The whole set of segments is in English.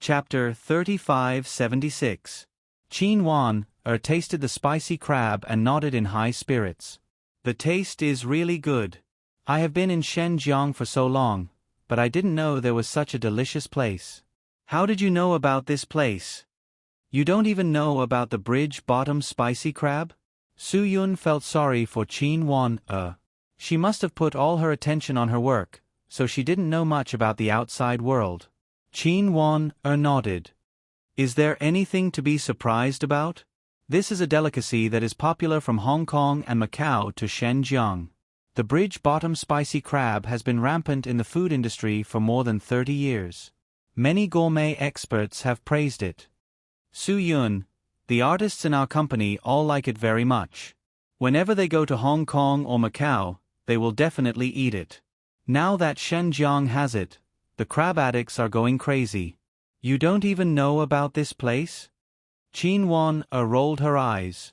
Chapter 3576. Qin Wan tasted the spicy crab and nodded in high spirits. The taste is really good. I have been in Shenzhen for so long, but I didn't know there was such a delicious place. How did you know about this place? You don't even know about the bridge-bottom spicy crab? Su Yun felt sorry for Qin Wan. She must have put all her attention on her work, so she didn't know much about the outside world. Qin Wan nodded. Is there anything to be surprised about? This is a delicacy that is popular from Hong Kong and Macau to Shenzhen. The bridge-bottom spicy crab has been rampant in the food industry for more than 30 years. Many gourmet experts have praised it. Su Yun, the artists in our company all like it very much. Whenever they go to Hong Kong or Macau, they will definitely eat it. Now that Shenzhen has it, the crab addicts are going crazy. You don't even know about this place? Qin Wan rolled her eyes.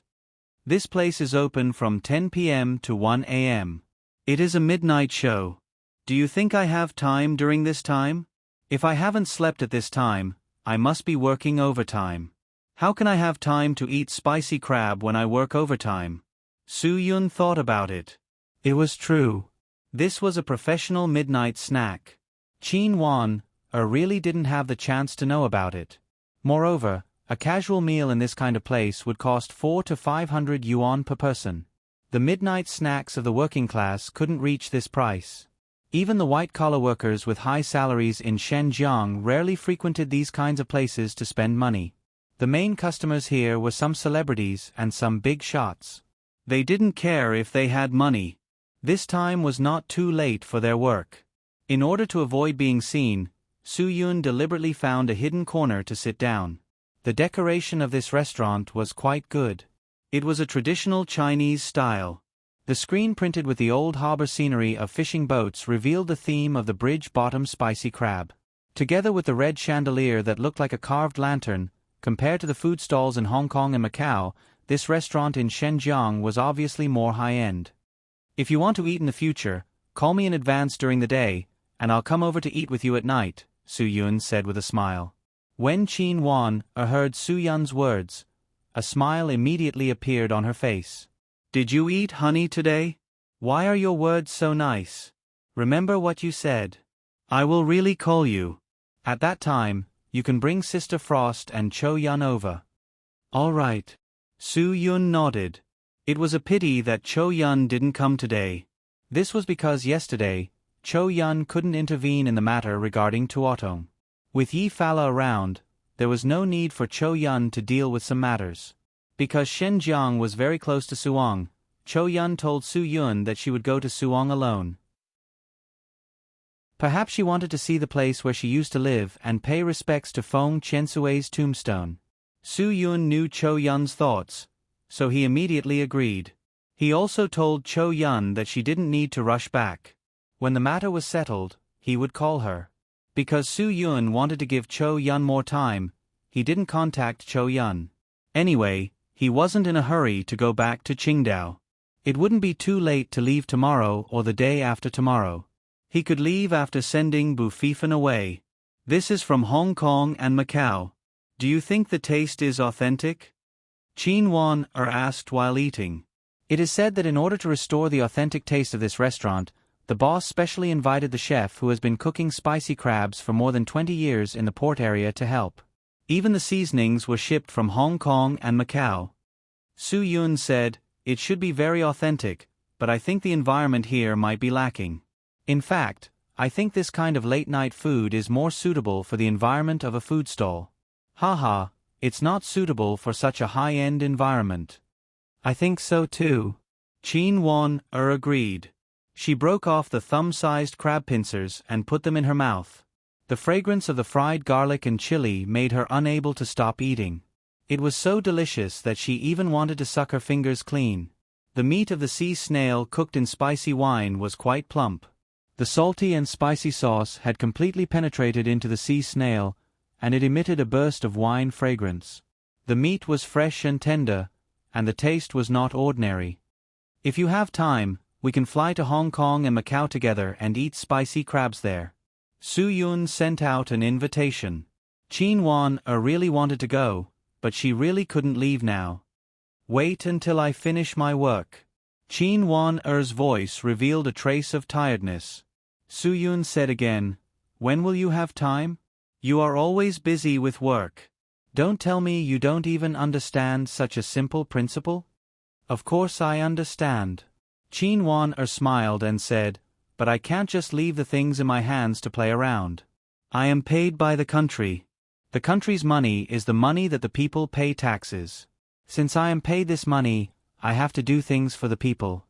This place is open from 10 p.m. to 1 a.m. It is a midnight show. Do you think I have time during this time? If I haven't slept at this time, I must be working overtime. How can I have time to eat spicy crab when I work overtime? Su Yun thought about it. It was true. This was a professional midnight snack. Qin Wan really didn't have the chance to know about it. Moreover, a casual meal in this kind of place would cost 400 to 500 yuan per person. The midnight snacks of the working class couldn't reach this price. Even the white-collar workers with high salaries in Shenzhen rarely frequented these kinds of places to spend money. The main customers here were some celebrities and some big shots. They didn't care if they had money. This time was not too late for their work. In order to avoid being seen, Su Yun deliberately found a hidden corner to sit down. The decoration of this restaurant was quite good. It was a traditional Chinese style. The screen printed with the old harbor scenery of fishing boats revealed the theme of the bridge-bottom spicy crab. Together with the red chandelier that looked like a carved lantern, compared to the food stalls in Hong Kong and Macau, this restaurant in Shenzhen was obviously more high-end. If you want to eat in the future, call me in advance during the day, and I'll come over to eat with you at night, Su Yun said with a smile. When Qin Wan heard Su Yun's words, a smile immediately appeared on her face. Did you eat honey today? Why are your words so nice? Remember what you said. I will really call you. At that time, you can bring Sister Frost and Cho Yun over. All right. Su Yun nodded. It was a pity that Cho Yun didn't come today. This was because yesterday, Cho Yun couldn't intervene in the matter regarding Tuotong. With Yi Fala around, there was no need for Cho Yun to deal with some matters. Because Shenzhen was very close to Suong, Cho Yun told Su Yun that she would go to Suong alone. Perhaps she wanted to see the place where she used to live and pay respects to Feng Chensue's tombstone. Su Yun knew Cho Yun's thoughts, so he immediately agreed. He also told Cho Yun that she didn't need to rush back. When the matter was settled, he would call her. Because Su Yun wanted to give Cho Yun more time, he didn't contact Cho Yun. Anyway, he wasn't in a hurry to go back to Qingdao. It wouldn't be too late to leave tomorrow or the day after tomorrow. He could leave after sending Bu Fifan away. This is from Hong Kong and Macau. Do you think the taste is authentic? Qin Wan asked while eating. It is said that in order to restore the authentic taste of this restaurant, the boss specially invited the chef who has been cooking spicy crabs for more than 20 years in the port area to help. Even the seasonings were shipped from Hong Kong and Macau. Su Yun said, "It should be very authentic, but I think the environment here might be lacking. In fact, I think this kind of late-night food is more suitable for the environment of a food stall." Haha, it's not suitable for such a high-end environment. I think so too. Qin Wan agreed. She broke off the thumb-sized crab pincers and put them in her mouth. The fragrance of the fried garlic and chili made her unable to stop eating. It was so delicious that she even wanted to suck her fingers clean. The meat of the sea snail cooked in spicy wine was quite plump. The salty and spicy sauce had completely penetrated into the sea snail, and it emitted a burst of wine fragrance. The meat was fresh and tender, and the taste was not ordinary. If you have time, we can fly to Hong Kong and Macau together and eat spicy crabs there. Su Yun sent out an invitation. Qin Wan really wanted to go, but she really couldn't leave now. Wait until I finish my work. Qin Wan-er's voice revealed a trace of tiredness. Su-yun said again, when will you have time? You are always busy with work. Don't tell me you don't even understand such a simple principle? Of course I understand. Qin Wan-er smiled and said, but I can't just leave the things in my hands to play around. I am paid by the country. The country's money is the money that the people pay taxes. Since I am paid this money, I have to do things for the people.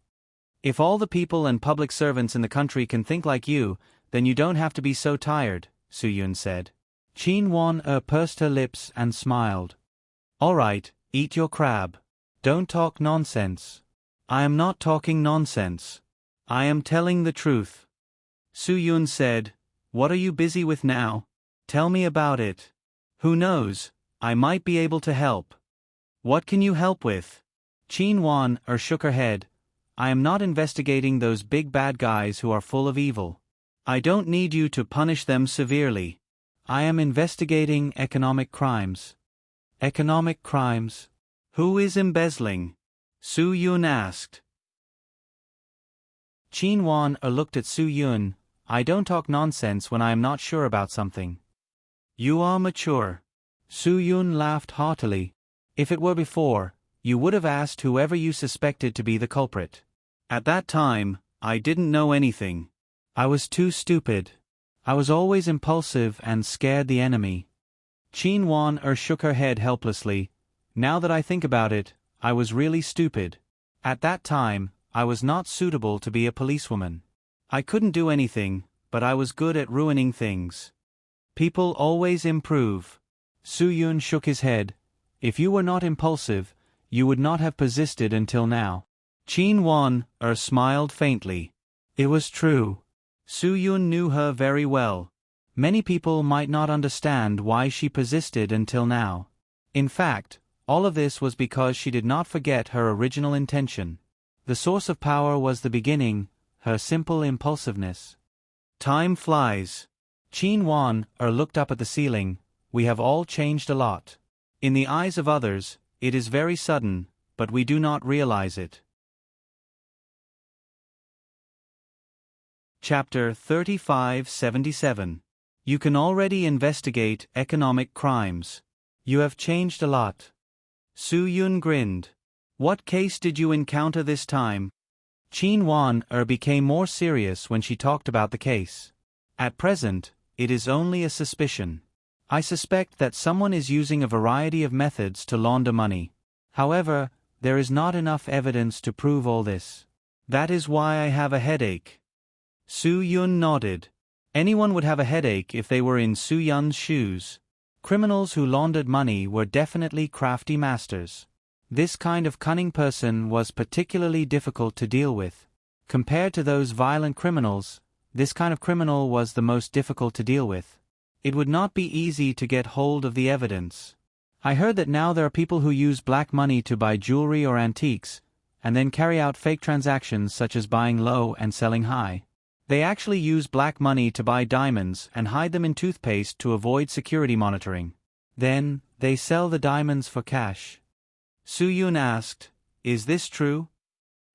If all the people and public servants in the country can think like you, then you don't have to be so tired, Su-yun said. Qin Wan-er pursed her lips and smiled. All right, eat your crab. Don't talk nonsense. I am not talking nonsense. I am telling the truth. Su-yun said, what are you busy with now? Tell me about it. Who knows, I might be able to help. What can you help with? Qin Wan-er shook her head. I am not investigating those big bad guys who are full of evil. I don't need you to punish them severely. I am investigating economic crimes. Economic crimes? Who is embezzling? Su-yun asked. Qin Wan-er looked at Su-yun. I don't talk nonsense when I am not sure about something. You are mature. Su-yun laughed heartily. If it were before, you would have asked whoever you suspected to be the culprit. At that time, I didn't know anything. I was too stupid. I was always impulsive and scared the enemy. Qin Wan-er shook her head helplessly. Now that I think about it, I was really stupid. At that time, I was not suitable to be a policewoman. I couldn't do anything, but I was good at ruining things. People always improve. Su-yun shook his head. If you were not impulsive, you would not have persisted until now. Qin Wan-er smiled faintly. It was true. Su-yun knew her very well. Many people might not understand why she persisted until now. In fact, all of this was because she did not forget her original intention. The source of power was the beginning, her simple impulsiveness. Time flies. Qin Wan-er looked up at the ceiling. We have all changed a lot. In the eyes of others, it is very sudden, but we do not realize it. Chapter 3577. You can already investigate economic crimes. You have changed a lot. Su-yun grinned. What case did you encounter this time? Qin Wan-er became more serious when she talked about the case. At present, it is only a suspicion. I suspect that someone is using a variety of methods to launder money. However, there is not enough evidence to prove all this. That is why I have a headache. Su-yun nodded. Anyone would have a headache if they were in Su-yun's shoes. Criminals who laundered money were definitely crafty masters. This kind of cunning person was particularly difficult to deal with. Compared to those violent criminals, this kind of criminal was the most difficult to deal with. It would not be easy to get hold of the evidence. I heard that now there are people who use black money to buy jewelry or antiques, and then carry out fake transactions such as buying low and selling high. They actually use black money to buy diamonds and hide them in toothpaste to avoid security monitoring. Then, they sell the diamonds for cash. Su-yun asked, is this true?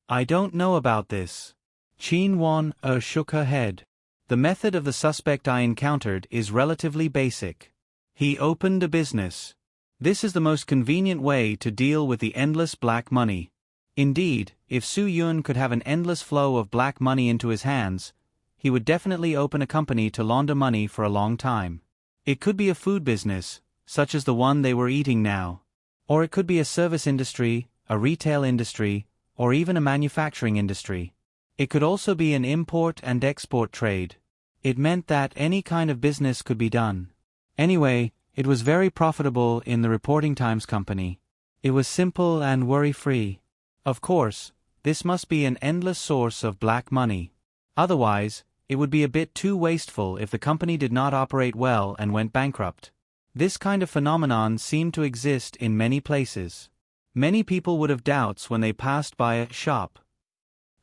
I don't know about this. Qin Wan-er shook her head. The method of the suspect I encountered is relatively basic. He opened a business. This is the most convenient way to deal with the endless black money. Indeed, if Su-yun could have an endless flow of black money into his hands, he would definitely open a company to launder money for a long time. It could be a food business, such as the one they were eating now. Or it could be a service industry, a retail industry, or even a manufacturing industry. It could also be an import and export trade. It meant that any kind of business could be done. Anyway, it was very profitable in the Reporting Times Company. It was simple and worry-free. Of course, this must be an endless source of black money. Otherwise, it would be a bit too wasteful if the company did not operate well and went bankrupt. This kind of phenomenon seemed to exist in many places. Many people would have doubts when they passed by a shop.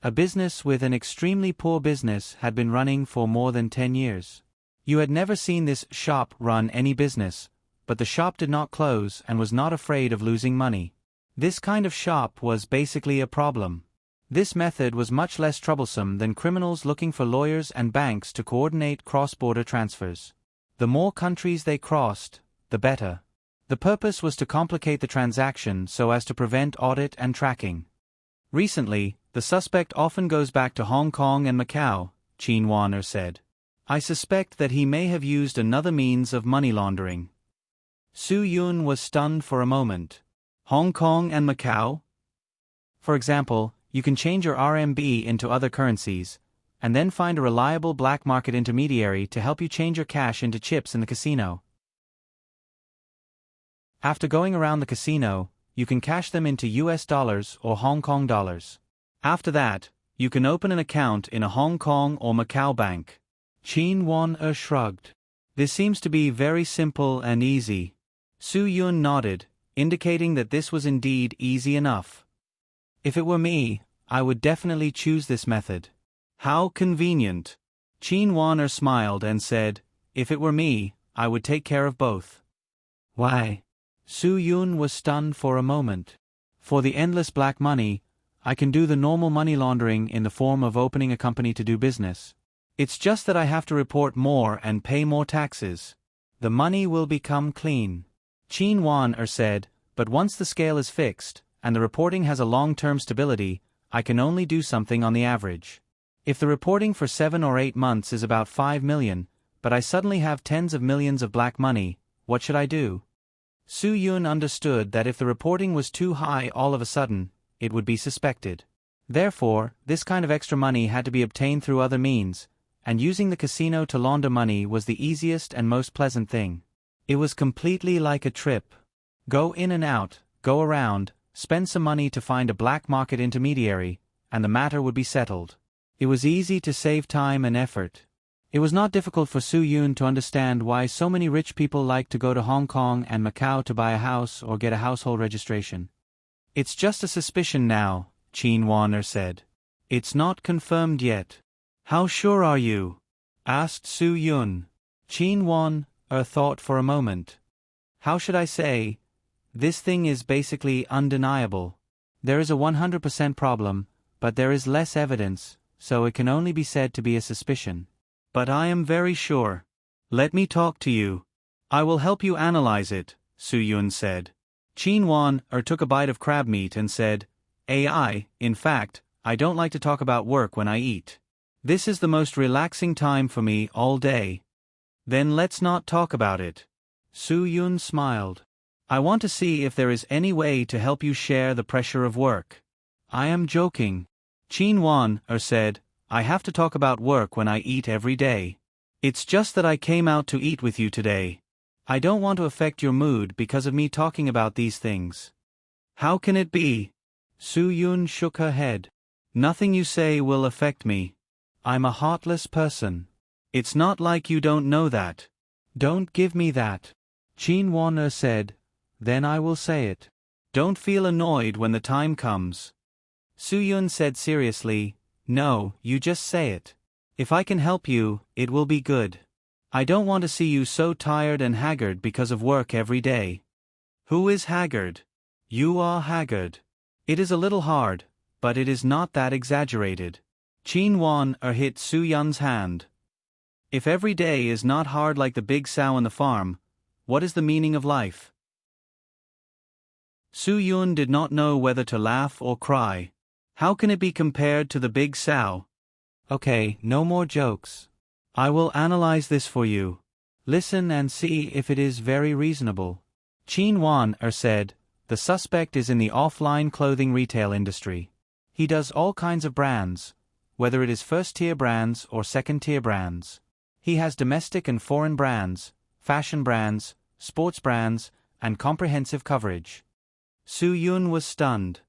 A business with an extremely poor business had been running for more than 10 years. You had never seen this shop run any business, but the shop did not close and was not afraid of losing money. This kind of shop was basically a problem. This method was much less troublesome than criminals looking for lawyers and banks to coordinate cross-border transfers. The more countries they crossed, the better. The purpose was to complicate the transaction so as to prevent audit and tracking. Recently, the suspect often goes back to Hong Kong and Macau, Qin Wan said. I suspect that he may have used another means of money laundering. Su Yun was stunned for a moment. Hong Kong and Macau? For example, you can change your RMB into other currencies, and then find a reliable black market intermediary to help you change your cash into chips in the casino. After going around the casino, you can cash them into US dollars or Hong Kong dollars. After that, you can open an account in a Hong Kong or Macau bank. Qin Wan shrugged. This seems to be very simple and easy. Su Yun nodded, indicating that this was indeed easy enough. If it were me, I would definitely choose this method. How convenient. Qin Wan smiled and said, if it were me, I would take care of both. Why? Su Yun was stunned for a moment. For the endless black money, I can do the normal money laundering in the form of opening a company to do business. It's just that I have to report more and pay more taxes. The money will become clean. Qin Wan said, but once the scale is fixed, and the reporting has a long-term stability, I can only do something on the average. If the reporting for 7 or 8 months is about 5 million, but I suddenly have tens of millions of black money, what should I do? Su Yun understood that if the reporting was too high all of a sudden, it would be suspected. Therefore, this kind of extra money had to be obtained through other means, and using the casino to launder money was the easiest and most pleasant thing. It was completely like a trip. Go in and out, go around, spend some money to find a black market intermediary, and the matter would be settled. It was easy to save time and effort. It was not difficult for Su Yun to understand why so many rich people like to go to Hong Kong and Macau to buy a house or get a household registration. It's just a suspicion now, Qin Wan said. It's not confirmed yet. How sure are you? Asked Su Yun. Qin Wan thought for a moment. How should I say? This thing is basically undeniable. There is a 100% problem, but there is less evidence, so it can only be said to be a suspicion. But I am very sure. Let me talk to you. I will help you analyze it, Su Yun said. Qin Wan took a bite of crab meat and said, in fact, I don't like to talk about work when I eat. This is the most relaxing time for me all day. Then let's not talk about it. Su Yun smiled. I want to see if there is any way to help you share the pressure of work. I am joking. Qin Wan said, I have to talk about work when I eat every day. It's just that I came out to eat with you today. I don't want to affect your mood because of me talking about these things. How can it be? Su Yun shook her head. Nothing you say will affect me. I'm a heartless person. It's not like you don't know that. Don't give me that. Qin Wan said, then I will say it. Don't feel annoyed when the time comes. Su Yun said seriously, no, you just say it. If I can help you, it will be good. I don't want to see you so tired and haggard because of work every day. Who is haggard? You are haggard. It is a little hard, but it is not that exaggerated. Qin Wan hit Su Yun's hand. If every day is not hard like the big sow on the farm, what is the meaning of life? Su Yun did not know whether to laugh or cry. How can it be compared to the big sow? Okay, no more jokes. I will analyze this for you. Listen and see if it is very reasonable. Qin Wan said, the suspect is in the offline clothing retail industry. He does all kinds of brands, whether it is first-tier brands or second-tier brands. He has domestic and foreign brands, fashion brands, sports brands, and comprehensive coverage. Su Yun was stunned.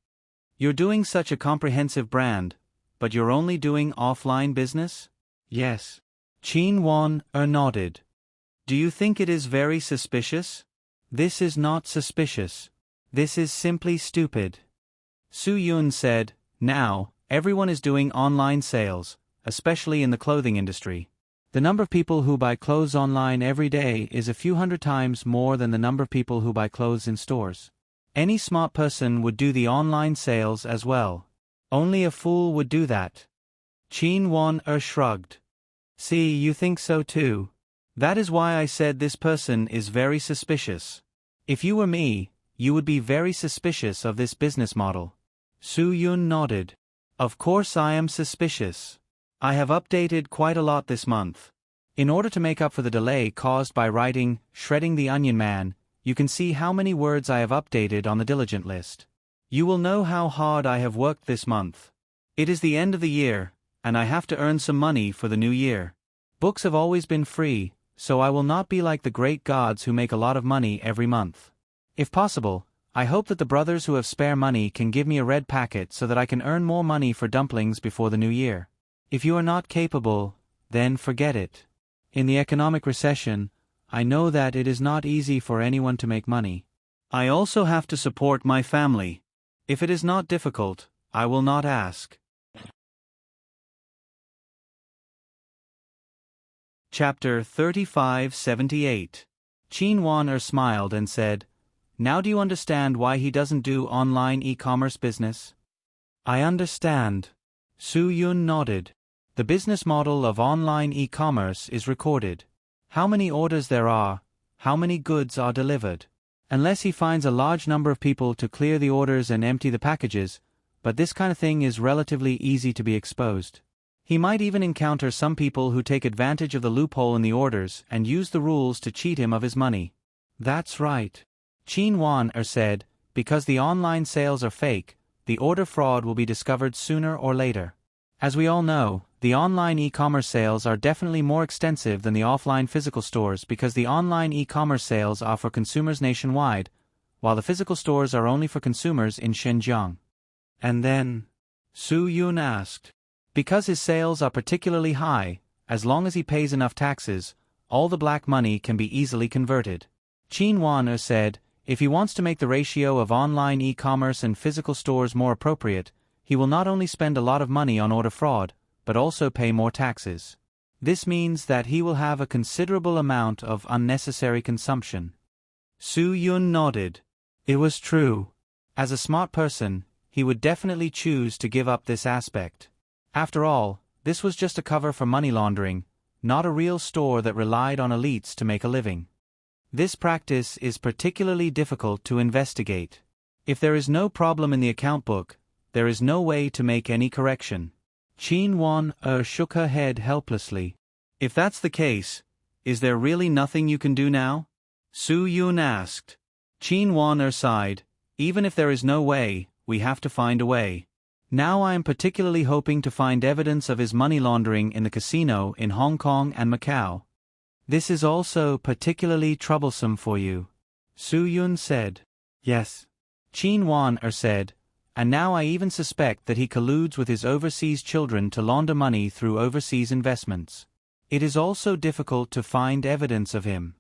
You're doing such a comprehensive brand, but you're only doing offline business? Yes. Qin Wan nodded. Do you think it is very suspicious? This is not suspicious. This is simply stupid. Su Yun said, now, everyone is doing online sales, especially in the clothing industry. The number of people who buy clothes online every day is a few hundred times more than the number of people who buy clothes in stores. Any smart person would do the online sales as well. Only a fool would do that. Qin Wan shrugged. See, you think so too. That is why I said this person is very suspicious. If you were me, you would be very suspicious of this business model. Su Yun nodded. Of course I am suspicious. I have updated quite a lot this month. In order to make up for the delay caused by writing Shredding the Onion Man, you can see how many words I have updated on the diligent list. You will know how hard I have worked this month. It is the end of the year, and I have to earn some money for the new year. Books have always been free, so I will not be like the great gods who make a lot of money every month. If possible, I hope that the brothers who have spare money can give me a red packet so that I can earn more money for dumplings before the new year. If you are not capable, then forget it. In the economic recession, I know that it is not easy for anyone to make money. I also have to support my family. If it is not difficult, I will not ask. Chapter 3578. Qin Wan smiled and said, Now do you understand why he doesn't do online e-commerce business? I understand. Su Yun nodded. The business model of online e-commerce is recorded. How many orders there are, how many goods are delivered. Unless he finds a large number of people to clear the orders and empty the packages, but this kind of thing is relatively easy to be exposed. He might even encounter some people who take advantage of the loophole in the orders and use the rules to cheat him of his money. That's right. Qin Wan said, because the online sales are fake, the order fraud will be discovered sooner or later. As we all know, the online e-commerce sales are definitely more extensive than the offline physical stores because the online e-commerce sales are for consumers nationwide, while the physical stores are only for consumers in Xinjiang. And then, Su Yun asked, because his sales are particularly high, as long as he pays enough taxes, all the black money can be easily converted. Qin Wan said, if he wants to make the ratio of online e-commerce and physical stores more appropriate, he will not only spend a lot of money on order fraud, but also pay more taxes. This means that he will have a considerable amount of unnecessary consumption. Su Yun nodded. It was true. As a smart person, he would definitely choose to give up this aspect. After all, this was just a cover for money laundering, not a real store that relied on elites to make a living. This practice is particularly difficult to investigate. If there is no problem in the account book, there is no way to make any correction. Qin Wan shook her head helplessly. If that's the case, is there really nothing you can do now? Su Yun asked. Qin Wan sighed. Even if there is no way, we have to find a way. Now I am particularly hoping to find evidence of his money laundering in the casino in Hong Kong and Macau. This is also particularly troublesome for you. Su Yun said. Yes. Qin Wan said. And now I even suspect that he colludes with his overseas children to launder money through overseas investments. It is also difficult to find evidence of him.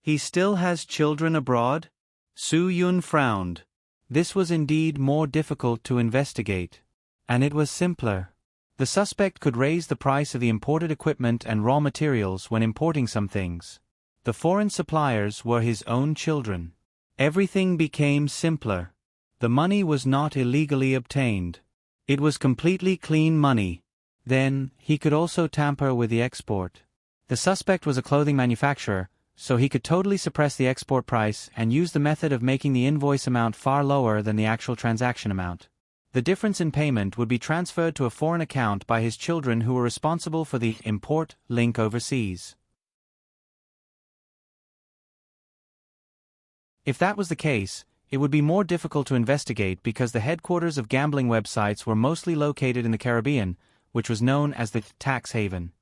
He still has children abroad? Su Yun frowned. This was indeed more difficult to investigate. And it was simpler. The suspect could raise the price of the imported equipment and raw materials when importing some things. The foreign suppliers were his own children. Everything became simpler. The money was not illegally obtained. It was completely clean money. Then, he could also tamper with the export. The suspect was a clothing manufacturer, so he could totally suppress the export price and use the method of making the invoice amount far lower than the actual transaction amount. The difference in payment would be transferred to a foreign account by his children who were responsible for the import link overseas. If that was the case, it would be more difficult to investigate because the headquarters of gambling websites were mostly located in the Caribbean, which was known as the tax haven.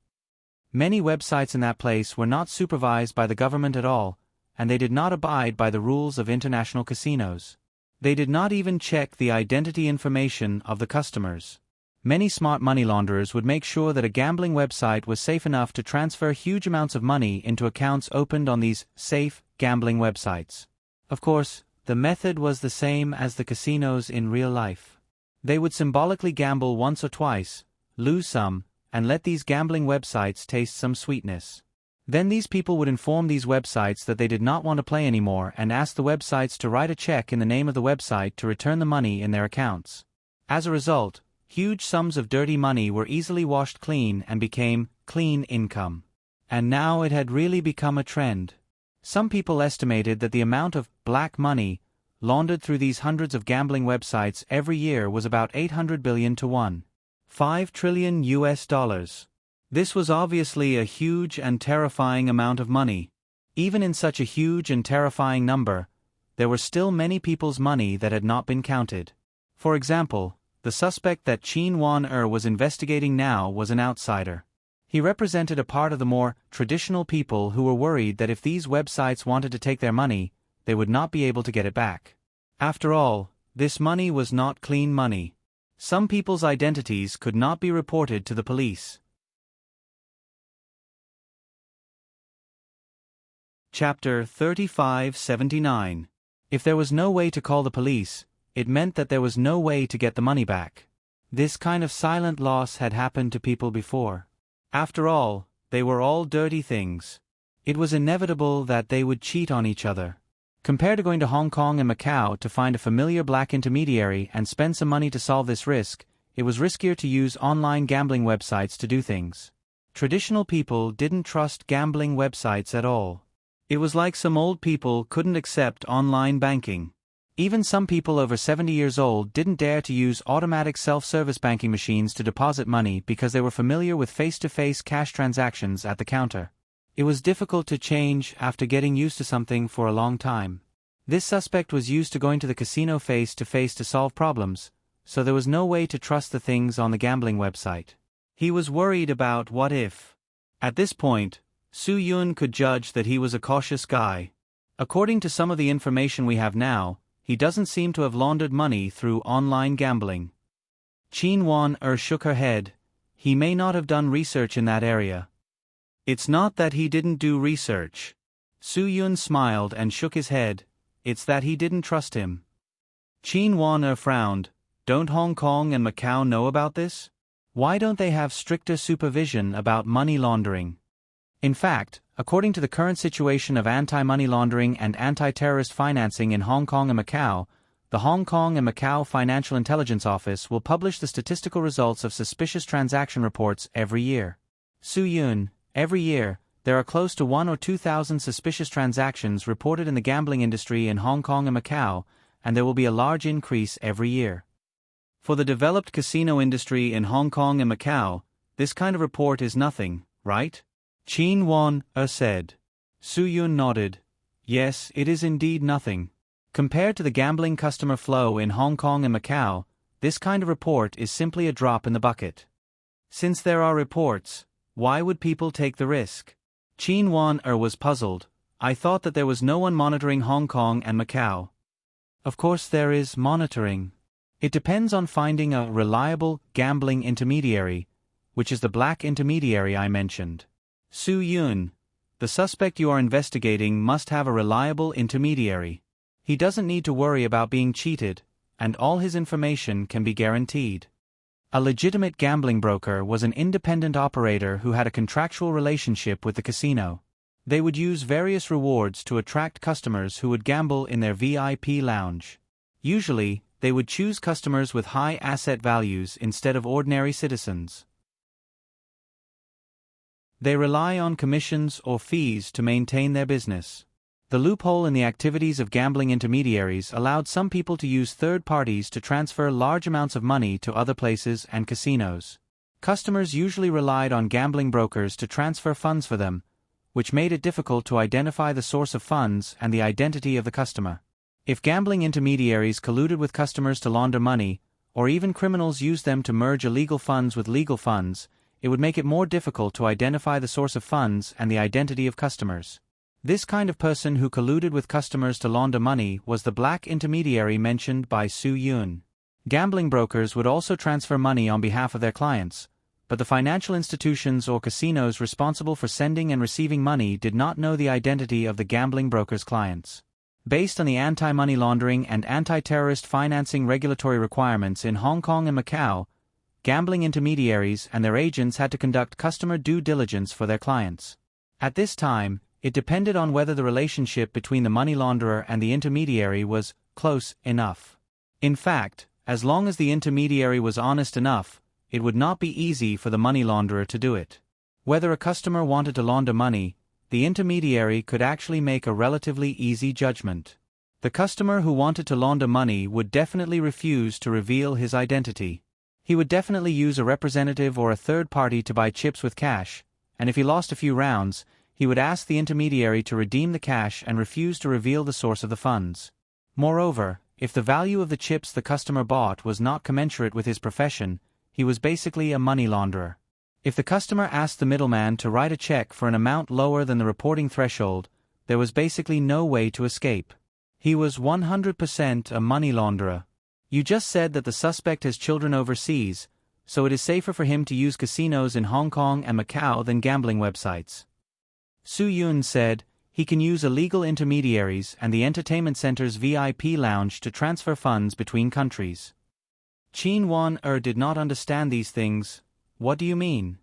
Many websites in that place were not supervised by the government at all, and they did not abide by the rules of international casinos. They did not even check the identity information of the customers. Many smart money launderers would make sure that a gambling website was safe enough to transfer huge amounts of money into accounts opened on these safe gambling websites. Of course, the method was the same as the casinos in real life. They would symbolically gamble once or twice, lose some, and let these gambling websites taste some sweetness. Then these people would inform these websites that they did not want to play anymore and ask the websites to write a check in the name of the website to return the money in their accounts. As a result, huge sums of dirty money were easily washed clean and became clean income. And now it had really become a trend. Some people estimated that the amount of black money laundered through these hundreds of gambling websites every year was about 800 billion to $1.5 trillion US. This was obviously a huge and terrifying amount of money. Even in such a huge and terrifying number, there were still many people's money that had not been counted. For example, the suspect that Chin Wan-er was investigating now was an outsider. He represented a part of the more traditional people who were worried that if these websites wanted to take their money, they would not be able to get it back. After all, this money was not clean money. Some people's identities could not be reported to the police. Chapter 3579. If there was no way to call the police, it meant that there was no way to get the money back. This kind of silent loss had happened to people before. After all, they were all dirty things. It was inevitable that they would cheat on each other. Compared to going to Hong Kong and Macau to find a familiar black intermediary and spend some money to solve this risk, it was riskier to use online gambling websites to do things. Traditional people didn't trust gambling websites at all. It was like some old people couldn't accept online banking. Even some people over 70 years old didn't dare to use automatic self-service banking machines to deposit money because they were familiar with face-to-face cash transactions at the counter. It was difficult to change after getting used to something for a long time. This suspect was used to going to the casino face-to-face to solve problems, so there was no way to trust the things on the gambling website. He was worried about what if. At this point, Su Yun could judge that he was a cautious guy. According to some of the information we have now, he doesn't seem to have laundered money through online gambling. Chin Wan-er shook her head. He may not have done research in that area. It's not that he didn't do research. Su Yun smiled and shook his head. It's that he didn't trust him. Chin Wan-er frowned. Don't Hong Kong and Macau know about this? Why don't they have stricter supervision about money laundering? In fact, according to the current situation of anti-money laundering and anti-terrorist financing in Hong Kong and Macau, the Hong Kong and Macau Financial Intelligence Office will publish the statistical results of suspicious transaction reports every year. Su Yun, every year, there are close to 1,000 or 2,000 suspicious transactions reported in the gambling industry in Hong Kong and Macau, and there will be a large increase every year. For the developed casino industry in Hong Kong and Macau, this kind of report is nothing, right? Chin Wan-er said. Su Yun nodded. Yes, it is indeed nothing. Compared to the gambling customer flow in Hong Kong and Macau, this kind of report is simply a drop in the bucket. Since there are reports, why would people take the risk? Chin Wan-er was puzzled. I thought that there was no one monitoring Hong Kong and Macau. Of course there is monitoring. It depends on finding a reliable gambling intermediary, which is the black intermediary I mentioned. Su Yun, the suspect you are investigating must have a reliable intermediary. He doesn't need to worry about being cheated, and all his information can be guaranteed. A legitimate gambling broker was an independent operator who had a contractual relationship with the casino. They would use various rewards to attract customers who would gamble in their VIP lounge. Usually, they would choose customers with high asset values instead of ordinary citizens. They rely on commissions or fees to maintain their business. The loophole in the activities of gambling intermediaries allowed some people to use third parties to transfer large amounts of money to other places and casinos. Customers usually relied on gambling brokers to transfer funds for them, which made it difficult to identify the source of funds and the identity of the customer. If gambling intermediaries colluded with customers to launder money, or even criminals used them to merge illegal funds with legal funds, it would make it more difficult to identify the source of funds and the identity of customers. This kind of person who colluded with customers to launder money was the black intermediary mentioned by Su Yun. Gambling brokers would also transfer money on behalf of their clients, but the financial institutions or casinos responsible for sending and receiving money did not know the identity of the gambling broker's clients. Based on the anti-money laundering and anti-terrorist financing regulatory requirements in Hong Kong and Macau, gambling intermediaries and their agents had to conduct customer due diligence for their clients. At this time, it depended on whether the relationship between the money launderer and the intermediary was close enough. In fact, as long as the intermediary was honest enough, it would not be easy for the money launderer to do it. Whether a customer wanted to launder money, the intermediary could actually make a relatively easy judgment. The customer who wanted to launder money would definitely refuse to reveal his identity. He would definitely use a representative or a third party to buy chips with cash, and if he lost a few rounds, he would ask the intermediary to redeem the cash and refuse to reveal the source of the funds. Moreover, if the value of the chips the customer bought was not commensurate with his profession, he was basically a money launderer. If the customer asked the middleman to write a check for an amount lower than the reporting threshold, there was basically no way to escape. He was 100% a money launderer. You just said that the suspect has children overseas, so it is safer for him to use casinos in Hong Kong and Macau than gambling websites. Su Yun said, he can use illegal intermediaries and the entertainment center's VIP lounge to transfer funds between countries. Qin Wan did not understand these things. What do you mean?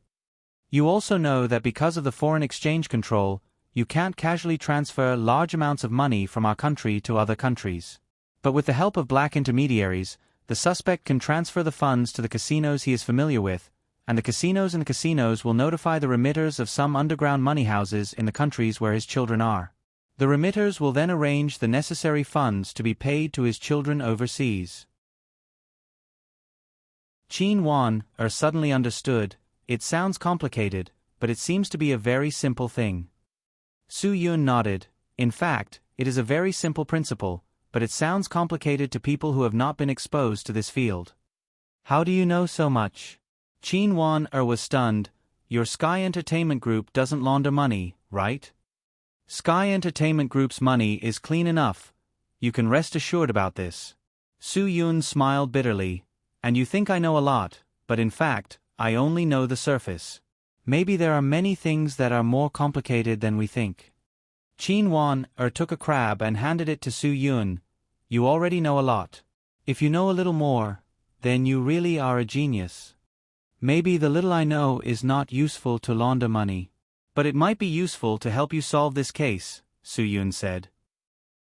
You also know that because of the foreign exchange control, you can't casually transfer large amounts of money from our country to other countries. But with the help of black intermediaries, the suspect can transfer the funds to the casinos he is familiar with, and the casinos will notify the remitters of some underground money houses in the countries where his children are. The remitters will then arrange the necessary funds to be paid to his children overseas. Qin Wan suddenly understood. It sounds complicated, but it seems to be a very simple thing. Su Yun nodded. In fact, it is a very simple principle, but it sounds complicated to people who have not been exposed to this field. How do you know so much? Qin Wan was stunned. Your Sky Entertainment Group doesn't launder money, right? Sky Entertainment Group's money is clean enough. You can rest assured about this. Su Yun smiled bitterly. And you think I know a lot, but in fact, I only know the surface. Maybe there are many things that are more complicated than we think. Qin Wan took a crab and handed it to Su Yun. You already know a lot. If you know a little more, then you really are a genius. Maybe the little I know is not useful to launder money. But it might be useful to help you solve this case, Su Yun said.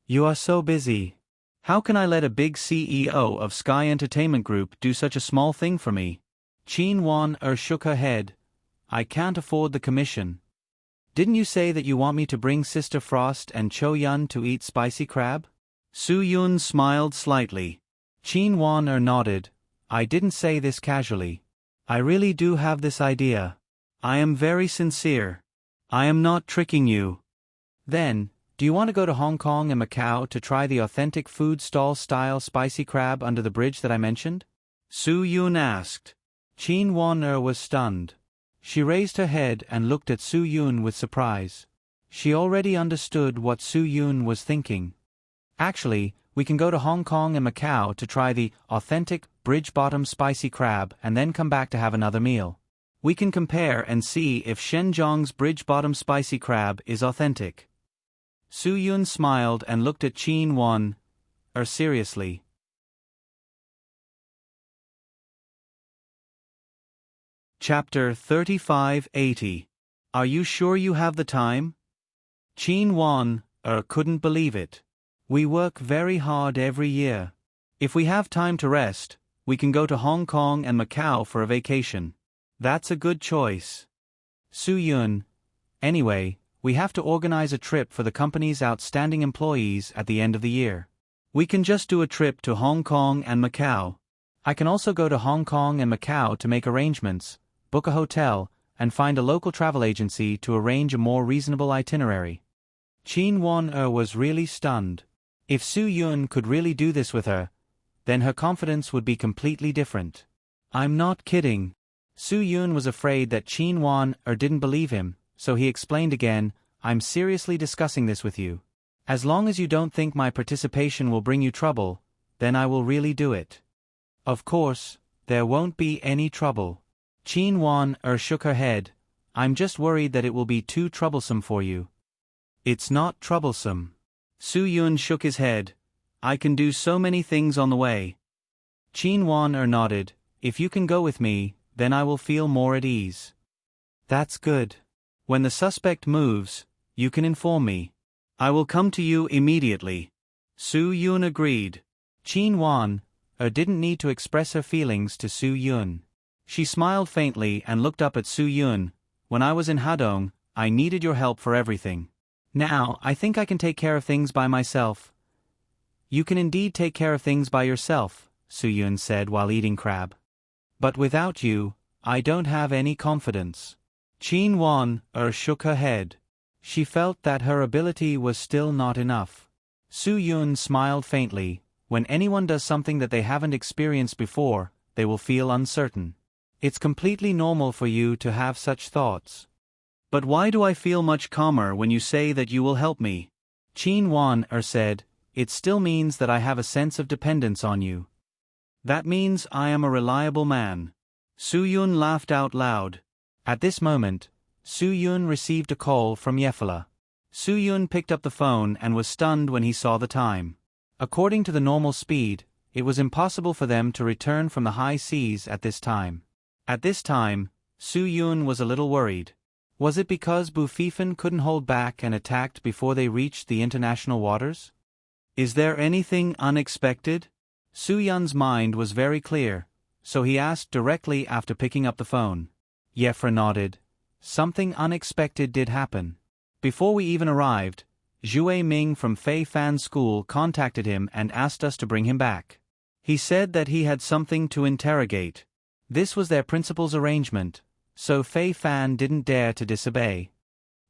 You are so busy. How can I let a big CEO of Sky Entertainment Group do such a small thing for me? Qin Wan shook her head. I can't afford the commission. Didn't you say that you want me to bring Sister Frost and Cho Yun to eat spicy crab? Su Yun smiled slightly. Qin Wan nodded. I didn't say this casually. I really do have this idea. I am very sincere. I am not tricking you. Then, do you want to go to Hong Kong and Macau to try the authentic food stall-style spicy crab under the bridge that I mentioned? Su Yun asked. Qin Wan was stunned. She raised her head and looked at Su Yun with surprise. She already understood what Su Yun was thinking. Actually, we can go to Hong Kong and Macau to try the authentic bridge-bottom spicy crab and then come back to have another meal. We can compare and see if Shenzhong's bridge-bottom spicy crab is authentic. Su Yun smiled and looked at Qin Wan. Seriously. Chapter 3580. Are you sure you have the time? Qin Wan couldn't believe it. We work very hard every year. If we have time to rest, we can go to Hong Kong and Macau for a vacation. That's a good choice. Su Yun. Anyway, we have to organize a trip for the company's outstanding employees at the end of the year. We can just do a trip to Hong Kong and Macau. I can also go to Hong Kong and Macau to make arrangements, book a hotel, and find a local travel agency to arrange a more reasonable itinerary. Qin Wan was really stunned. If Su Yun could really do this with her, then her confidence would be completely different. I'm not kidding. Su Yun was afraid that Qin Wan didn't believe him, so he explained again, I'm seriously discussing this with you. As long as you don't think my participation will bring you trouble, then I will really do it. Of course, there won't be any trouble. Qin Wan shook her head. I'm just worried that it will be too troublesome for you. It's not troublesome. Su Yun shook his head. I can do so many things on the way. Qin Wan nodded. If you can go with me, then I will feel more at ease. That's good. When the suspect moves, you can inform me. I will come to you immediately. Su Yun agreed. Qin Wan didn't need to express her feelings to Su Yun. She smiled faintly and looked up at Su Yun. When I was in Hadong, I needed your help for everything. Now, I think I can take care of things by myself. You can indeed take care of things by yourself, Su Yun said while eating crab. But without you, I don't have any confidence. Qin Wan shook her head. She felt that her ability was still not enough. Su Yun smiled faintly. When anyone does something that they haven't experienced before, they will feel uncertain. It's completely normal for you to have such thoughts. But why do I feel much calmer when you say that you will help me? Qin Wan said, it still means that I have a sense of dependence on you. That means I am a reliable man. Su Yun laughed out loud. At this moment, Su Yun received a call from Yefela. Su Yun picked up the phone and was stunned when he saw the time. According to the normal speed, it was impossible for them to return from the high seas at this time. At this time, Su Yun was a little worried. Was it because Bu Fifan couldn't hold back and attacked before they reached the international waters? Is there anything unexpected? Su Yun's mind was very clear, so he asked directly after picking up the phone. Yefra nodded. Something unexpected did happen. Before we even arrived, Zhue Ming from Fei Fan's school contacted him and asked us to bring him back. He said that he had something to interrogate. This was their principal's arrangement, so Fei Fan didn't dare to disobey.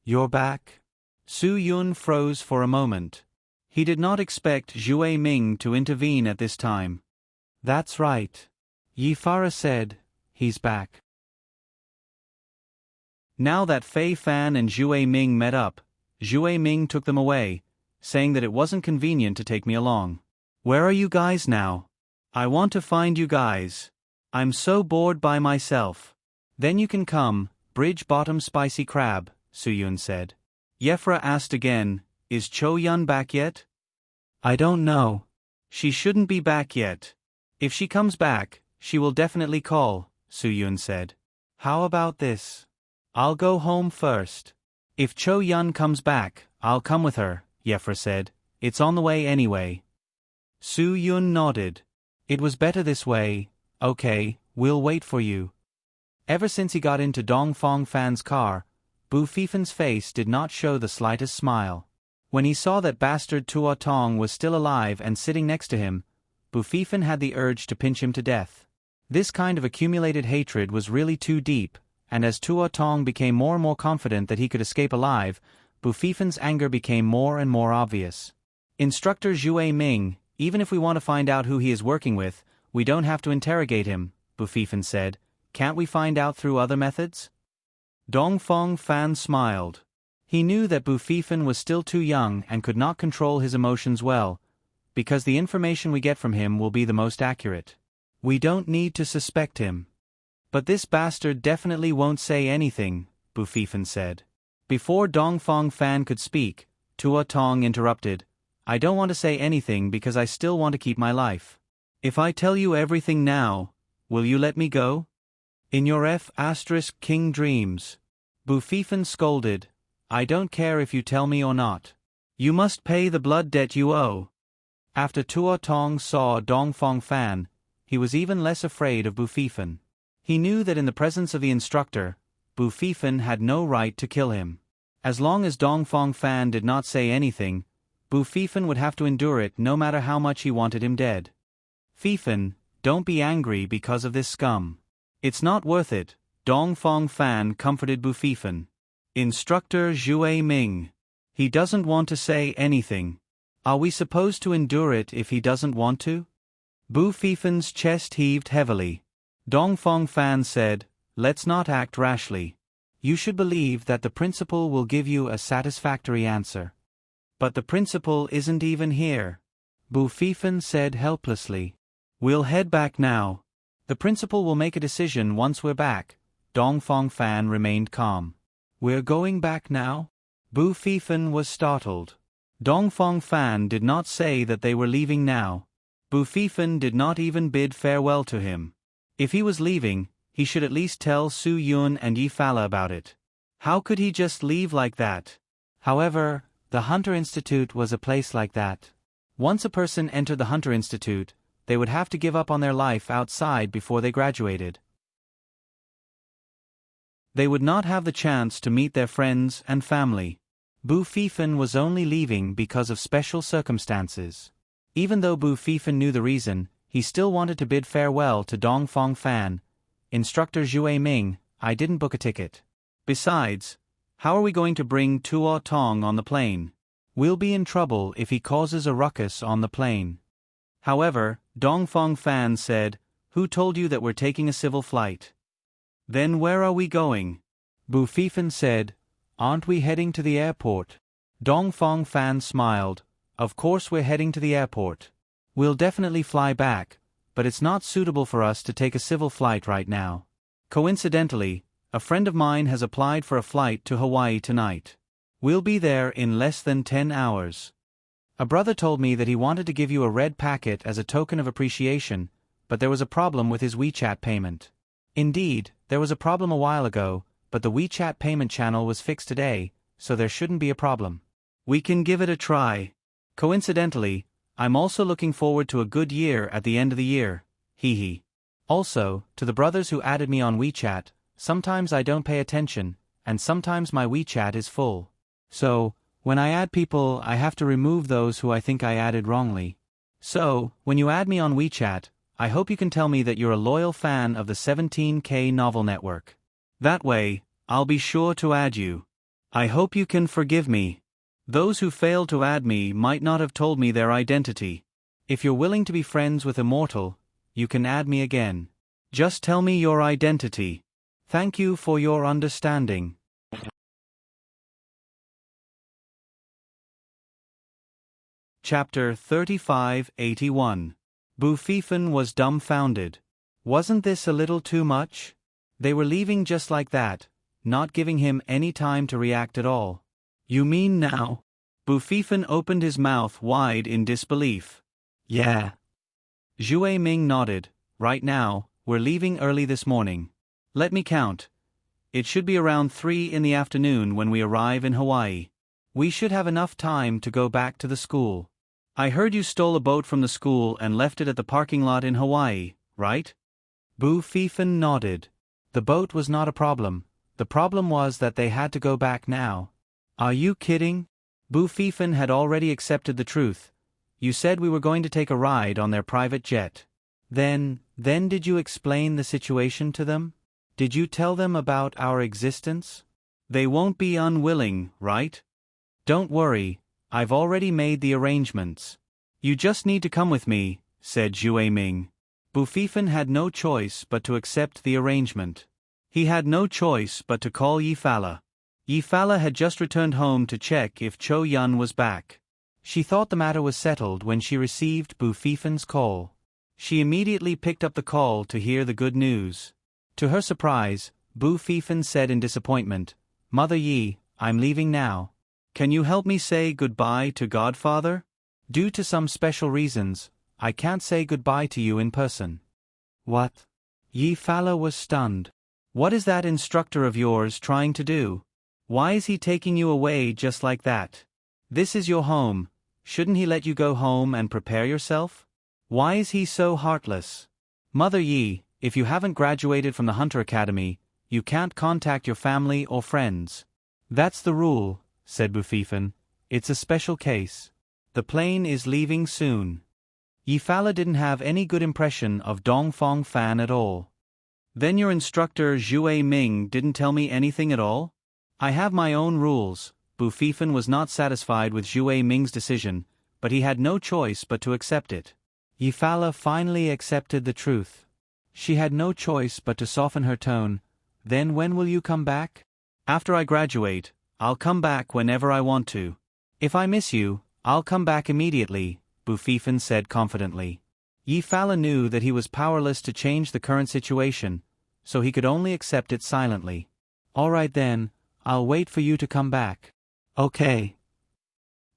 You're back? Su Yun froze for a moment. He did not expect Zhue Ming to intervene at this time. That's right. Yi Farah said, he's back. Now that Fei Fan and Zhue Ming met up, Zhue Ming took them away, saying that it wasn't convenient to take me along. Where are you guys now? I want to find you guys. I'm so bored by myself. Then you can come, Bridge Bottom Spicy Crab, Su Yun said. Yefra asked again, is Cho Yun back yet? I don't know. She shouldn't be back yet. If she comes back, she will definitely call, Su Yun said. How about this? I'll go home first. If Cho Yun comes back, I'll come with her, Yefra said. It's on the way anyway. Su Yun nodded. It was better this way. Okay, we'll wait for you. Ever since he got into Dongfang Fan's car, Bu Fifan's face did not show the slightest smile. When he saw that bastard Tuo Tong was still alive and sitting next to him, Bu Fifan had the urge to pinch him to death. This kind of accumulated hatred was really too deep, and as Tuo Tong became more and more confident that he could escape alive, Bu Fifan's anger became more and more obvious. Instructor Zhue Ming, even if we want to find out who he is working with, we don't have to interrogate him, Bu Fifan said. Can't we find out through other methods? Dongfang Fan smiled. He knew that Bu Fifan was still too young and could not control his emotions well, because the information we get from him will be the most accurate. We don't need to suspect him. But this bastard definitely won't say anything, Bu Fifan said. Before Dongfang Fan could speak, Tuo Tong interrupted. I don't want to say anything because I still want to keep my life. If I tell you everything now, will you let me go? In your King dreams. Bu Fifan scolded. I don't care if you tell me or not. You must pay the blood debt you owe. After Tuo Tong saw Dongfang Fan, he was even less afraid of Bu Fifan. He knew that in the presence of the instructor, Bu Fifan had no right to kill him. As long as Dongfang Fan did not say anything, Bu Fifan would have to endure it no matter how much he wanted him dead. Fifan, don't be angry because of this scum. It's not worth it, Dongfang Fan comforted Bu Fifan. Instructor Zhue Ming. He doesn't want to say anything. Are we supposed to endure it if he doesn't want to? Bu Fifan's chest heaved heavily. Dongfang Fan said, let's not act rashly. You should believe that the principal will give you a satisfactory answer. But the principal isn't even here. Bu Fifan said helplessly. We'll head back now. The principal will make a decision once we're back. Dongfang Fan remained calm. We're going back now? Bu Fifan was startled. Dongfang Fan did not say that they were leaving now. Bu Fifan did not even bid farewell to him. If he was leaving, he should at least tell Su Yun and Yi Fala about it. How could he just leave like that? However, the Hunter Institute was a place like that. Once a person entered the Hunter Institute, they would have to give up on their life outside before they graduated. They would not have the chance to meet their friends and family. Bu Fifan was only leaving because of special circumstances. Even though Bu Fifan knew the reason, he still wanted to bid farewell to Dongfang Fan. Instructor Zhui Ming, I didn't book a ticket. Besides, how are we going to bring Tuo Tong on the plane? We'll be in trouble if he causes a ruckus on the plane. However, Dongfang Fan said, "Who told you that we're taking a civil flight? Then where are we going?" Bu Fifan said, "Aren't we heading to the airport?" Dongfang Fan smiled, "Of course we're heading to the airport. We'll definitely fly back, but it's not suitable for us to take a civil flight right now. Coincidentally, a friend of mine has applied for a flight to Hawaii tonight. We'll be there in less than 10 hours. A brother told me that he wanted to give you a red packet as a token of appreciation, but there was a problem with his WeChat payment. Indeed, there was a problem a while ago, but the WeChat payment channel was fixed today, so there shouldn't be a problem. We can give it a try. Coincidentally, I'm also looking forward to a good year at the end of the year, hee. Also, to the brothers who added me on WeChat, sometimes I don't pay attention, and sometimes my WeChat is full. So, when I add people I have to remove those who I think I added wrongly. So, when you add me on WeChat, I hope you can tell me that you're a loyal fan of the 17K Novel Network. That way, I'll be sure to add you. I hope you can forgive me. Those who failed to add me might not have told me their identity. If you're willing to be friends with Immortal, you can add me again. Just tell me your identity. Thank you for your understanding." Chapter 3581. Bu Fifan was dumbfounded. Wasn't this a little too much? They were leaving just like that, not giving him any time to react at all. "You mean now?" Bu Fifan opened his mouth wide in disbelief. "Yeah." Zhui Ming nodded. "Right now, we're leaving early this morning. Let me count. It should be around 3 in the afternoon when we arrive in Hawaii. We should have enough time to go back to the school. I heard you stole a boat from the school and left it at the parking lot in Hawaii, right?" Bu Fifan nodded. The boat was not a problem. The problem was that they had to go back now. "Are you kidding?" Bu Fifan had already accepted the truth. "You said we were going to take a ride on their private jet. Then did you explain the situation to them? Did you tell them about our existence? They won't be unwilling, right? Don't worry, I've already made the arrangements. You just need to come with me," said Zhui Ming. Bu Fifan had no choice but to accept the arrangement. He had no choice but to call Yi Fala. Yi Fala had just returned home to check if Cho Yun was back. She thought the matter was settled when she received Bu Fifan's call. She immediately picked up the call to hear the good news. To her surprise, Bu Fifan said in disappointment, "Mother Yi, I'm leaving now. Can you help me say goodbye to Godfather? Due to some special reasons, I can't say goodbye to you in person." "What?" Yi Fala was stunned. "What is that instructor of yours trying to do? Why is he taking you away just like that? This is your home. Shouldn't he let you go home and prepare yourself? Why is he so heartless? Mother Yi, if you haven't graduated from the Hunter Academy, you can't contact your family or friends." "That's the rule," said Bu Fifan. "It's a special case. The plane is leaving soon." Yi Fala didn't have any good impression of Dongfang Fan at all. "Then your instructor Zhui Ming didn't tell me anything at all? I have my own rules." Bu Fifan was not satisfied with Zhui Ming's decision, but he had no choice but to accept it. Yi Fala finally accepted the truth. She had no choice but to soften her tone. "Then when will you come back?" "After I graduate, I'll come back whenever I want to. If I miss you, I'll come back immediately," Bu Fifan said confidently. Yi Fala knew that he was powerless to change the current situation, so he could only accept it silently. "All right then, I'll wait for you to come back." "Okay."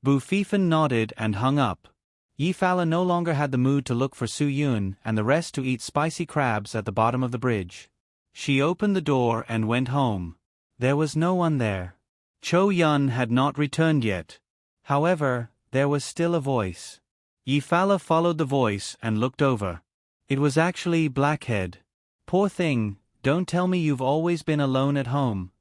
Bu Fifan nodded and hung up. Yi Fala no longer had the mood to look for Su Yun and the rest to eat spicy crabs at the bottom of the bridge. She opened the door and went home. There was no one there. Cho Yun had not returned yet. However, there was still a voice. Yi Fala followed the voice and looked over. It was actually Blackhead. Poor thing, don't tell me you've always been alone at home.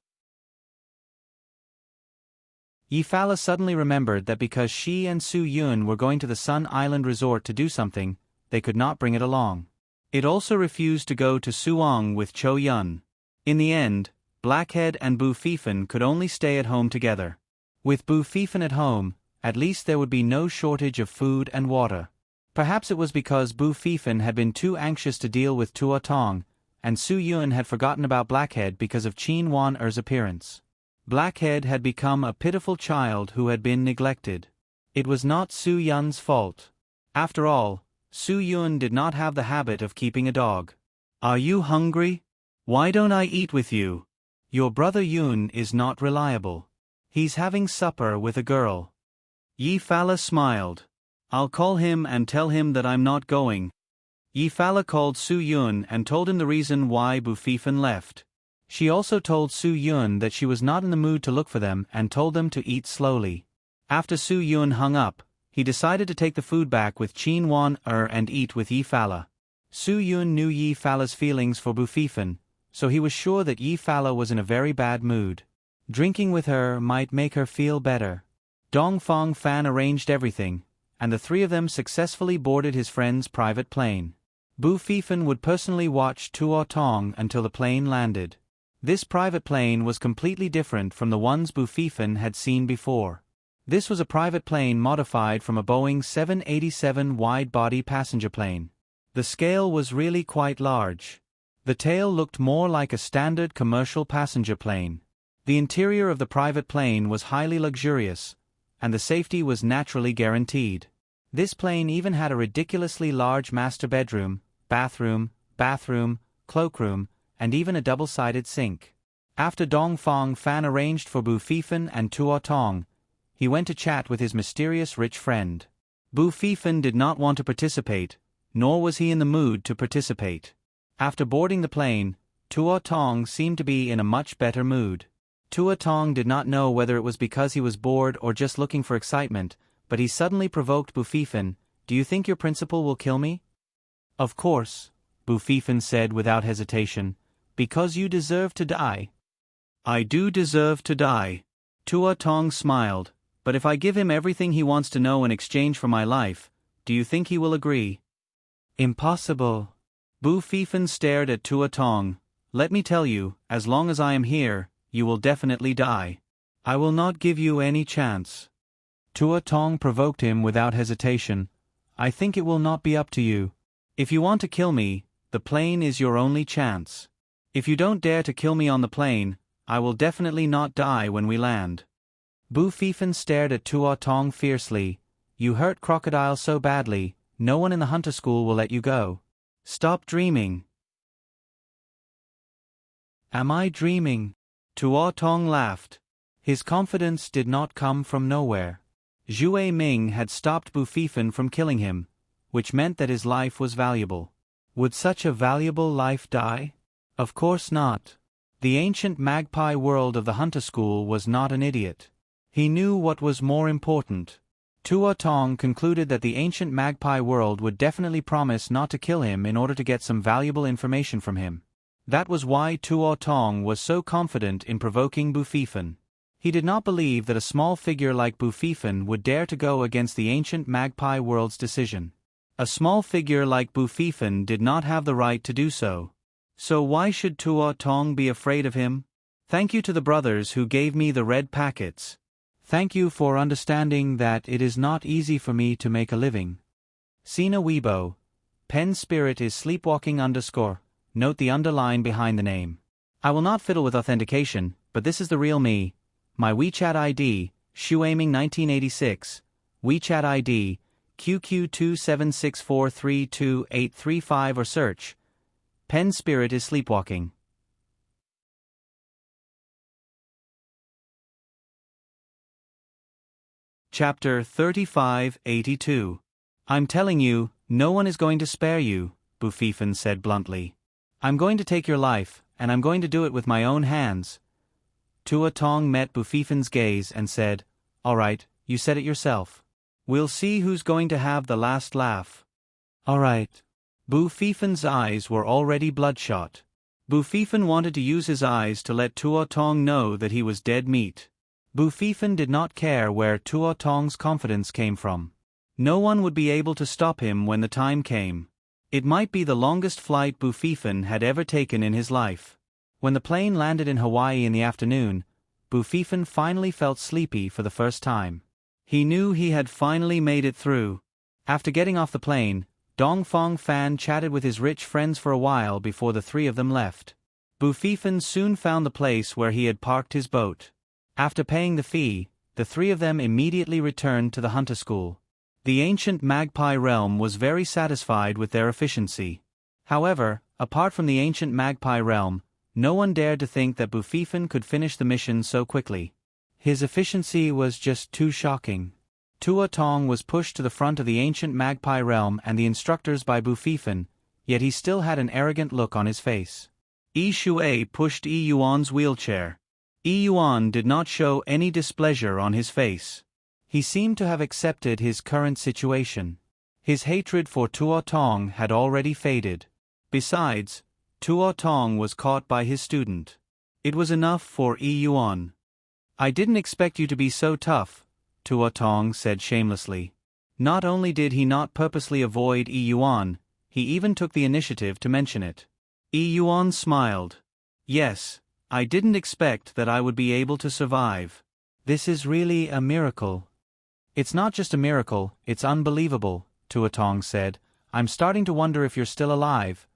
Yi Fala suddenly remembered that because she and Su Yun were going to the Sun Island resort to do something, they could not bring it along. It also refused to go to Suong with Cho Yun. In the end, Blackhead and Bu Fifan could only stay at home together. With Bu Fifan at home, at least there would be no shortage of food and water. Perhaps it was because Bu Fifan had been too anxious to deal with Tua Tong, and Su Yun had forgotten about Blackhead because of Qin Wan Er's appearance. Blackhead had become a pitiful child who had been neglected. It was not Su Yun's fault. After all, Su Yun did not have the habit of keeping a dog. Are you hungry? Why don't I eat with you? Your brother Yun is not reliable. He's having supper with a girl. Yi Fala smiled. I'll call him and tell him that I'm not going. Yi Fala called Su Yun and told him the reason why Bu Fifan left. She also told Su Yun that she was not in the mood to look for them and told them to eat slowly. After Su Yun hung up, he decided to take the food back with Qin Wan and eat with Yi Fala. Su Yun knew Yi Fala's feelings for Bu Fifan, so he was sure that Yi Fala was in a very bad mood. Drinking with her might make her feel better. Dong Fong Fan arranged everything, and the three of them successfully boarded his friend's private plane. Bu Fifan would personally watch Tuo Tong until the plane landed. This private plane was completely different from the ones Bu Fifan had seen before. This was a private plane modified from a Boeing 787 wide-body passenger plane. The scale was really quite large. The tail looked more like a standard commercial passenger plane. The interior of the private plane was highly luxurious, and the safety was naturally guaranteed. This plane even had a ridiculously large master bedroom, bathroom, cloakroom, and even a double-sided sink. After Dong Fong Fan arranged for Bu Fifan and Tuo Tong, he went to chat with his mysterious rich friend. Bu Fifan did not want to participate, nor was he in the mood to participate. After boarding the plane, Tuo Tong seemed to be in a much better mood. Tuo Tong did not know whether it was because he was bored or just looking for excitement, but he suddenly provoked Bu Fifan. Do you think your principal will kill me? Of course, Bu Fifan said without hesitation. Because you deserve to die. I do deserve to die. Tuo Tong smiled, but if I give him everything he wants to know in exchange for my life, do you think he will agree? Impossible. Bu Fifan stared at Tuo Tong. Let me tell you, as long as I am here, you will definitely die. I will not give you any chance. Tuo Tong provoked him without hesitation. I think it will not be up to you. If you want to kill me, the plane is your only chance. If you don't dare to kill me on the plane, I will definitely not die when we land. Bu Fifan stared at Tuo Tong fiercely. You hurt Crocodile so badly, no one in the hunter school will let you go. Stop dreaming. Am I dreaming? Tuo Tong laughed. His confidence did not come from nowhere. Zhue Ming had stopped Bu Fifan from killing him, which meant that his life was valuable. Would such a valuable life die? Of course not. The ancient magpie world of the hunter school was not an idiot. He knew what was more important. Tuo Tong concluded that the ancient magpie world would definitely promise not to kill him in order to get some valuable information from him. That was why Tuo Tong was so confident in provoking Bu Fifan. He did not believe that a small figure like Bu Fifan would dare to go against the ancient magpie world's decision. A small figure like Bu Fifan did not have the right to do so. So why should Tuo Tong be afraid of him? Thank you to the brothers who gave me the red packets. Thank you for understanding that it is not easy for me to make a living. Sina Weibo. Pen Spirit is sleepwalking _ Note the underline behind the name. I will not fiddle with authentication, but this is the real me. My WeChat ID, Shuaiming 1986, WeChat ID, QQ276432835 or search. Pen Spirit is sleepwalking. Chapter 3582. I'm telling you, no one is going to spare you, Bufifen said bluntly. I'm going to take your life, and I'm going to do it with my own hands. Tuatong met Bufifen's gaze and said, All right, you said it yourself. We'll see who's going to have the last laugh. All right. Bufifen's eyes were already bloodshot. Bufifen wanted to use his eyes to let Tuatong know that he was dead meat. Bufifen did not care where Tuatong's confidence came from. No one would be able to stop him when the time came. It might be the longest flight Bufifen had ever taken in his life. When the plane landed in Hawaii in the afternoon, Bufifen finally felt sleepy for the first time. He knew he had finally made it through. After getting off the plane, Dongfang Fan chatted with his rich friends for a while before the three of them left. Bufifen soon found the place where he had parked his boat. After paying the fee, the three of them immediately returned to the hunter school. The ancient Magpie realm was very satisfied with their efficiency. However, apart from the ancient Magpie realm, no one dared to think that Bufifen could finish the mission so quickly. His efficiency was just too shocking. Tuatong was pushed to the front of the ancient Magpie realm and the instructors by Bufifen, yet he still had an arrogant look on his face. Yi Shui pushed Yi Yuan's wheelchair. Yi Yuan did not show any displeasure on his face. He seemed to have accepted his current situation. His hatred for Tuatong had already faded. Besides, Tuatong was caught by his student. It was enough for Yi Yuan. I didn't expect you to be so tough, Tuatong said shamelessly. Not only did he not purposely avoid Yi Yuan, he even took the initiative to mention it. Yi Yuan smiled. Yes, I didn't expect that I would be able to survive. This is really a miracle. It's not just a miracle, it's unbelievable, Tuatong said. I'm starting to wonder if you're still alive.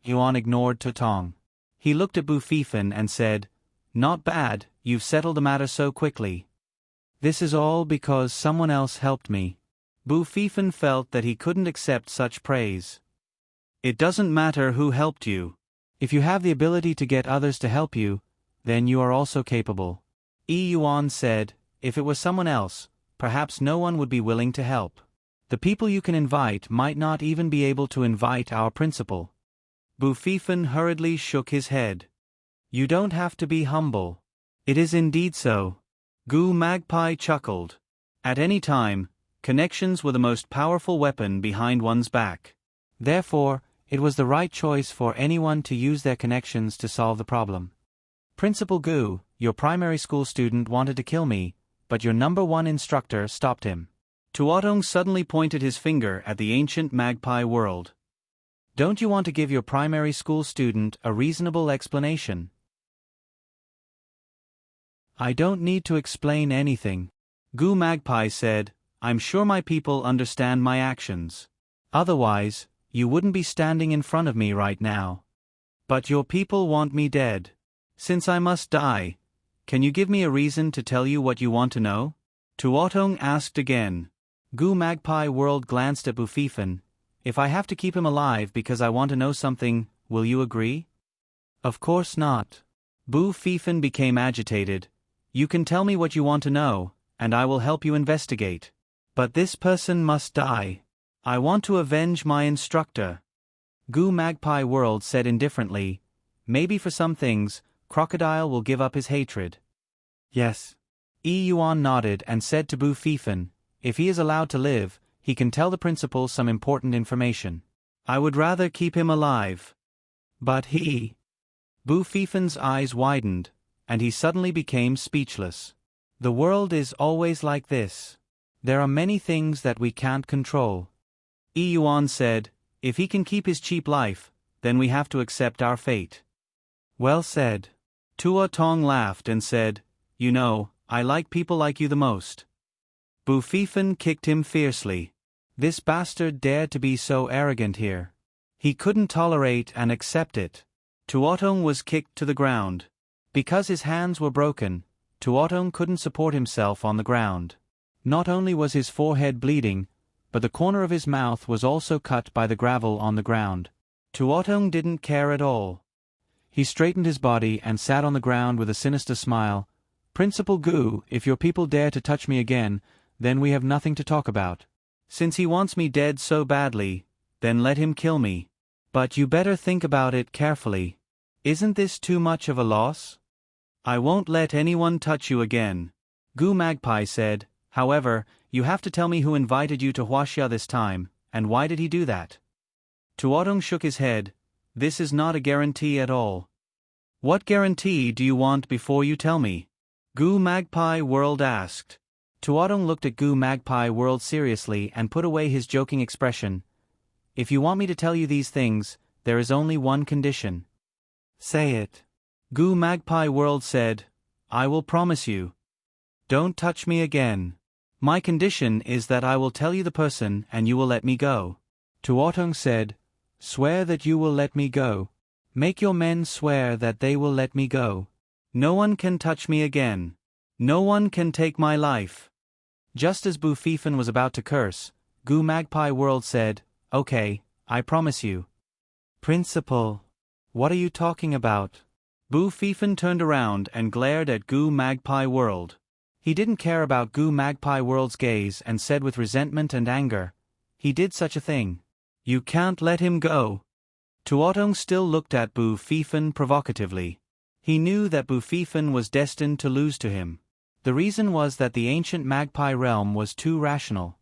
Yuan ignored Tuatong. He looked at Bufifen and said, Not bad, you've settled the matter so quickly. This is all because someone else helped me. Bufifen felt that he couldn't accept such praise. It doesn't matter who helped you. If you have the ability to get others to help you, then you are also capable. Yi Yuan said, If it was someone else, perhaps no one would be willing to help. The people you can invite might not even be able to invite our principal. Bufifen hurriedly shook his head. You don't have to be humble. It is indeed so. Gu Magpie chuckled. At any time, connections were the most powerful weapon behind one's back. Therefore, it was the right choice for anyone to use their connections to solve the problem. Principal Gu, your primary school student wanted to kill me, but your number one instructor stopped him. Tuatong suddenly pointed his finger at the ancient Magpie world. Don't you want to give your primary school student a reasonable explanation? I don't need to explain anything. Gu Magpie said, I'm sure my people understand my actions. Otherwise, you wouldn't be standing in front of me right now. But your people want me dead. Since I must die, can you give me a reason to tell you what you want to know? Tuatong asked again. Gu Magpie World glanced at Bufifen. If I have to keep him alive because I want to know something, will you agree? Of course not. Bufifen became agitated. You can tell me what you want to know, and I will help you investigate. But this person must die. I want to avenge my instructor. Gu Magpie World said indifferently, Maybe for some things, Crocodile will give up his hatred. Yes. Yi Yuan nodded and said to Bufifen, If he is allowed to live, he can tell the principal some important information. I would rather keep him alive. But he... Bufifen's eyes widened, and he suddenly became speechless. The world is always like this. There are many things that we can't control. Yi Yuan said, If he can keep his cheap life, then we have to accept our fate. Well said. Tuatong laughed and said, You know, I like people like you the most. Bufifen kicked him fiercely. This bastard dared to be so arrogant here. He couldn't tolerate and accept it. Tuatong was kicked to the ground. Because his hands were broken, Tuatong couldn't support himself on the ground. Not only was his forehead bleeding, but the corner of his mouth was also cut by the gravel on the ground. Tuatong didn't care at all. He straightened his body and sat on the ground with a sinister smile. Principal Gu, if your people dare to touch me again, then we have nothing to talk about. Since he wants me dead so badly, then let him kill me. But you better think about it carefully. Isn't this too much of a loss? I won't let anyone touch you again. Gu Magpie said, however, you have to tell me who invited you to Huaxia this time, and why did he do that? Tuotong shook his head. This is not a guarantee at all. What guarantee do you want before you tell me? Gu Magpie World asked. Tuotong looked at Gu Magpie World seriously and put away his joking expression. If you want me to tell you these things, there is only one condition. Say it. Gu Magpie World said, I will promise you. Don't touch me again. My condition is that I will tell you the person and you will let me go. Tuotong said, Swear that you will let me go. Make your men swear that they will let me go. No one can touch me again. No one can take my life. Just as Bu Fifan was about to curse, Gu Magpie World said, Okay, I promise you. Principal. What are you talking about? Bu Fifan turned around and glared at Gu Magpie World. He didn't care about Gu Magpie World's gaze and said with resentment and anger, He did such a thing. You can't let him go. Tuotong still looked at Bu Fifan provocatively. He knew that Bu Fifan was destined to lose to him. The reason was that the ancient Magpie realm was too rational.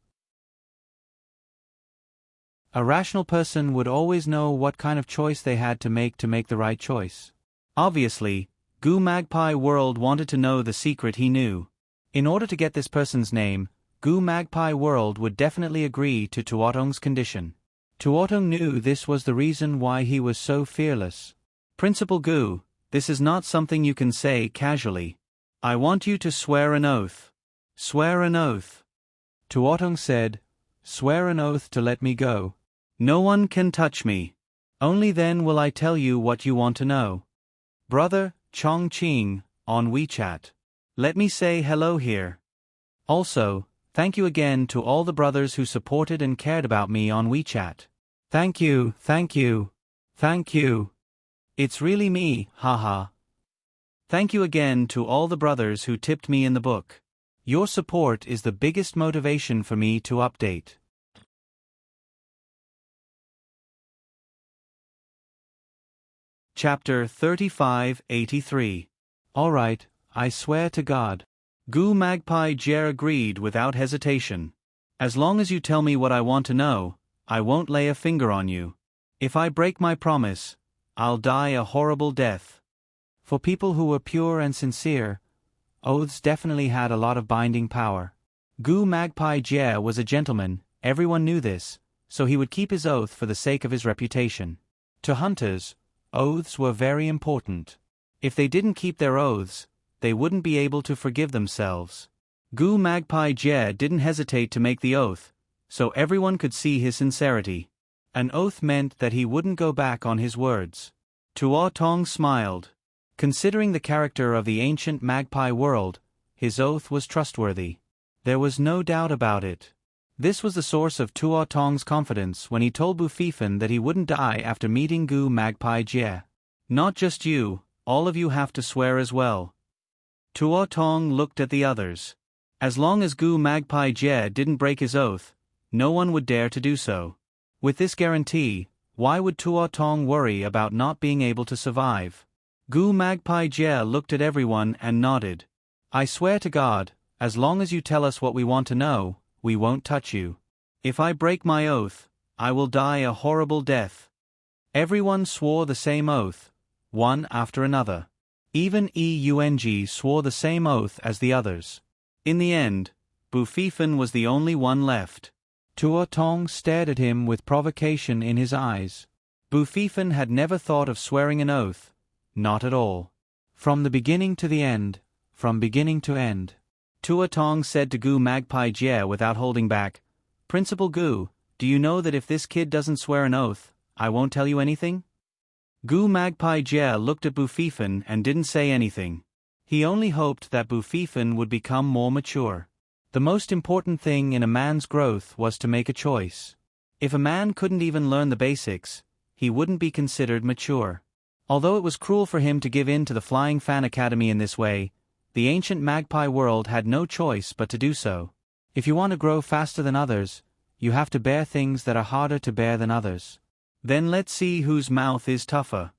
A rational person would always know what kind of choice they had to make the right choice. Obviously, Gu Magpie World wanted to know the secret he knew. In order to get this person's name, Gu Magpie World would definitely agree to Tuotong's condition. Tuotong knew this was the reason why he was so fearless. Principal Gu, this is not something you can say casually. I want you to swear an oath. Swear an oath. Tuotong said, Swear an oath to let me go. No one can touch me. Only then will I tell you what you want to know. Brother, Chong Ching, on WeChat. Let me say hello here. Also, thank you again to all the brothers who supported and cared about me on WeChat. Thank you, thank you. Thank you. It's really me, haha. Thank you again to all the brothers who tipped me in the book. Your support is the biggest motivation for me to update. Chapter 3583. Alright, I swear to God. Gu Magpie Jer agreed without hesitation. As long as you tell me what I want to know, I won't lay a finger on you. If I break my promise, I'll die a horrible death. For people who were pure and sincere, oaths definitely had a lot of binding power. Gu Magpie Jer was a gentleman, everyone knew this, so he would keep his oath for the sake of his reputation. To hunters, oaths were very important. If they didn't keep their oaths, they wouldn't be able to forgive themselves. Gu Magpie Jer didn't hesitate to make the oath, so everyone could see his sincerity. An oath meant that he wouldn't go back on his words. Tuotong smiled. Considering the character of the ancient Magpie World, his oath was trustworthy. There was no doubt about it. This was the source of Tuotong's confidence when he told Bu Fifan that he wouldn't die after meeting Gu Magpie Jer. Not just you, all of you have to swear as well. Tuotong looked at the others. As long as Gu Magpie Jer didn't break his oath, no one would dare to do so. With this guarantee, why would Tuotong worry about not being able to survive? Gu Magpie Jer looked at everyone and nodded. I swear to God, as long as you tell us what we want to know, we won't touch you. If I break my oath, I will die a horrible death. Everyone swore the same oath, one after another. Even Eung swore the same oath as the others. In the end, Bu Fifan was the only one left. Tuotong stared at him with provocation in his eyes. Bu Fifan had never thought of swearing an oath. Not at all. From the beginning to the end, from beginning to end. Tuotong said to Gu Magpie Jer without holding back, Principal Gu, do you know that if this kid doesn't swear an oath, I won't tell you anything? Gu Magpie Jer looked at Bu Fifan and didn't say anything. He only hoped that Bu Fifan would become more mature. The most important thing in a man's growth was to make a choice. If a man couldn't even learn the basics, he wouldn't be considered mature. Although it was cruel for him to give in to the Flying Fan Academy in this way, the ancient Magpie World had no choice but to do so. If you want to grow faster than others, you have to bear things that are harder to bear than others. Then let's see whose mouth is tougher.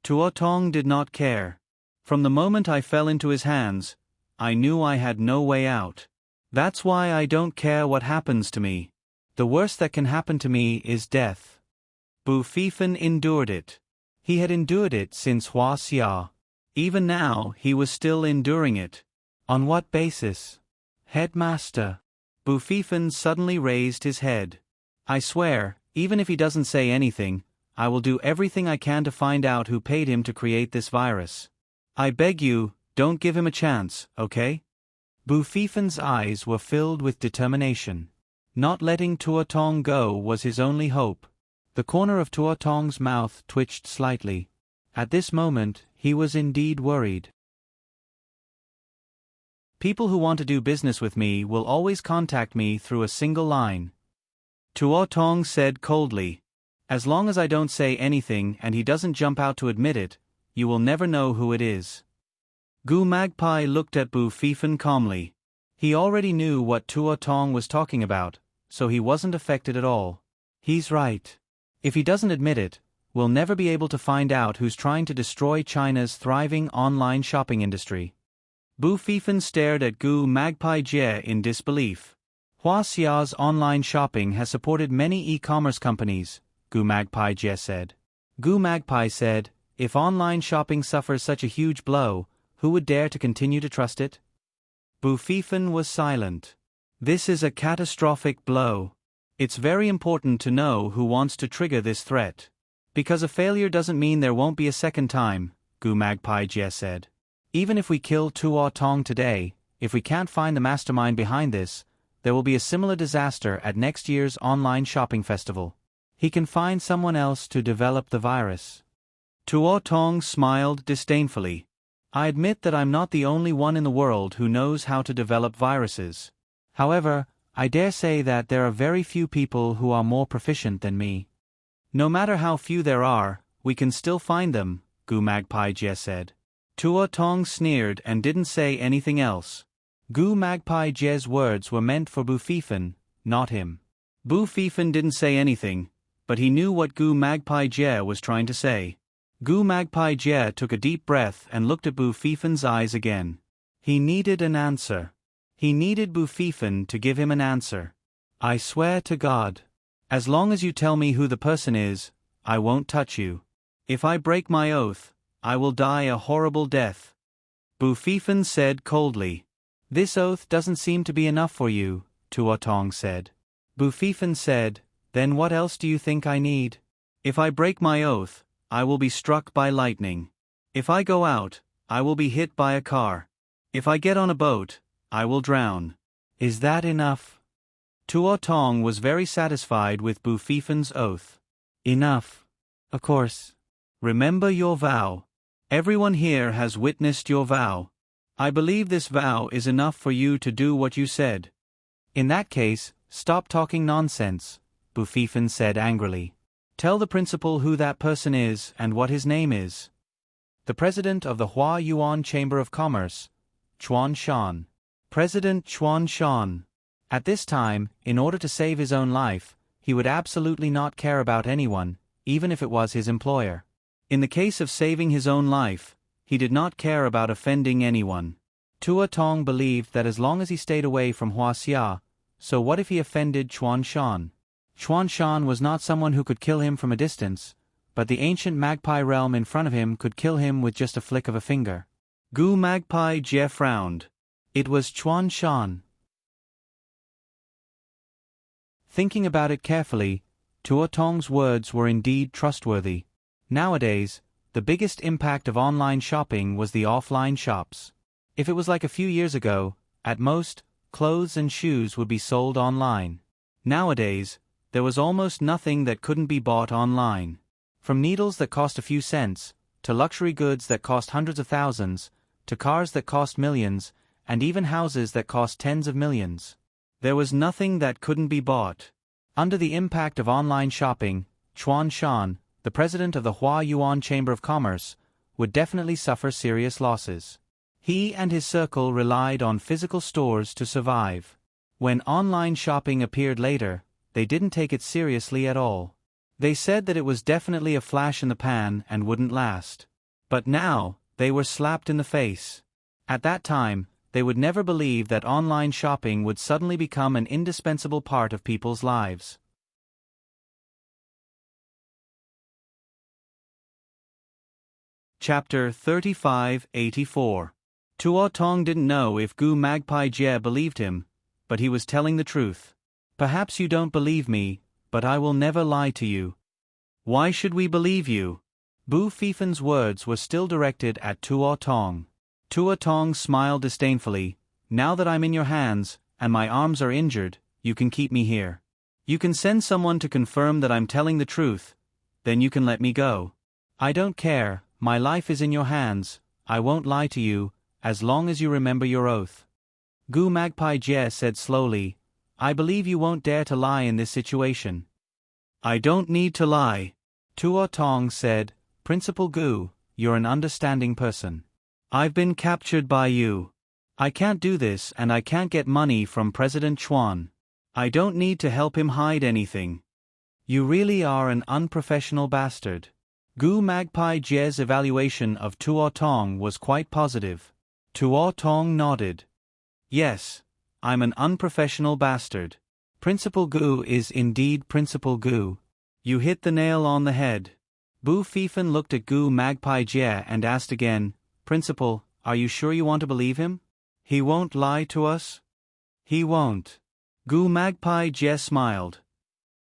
Tuotong did not care. From the moment I fell into his hands, I knew I had no way out. That's why I don't care what happens to me. The worst that can happen to me is death. Bu Fifan endured it. He had endured it since Hua Xia. Even now, he was still enduring it. On what basis? Headmaster. Bu Fifan suddenly raised his head. I swear, even if he doesn't say anything, I will do everything I can to find out who paid him to create this virus. I beg you, don't give him a chance, okay? Bu Fifan's eyes were filled with determination. Not letting Tuotong go was his only hope. The corner of Tuotong's mouth twitched slightly. At this moment, he was indeed worried. People who want to do business with me will always contact me through a single line. Tuotong said coldly. As long as I don't say anything and he doesn't jump out to admit it, you will never know who it is. Gu Magpie looked at Bu Fifan calmly. He already knew what Tuotong was talking about, so he wasn't affected at all. He's right. If he doesn't admit it, we'll never be able to find out who's trying to destroy China's thriving online shopping industry. Bu Fifan stared at Gu Magpie Jie in disbelief. Hua Xia's online shopping has supported many e-commerce companies, Gu Magpie Jie said. Gu Magpie said, if online shopping suffers such a huge blow, who would dare to continue to trust it? Bu Fifan was silent. This is a catastrophic blow. It's very important to know who wants to trigger this threat. Because a failure doesn't mean there won't be a second time, Gu Magpie Jie said. Even if we kill Tuotong today, if we can't find the mastermind behind this, there will be a similar disaster at next year's online shopping festival. He can find someone else to develop the virus. Tuotong smiled disdainfully. I admit that I'm not the only one in the world who knows how to develop viruses. However, I dare say that there are very few people who are more proficient than me. No matter how few there are, we can still find them, Gu Magpie Jie said. Tuotong sneered and didn't say anything else. Gu Magpie Jie's words were meant for Bu Fifan, not him. Bu Fifan didn't say anything, but he knew what Gu Magpie Jie was trying to say. Gu Magpie Jie took a deep breath and looked at Bu Fifan's eyes again. He needed an answer. He needed Bu Fifan to give him an answer. I swear to God. As long as you tell me who the person is, I won't touch you. If I break my oath, I will die a horrible death. Bu Fifan said coldly. This oath doesn't seem to be enough for you, Tuotong said. Bu Fifan said, then what else do you think I need? If I break my oath, I will be struck by lightning. If I go out, I will be hit by a car. If I get on a boat, I will drown. Is that enough? Tuotong was very satisfied with Bu Fifan's oath. Enough. Of course. Remember your vow. Everyone here has witnessed your vow. I believe this vow is enough for you to do what you said. In that case, stop talking nonsense, Bu Fifan said angrily. Tell the principal who that person is and what his name is. The president of the Hua Yuan Chamber of Commerce, Chuan Shan. President Chuan Shan. At this time, in order to save his own life, he would absolutely not care about anyone, even if it was his employer. In the case of saving his own life, he did not care about offending anyone. Tuotong believed that as long as he stayed away from Hua Xia, so what if he offended Chuan Shan? Chuan Shan was not someone who could kill him from a distance, but the ancient magpie realm in front of him could kill him with just a flick of a finger. Gu Magpie Jie frowned. It was Chuan Shan. Thinking about it carefully, Tuotong's words were indeed trustworthy. Nowadays, the biggest impact of online shopping was the offline shops. If it was like a few years ago, at most, clothes and shoes would be sold online. Nowadays, there was almost nothing that couldn't be bought online. From needles that cost a few cents, to luxury goods that cost hundreds of thousands, to cars that cost millions, and even houses that cost tens of millions. There was nothing that couldn't be bought. Under the impact of online shopping, Chuan Shan, the president of the Hua Yuan Chamber of Commerce, would definitely suffer serious losses. He and his circle relied on physical stores to survive. When online shopping appeared later, they didn't take it seriously at all. They said that it was definitely a flash in the pan and wouldn't last. But now, they were slapped in the face. At that time, they would never believe that online shopping would suddenly become an indispensable part of people's lives. Chapter 3584. Tuo Tong didn't know if Gu Magpie Jie believed him, but he was telling the truth. Perhaps you don't believe me, but I will never lie to you. Why should we believe you? Bu Fifan's words were still directed at Tuo Tong. Tuo Tong smiled disdainfully. Now that I'm in your hands, and my arms are injured, you can keep me here. You can send someone to confirm that I'm telling the truth, then you can let me go. I don't care, my life is in your hands, I won't lie to you, as long as you remember your oath. Gu Magpie Jie said slowly, I believe you won't dare to lie in this situation. I don't need to lie. Tuo Tong said, Principal Gu, you're an understanding person. I've been captured by you. I can't do this and I can't get money from President Chuan. I don't need to help him hide anything. You really are an unprofessional bastard. Gu Magpie Jie's evaluation of Tuo Tong was quite positive. Tuo Tong nodded. Yes, I'm an unprofessional bastard. Principal Gu is indeed Principal Gu. You hit the nail on the head. Bu Fifan looked at Gu Magpie Jie and asked again, Principal, are you sure you want to believe him? He won't lie to us? He won't. Gu Magpie Jie smiled.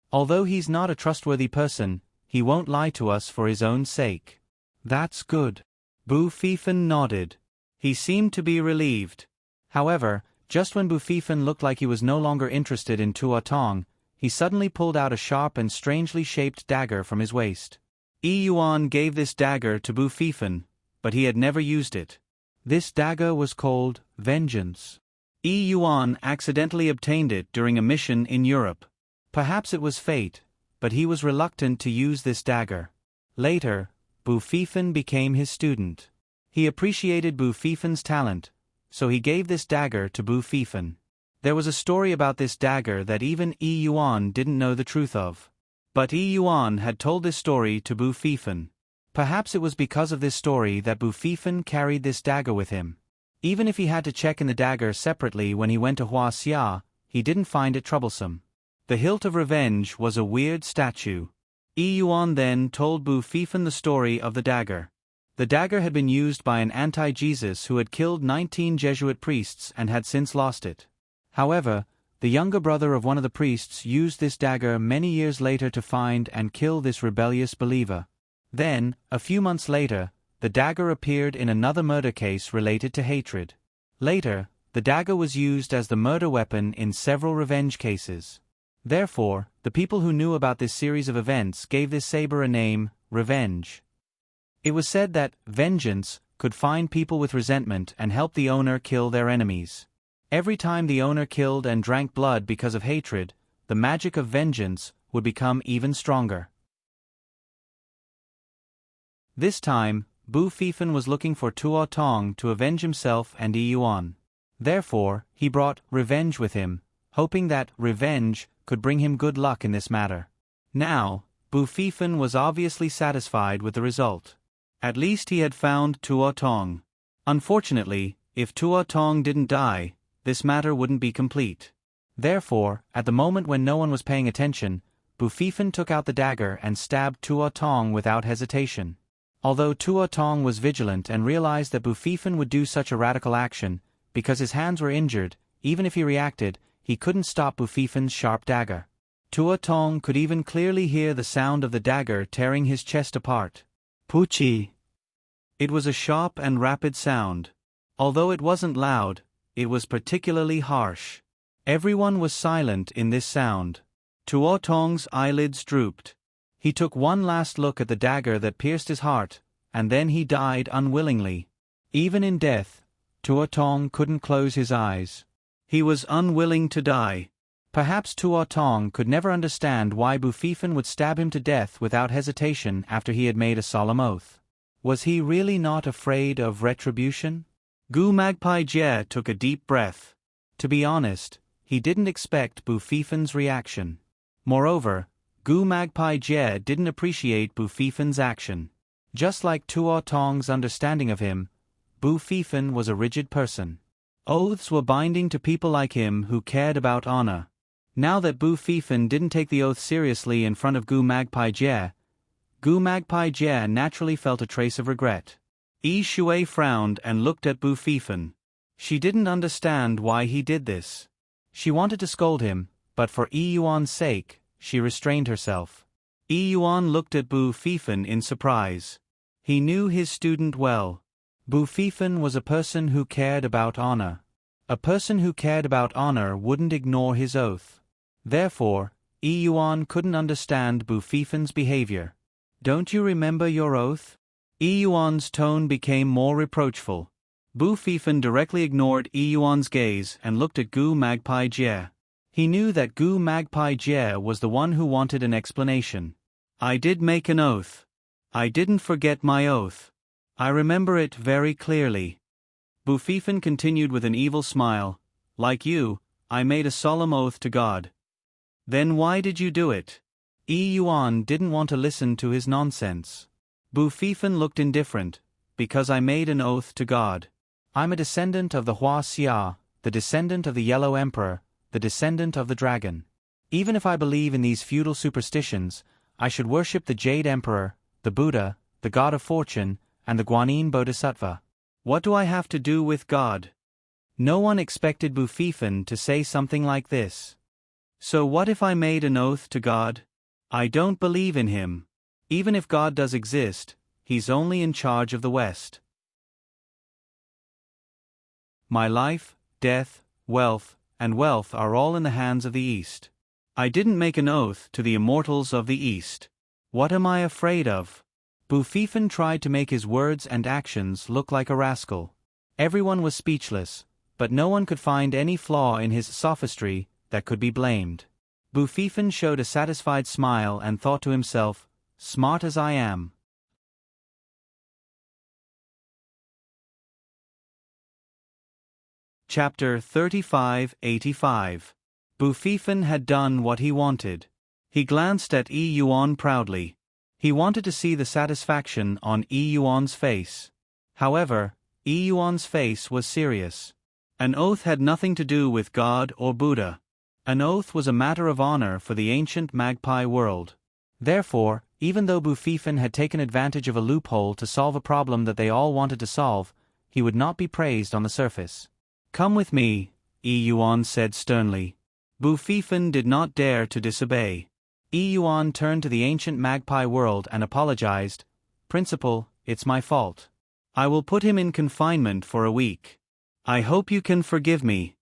Although he's not a trustworthy person, he won't lie to us for his own sake. That's good. Bu Fifan nodded. He seemed to be relieved. However, just when Bu Fifan looked like he was no longer interested in Tuo Tong, he suddenly pulled out a sharp and strangely shaped dagger from his waist. Yi Yuan gave this dagger to Bu Fifan, but he had never used it. This dagger was called Vengeance. Yi Yuan accidentally obtained it during a mission in Europe. Perhaps it was fate, but he was reluctant to use this dagger. Later, Bu Fifan became his student. He appreciated Bu Fifan's talent, so he gave this dagger to Bu Fifan. There was a story about this dagger that even Yi Yuan didn't know the truth of. But Yi Yuan had told this story to Bu Fifan. Perhaps it was because of this story that Bu Fifan carried this dagger with him. Even if he had to check in the dagger separately when he went to Huaxia, he didn't find it troublesome. The hilt of revenge was a weird statue. Yi Yuan then told Bu Fifan the story of the dagger. The dagger had been used by an anti-Jesus who had killed 19 Jesuit priests and had since lost it. However, the younger brother of one of the priests used this dagger many years later to find and kill this rebellious believer. Then, a few months later, the dagger appeared in another murder case related to hatred. Later, the dagger was used as the murder weapon in several revenge cases. Therefore, the people who knew about this series of events gave this saber a name, Revenge. It was said that vengeance could find people with resentment and help the owner kill their enemies. Every time the owner killed and drank blood because of hatred, the magic of vengeance would become even stronger. This time, Bu Fifan was looking for Tuo Tong to avenge himself and Yi Yuan. Therefore, he brought revenge with him, hoping that revenge could bring him good luck in this matter. Now, Bu Fifan was obviously satisfied with the result. At least he had found Tuo Tong. Unfortunately, if Tuo Tong didn't die, this matter wouldn't be complete. Therefore, at the moment when no one was paying attention, Bu Fifan took out the dagger and stabbed Tuo Tong without hesitation. Although Tuo Tong was vigilant and realized that Bu Fifan would do such a radical action, because his hands were injured, even if he reacted, he couldn't stop Bu Fifan's sharp dagger. Tuo Tong could even clearly hear the sound of the dagger tearing his chest apart. Puchi! It was a sharp and rapid sound. Although it wasn't loud, it was particularly harsh. Everyone was silent in this sound. Tuo Tong's eyelids drooped. He took one last look at the dagger that pierced his heart, and then he died unwillingly. Even in death, Tuo Tong couldn't close his eyes. He was unwilling to die. Perhaps Tuo Tong could never understand why Bu Fifan would stab him to death without hesitation after he had made a solemn oath. Was he really not afraid of retribution? Gu Magpie Jie took a deep breath. To be honest, he didn't expect Bu Fifan's reaction. Moreover, Gu Magpie Jie didn't appreciate Bu Fifan's action. Just like Tuo Tong's understanding of him, Bu Fifan was a rigid person. Oaths were binding to people like him who cared about honor. Now that Bu Fifan didn't take the oath seriously in front of Gu Magpie Jie, Gu Magpie Jie naturally felt a trace of regret. Yi Shui frowned and looked at Bu Fifan. She didn't understand why he did this. She wanted to scold him, but for Yi Yuan's sake, she restrained herself. Yi Yuan looked at Bu Fifan in surprise. He knew his student well. Bu Fifan was a person who cared about honor. A person who cared about honor wouldn't ignore his oath. Therefore, Yi Yuan couldn't understand Bu Fifan's behavior. "Don't you remember your oath?" Yi Yuan's tone became more reproachful. Bu Fifan directly ignored Yi Yuan's gaze and looked at Gu Magpie Jie. He knew that Gu Magpie Jie was the one who wanted an explanation. "I did make an oath. I didn't forget my oath. I remember it very clearly." Bu Fifan continued with an evil smile. "Like you, I made a solemn oath to God." "Then why did you do it?" Yi Yuan didn't want to listen to his nonsense. Bu Fifan looked indifferent. "Because I made an oath to God. I'm a descendant of the Hua Xia, the descendant of the Yellow Emperor, the descendant of the dragon. Even if I believe in these feudal superstitions, I should worship the Jade Emperor, the Buddha, the God of Fortune, and the Guanyin Bodhisattva. What do I have to do with God?" No one expected Bu Fifan to say something like this. "So what if I made an oath to God? I don't believe in him. Even if God does exist, he's only in charge of the West. My life, death, wealth, and wealth are all in the hands of the East. I didn't make an oath to the immortals of the East. What am I afraid of?" Bu Fifan tried to make his words and actions look like a rascal. Everyone was speechless, but no one could find any flaw in his sophistry that could be blamed. Bu Fifan showed a satisfied smile and thought to himself, "Smart as I am." Chapter 3585. Bu Fifan had done what he wanted. He glanced at Yi Yuan proudly. He wanted to see the satisfaction on Yi Yuan's face. However, Yi Yuan's face was serious. An oath had nothing to do with God or Buddha. An oath was a matter of honor for the ancient Magpie world. Therefore, even though Bu Fifan had taken advantage of a loophole to solve a problem that they all wanted to solve, he would not be praised on the surface. "Come with me," Yi Yuan said sternly. Bu Fifan did not dare to disobey. Yi Yuan turned to the ancient Magpie world and apologized. "Principal, it's my fault. I will put him in confinement for a week. I hope you can forgive me."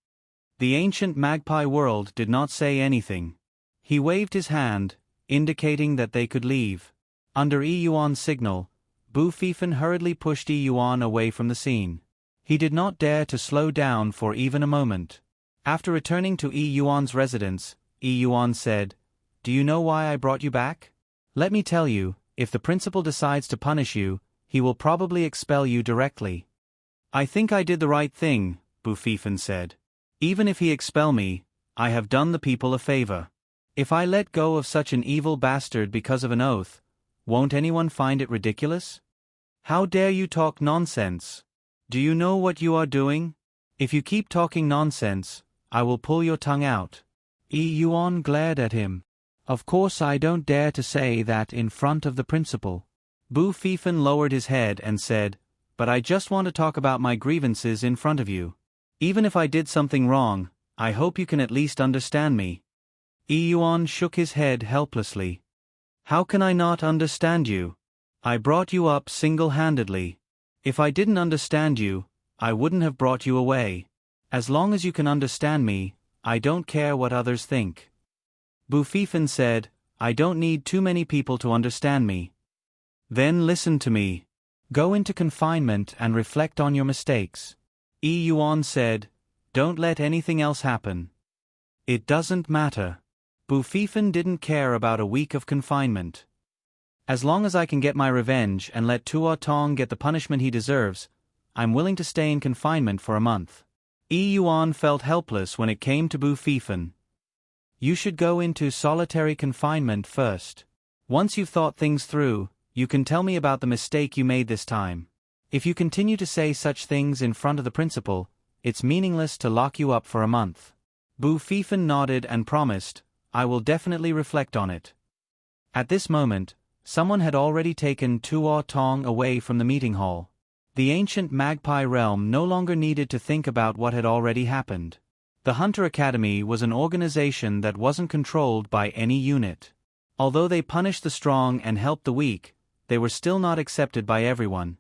The ancient Magpie world did not say anything. He waved his hand, indicating that they could leave. Under Yi Yuan's signal, Bu Fifan hurriedly pushed Yi Yuan away from the scene. He did not dare to slow down for even a moment. After returning to Yi Yuan's residence, Yi Yuan said, "Do you know why I brought you back? Let me tell you, if the principal decides to punish you, he will probably expel you directly." "I think I did the right thing," Bu Fifan said. "Even if he expel me, I have done the people a favor. If I let go of such an evil bastard because of an oath, won't anyone find it ridiculous? How dare you talk nonsense? Do you know what you are doing? If you keep talking nonsense, I will pull your tongue out." Yi Yuan glared at him. "Of course I don't dare to say that in front of the principal." Bu Fifan lowered his head and said, "But I just want to talk about my grievances in front of you. Even if I did something wrong, I hope you can at least understand me." Yi Yuan shook his head helplessly. "How can I not understand you? I brought you up single-handedly. If I didn't understand you, I wouldn't have brought you away. As long as you can understand me, I don't care what others think." Bu Fifan said, "I don't need too many people to understand me." "Then listen to me. Go into confinement and reflect on your mistakes." Yi Yuan said, "Don't let anything else happen." "It doesn't matter." Bu Fifan didn't care about a week of confinement. "As long as I can get my revenge and let Tuo Tong get the punishment he deserves, I'm willing to stay in confinement for a month." Yi Yuan felt helpless when it came to Bu Fifan. You should go into solitary confinement first. Once you've thought things through, you can tell me about the mistake you made this time. If you continue to say such things in front of the principal, it's meaningless to lock you up for a month. Bu Fifan nodded and promised, I will definitely reflect on it. At this moment, someone had already taken Tuo Tong away from the meeting hall. The ancient magpie realm no longer needed to think about what had already happened. The Hunter Academy was an organization that wasn't controlled by any unit. Although they punished the strong and helped the weak, they were still not accepted by everyone.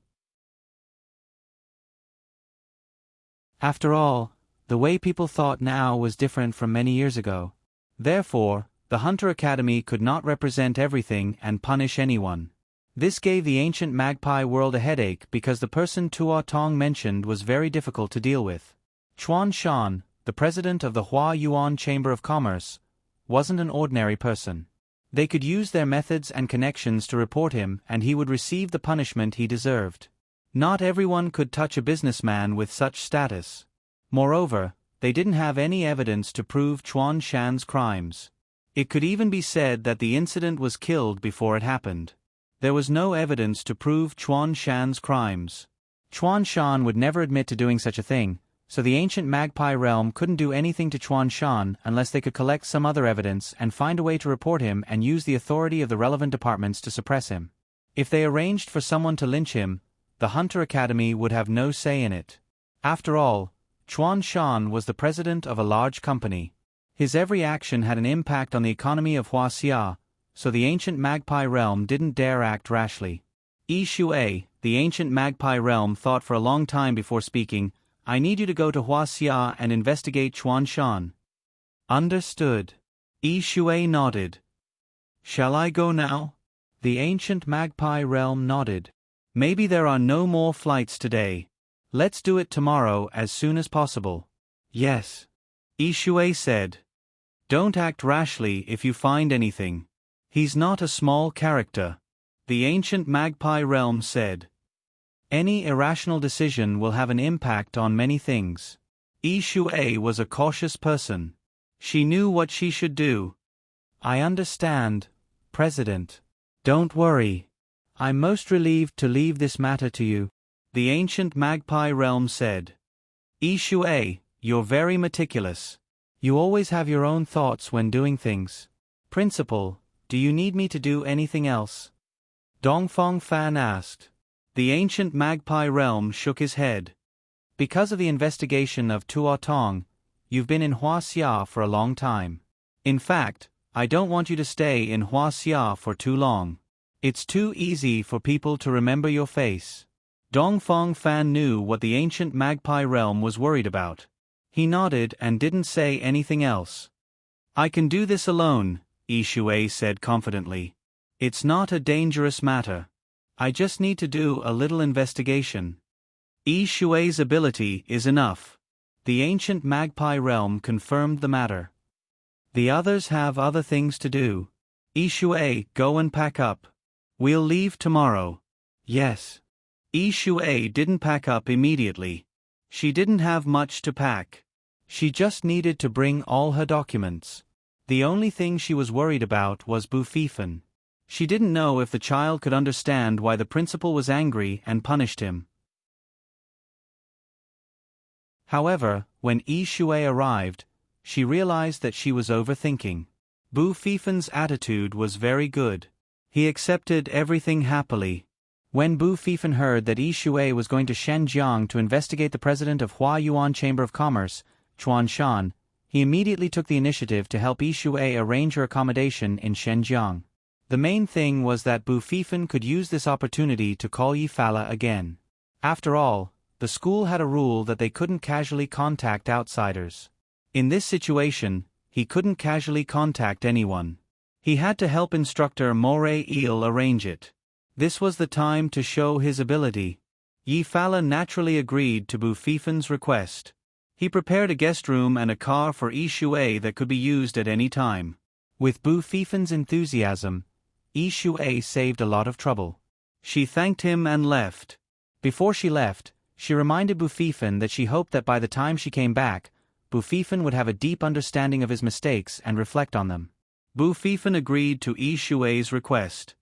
After all, the way people thought now was different from many years ago. Therefore, the Hunter Academy could not represent everything and punish anyone. This gave the ancient magpie world a headache because the person Tuo Tong mentioned was very difficult to deal with. Chuan Shan, the president of the Hua Yuan Chamber of Commerce, wasn't an ordinary person. They could use their methods and connections to report him and he would receive the punishment he deserved. Not everyone could touch a businessman with such status. Moreover, they didn't have any evidence to prove Chuan Shan's crimes. It could even be said that the incident was killed before it happened. There was no evidence to prove Chuan Shan's crimes. Chuan Shan would never admit to doing such a thing, so the ancient magpie realm couldn't do anything to Chuan Shan unless they could collect some other evidence and find a way to report him and use the authority of the relevant departments to suppress him. If they arranged for someone to lynch him, the Hunter Academy would have no say in it. After all, Chuan Shan was the president of a large company. His every action had an impact on the economy of Huaxia, so the ancient magpie realm didn't dare act rashly. Yi Shui, the ancient magpie realm, thought for a long time before speaking, I need you to go to Huaxia and investigate Chuan Shan. Understood. Yi Shui nodded. Shall I go now? The ancient magpie realm nodded. Maybe there are no more flights today. Let's do it tomorrow as soon as possible. Yes. Yi Shui said. Don't act rashly if you find anything. He's not a small character. The ancient magpie realm said. Any irrational decision will have an impact on many things. Yi Shui was a cautious person. She knew what she should do. I understand, President. Don't worry. I'm most relieved to leave this matter to you. The ancient magpie realm said. Yi Shui, you're very meticulous. You always have your own thoughts when doing things. Principal, do you need me to do anything else? Dongfeng Fan asked. The ancient magpie realm shook his head. Because of the investigation of Tuo Tong, you've been in Huaxia for a long time. In fact, I don't want you to stay in Huaxia for too long. It's too easy for people to remember your face. Dongfeng Fan knew what the ancient magpie realm was worried about. He nodded and didn't say anything else. I can do this alone, Yi Shui said confidently. It's not a dangerous matter. I just need to do a little investigation. Yi Shui's ability is enough. The ancient magpie realm confirmed the matter. The others have other things to do. Yi Shui, go and pack up. We'll leave tomorrow. Yes. Yi Shui didn't pack up immediately. She didn't have much to pack. She just needed to bring all her documents. The only thing she was worried about was Bu Fifan. She didn't know if the child could understand why the principal was angry and punished him. However, when Yi Shui arrived, she realized that she was overthinking. Bu Fifan's attitude was very good. He accepted everything happily. When Bu Fifan heard that Yi Shui was going to Shenzhen to investigate the president of Hua Yuan Chamber of Commerce, Chuan Shan, he immediately took the initiative to help Yi Shui arrange her accommodation in Shenzhen. The main thing was that Bu Fifan could use this opportunity to call Yi Fala again. After all, the school had a rule that they couldn't casually contact outsiders. In this situation, he couldn't casually contact anyone. He had to help instructor Moray Eel arrange it. This was the time to show his ability. Yi Fala naturally agreed to Bu Fifan's request. He prepared a guest room and a car for Yi Shui that could be used at any time. With Bu Fifan's enthusiasm, Yi Shui saved a lot of trouble. She thanked him and left. Before she left, she reminded Bu Fifan that she hoped that by the time she came back, Bu Fifan would have a deep understanding of his mistakes and reflect on them. Bu Fifan agreed to Yi Shui's request.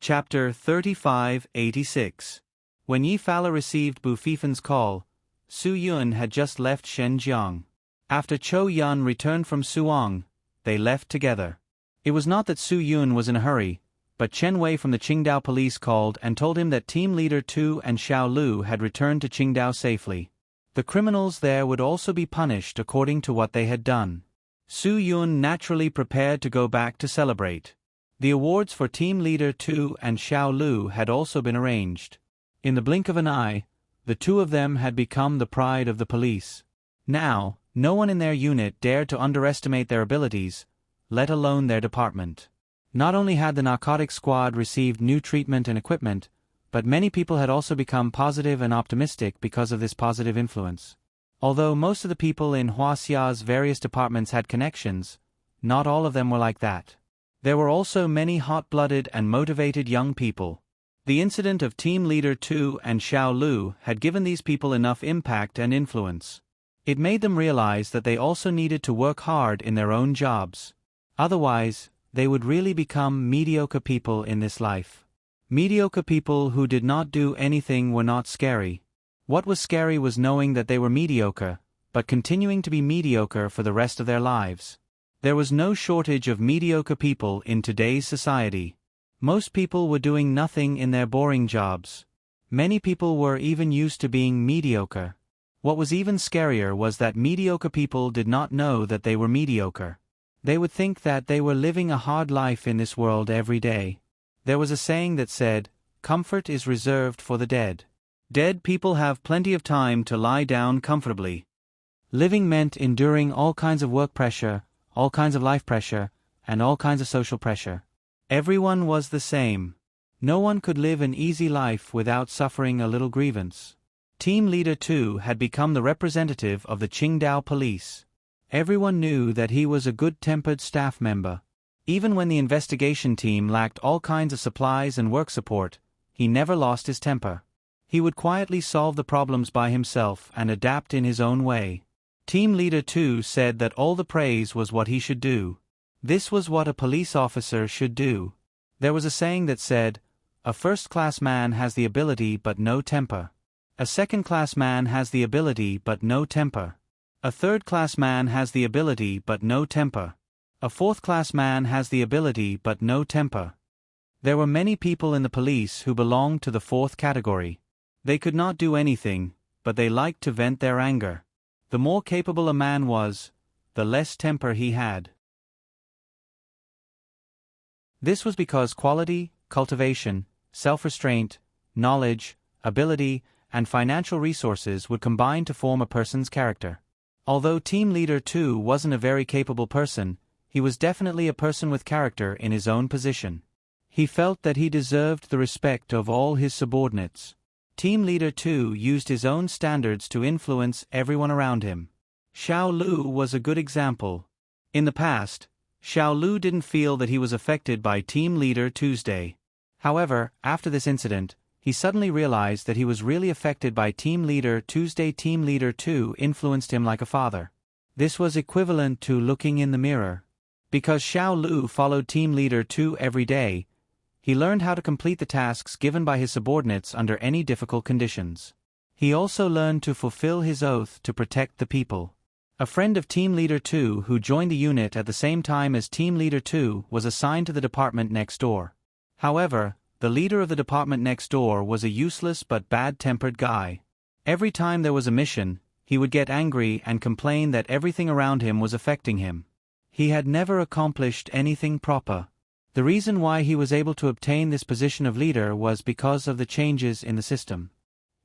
Chapter 3586. When Yi Fala received Bu Fifan's call, Su Yun had just left Shenzhen. After Chou Yun returned from Suong, they left together. It was not that Su Yun was in a hurry, but Chen Wei from the Qingdao police called and told him that Team Leader Tu and Xiao Lu had returned to Qingdao safely. The criminals there would also be punished according to what they had done. Su Yun naturally prepared to go back to celebrate. The awards for Team Leader Tu and Xiao Lu had also been arranged. In the blink of an eye, the two of them had become the pride of the police. Now, no one in their unit dared to underestimate their abilities, let alone their department. Not only had the narcotics squad received new treatment and equipment, but many people had also become positive and optimistic because of this positive influence. Although most of the people in Huaxia's various departments had connections, not all of them were like that. There were also many hot-blooded and motivated young people. The incident of Team Leader Tu and Xiao Lu had given these people enough impact and influence. It made them realize that they also needed to work hard in their own jobs. Otherwise, they would really become mediocre people in this life. Mediocre people who did not do anything were not scary. What was scary was knowing that they were mediocre, but continuing to be mediocre for the rest of their lives. There was no shortage of mediocre people in today's society. Most people were doing nothing in their boring jobs. Many people were even used to being mediocre. What was even scarier was that mediocre people did not know that they were mediocre. They would think that they were living a hard life in this world every day. There was a saying that said, "Comfort is reserved for the dead." Dead people have plenty of time to lie down comfortably. Living meant enduring all kinds of work pressure, all kinds of life pressure, and all kinds of social pressure. Everyone was the same. No one could live an easy life without suffering a little grievance. Team Leader Tu had become the representative of the Qingdao police. Everyone knew that he was a good-tempered staff member. Even when the investigation team lacked all kinds of supplies and work support, he never lost his temper. He would quietly solve the problems by himself and adapt in his own way. Team Leader Tu said that all the praise was what he should do. This was what a police officer should do. There was a saying that said, "A first-class man has the ability but no temper. A second-class man has the ability but no temper. A third-class man has the ability but no temper. A fourth-class man has the ability but no temper." There were many people in the police who belonged to the fourth category. They could not do anything, but they liked to vent their anger. The more capable a man was, the less temper he had. This was because quality, cultivation, self-restraint, knowledge, ability, and financial resources would combine to form a person's character. Although Team Leader Tu wasn't a very capable person, he was definitely a person with character in his own position. He felt that he deserved the respect of all his subordinates. Team Leader Tu used his own standards to influence everyone around him. Xiao Lu was a good example. In the past, Xiao Lu didn't feel that he was affected by Team Leader Tuesday. However, after this incident, he suddenly realized that he was really affected by Team Leader Tuesday. Team Leader Tu influenced him like a father. This was equivalent to looking in the mirror. Because Xiao Lu followed Team Leader Tu every day, he learned how to complete the tasks given by his subordinates under any difficult conditions. He also learned to fulfill his oath to protect the people. A friend of Team Leader Tu who joined the unit at the same time as Team Leader Tu was assigned to the department next door. However, the leader of the department next door was a useless but bad-tempered guy. Every time there was a mission, he would get angry and complain that everything around him was affecting him. He had never accomplished anything proper. The reason why he was able to obtain this position of leader was because of the changes in the system.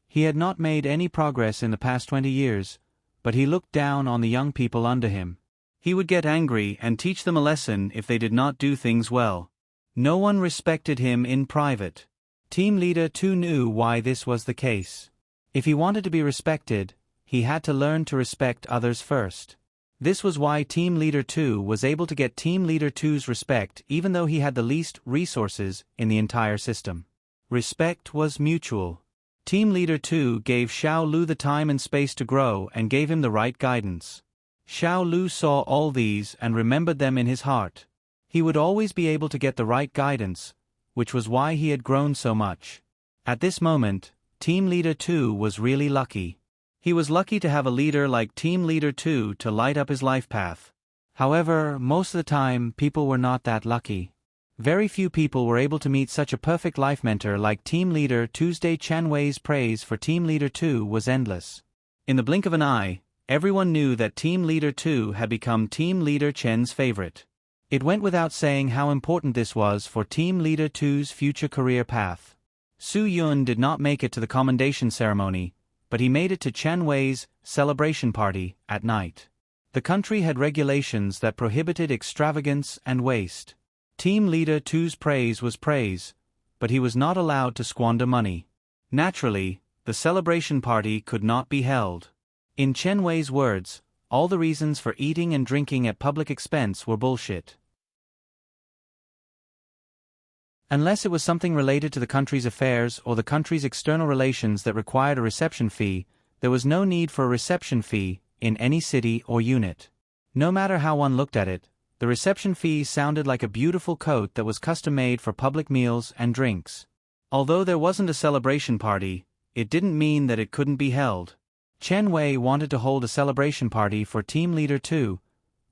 He had not made any progress in the past 20 years, but he looked down on the young people under him. He would get angry and teach them a lesson if they did not do things well. No one respected him in private. Team Leader Tu knew why this was the case. If he wanted to be respected, he had to learn to respect others first. This was why Team Leader Tu was able to get Team Leader Tu's respect even though he had the least resources in the entire system. Respect was mutual. Team Leader 2 gave Xiao Lu the time and space to grow and gave him the right guidance. Xiao Lu saw all these and remembered them in his heart. He would always be able to get the right guidance, which was why he had grown so much. At this moment, Team Leader 2 was really lucky. He was lucky to have a leader like Team Leader 2 to light up his life path. However, most of the time, people were not that lucky. Very few people were able to meet such a perfect life mentor like Team Leader 2's. Chen Wei's praise for Team Leader 2 was endless. In the blink of an eye, everyone knew that Team Leader 2 had become Team Leader Chen's favorite. It went without saying how important this was for Team Leader 2's future career path. Su Yun did not make it to the commendation ceremony, but he made it to Chen Wei's celebration party at night. The country had regulations that prohibited extravagance and waste. Team Leader 2's praise was praise, but he was not allowed to squander money. Naturally, the celebration party could not be held. In Chen Wei's words, all the reasons for eating and drinking at public expense were bullshit. Unless it was something related to the country's affairs or the country's external relations that required a reception fee, there was no need for a reception fee in any city or unit. No matter how one looked at it, the reception fee sounded like a beautiful coat that was custom-made for public meals and drinks. Although there wasn't a celebration party, it didn't mean that it couldn't be held. Chen Wei wanted to hold a celebration party for Team Leader 2,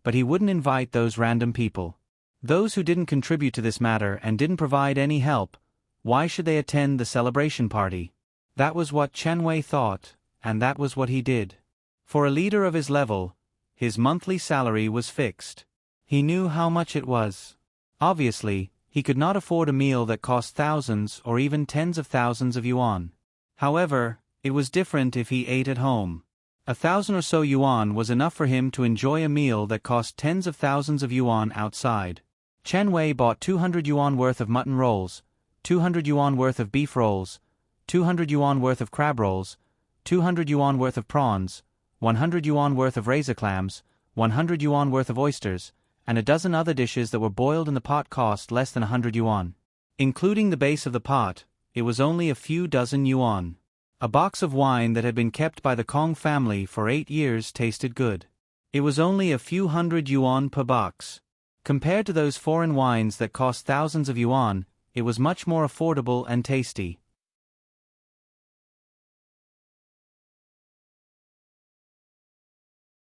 but he wouldn't invite those random people. Those who didn't contribute to this matter and didn't provide any help, why should they attend the celebration party? That was what Chen Wei thought, and that was what he did. For a leader of his level, his monthly salary was fixed. He knew how much it was. Obviously, he could not afford a meal that cost thousands or even tens of thousands of yuan. However, it was different if he ate at home. 1,000 or so yuan was enough for him to enjoy a meal that cost tens of thousands of yuan outside. Chen Wei bought 200 yuan worth of mutton rolls, 200 yuan worth of beef rolls, 200 yuan worth of crab rolls, 200 yuan worth of prawns, 100 yuan worth of razor clams, 100 yuan worth of oysters, and a dozen other dishes that were boiled in the pot cost less than 100 yuan. Including the base of the pot, it was only a few dozen yuan. A box of wine that had been kept by the Kong family for 8 years tasted good. It was only a few hundred yuan per box. Compared to those foreign wines that cost thousands of yuan, it was much more affordable and tasty.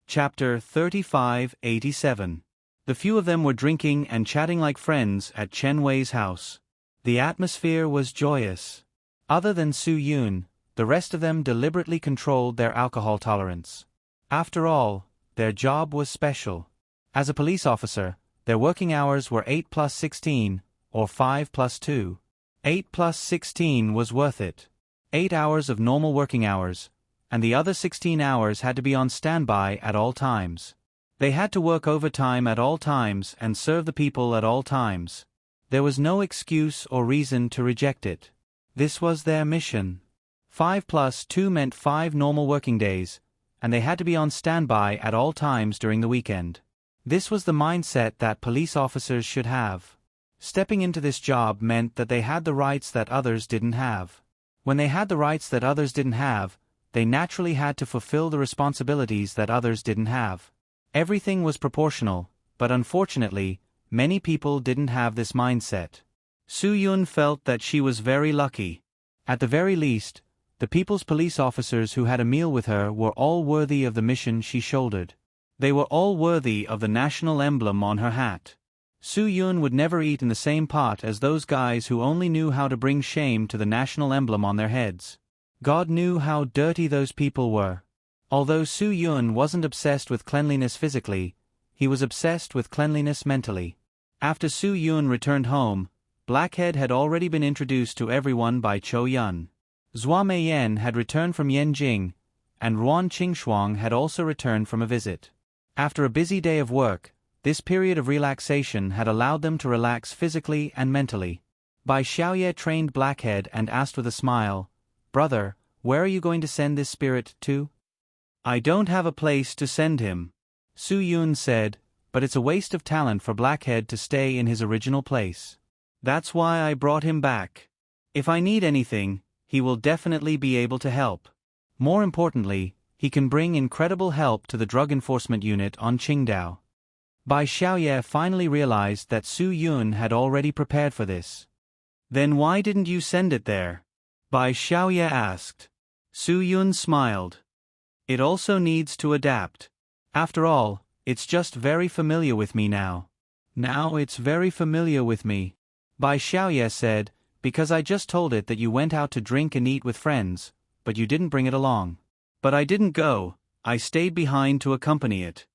Chapter 3587. The few of them were drinking and chatting like friends at Chen Wei's house. The atmosphere was joyous. Other than Su Yun, the rest of them deliberately controlled their alcohol tolerance. After all, their job was special. As a police officer, their working hours were 8 plus 16, or 5 plus 2. 8 plus 16 was worth it. 8 hours of normal working hours, and the other 16 hours had to be on standby at all times. They had to work overtime at all times and serve the people at all times. There was no excuse or reason to reject it. This was their mission. 5 plus 2 meant 5 normal working days, and they had to be on standby at all times during the weekend. This was the mindset that police officers should have. Stepping into this job meant that they had the rights that others didn't have. When they had the rights that others didn't have, they naturally had to fulfill the responsibilities that others didn't have. Everything was proportional, but unfortunately, many people didn't have this mindset. Su Yun felt that she was very lucky. At the very least, the people's police officers who had a meal with her were all worthy of the mission she shouldered. They were all worthy of the national emblem on her hat. Su Yun would never eat in the same pot as those guys who only knew how to bring shame to the national emblem on their heads. God knew how dirty those people were. Although Su Yun wasn't obsessed with cleanliness physically, he was obsessed with cleanliness mentally. After Su Yun returned home, Blackhead had already been introduced to everyone by Chou Yun. Zhua Meiyan had returned from Yanjing, and Ruan Qingshuang had also returned from a visit. After a busy day of work, this period of relaxation had allowed them to relax physically and mentally. Bai Xiaoye trained Blackhead and asked with a smile, "Brother, where are you going to send this spirit to?" "I don't have a place to send him," Su Yun said, "but it's a waste of talent for Blackhead to stay in his original place. That's why I brought him back. If I need anything, he will definitely be able to help. More importantly, he can bring incredible help to the drug enforcement unit on Qingdao. Bai Xiaoye finally realized that Su Yun had already prepared for this. Then why didn't you send it there? Bai Xiaoye asked. Su Yun smiled. It also needs to adapt. After all, it's just very familiar with me now. Now it's very familiar with me. Bai Xiaoye said, because I just told it that you went out to drink and eat with friends, but you didn't bring it along. But I didn't go, I stayed behind to accompany it.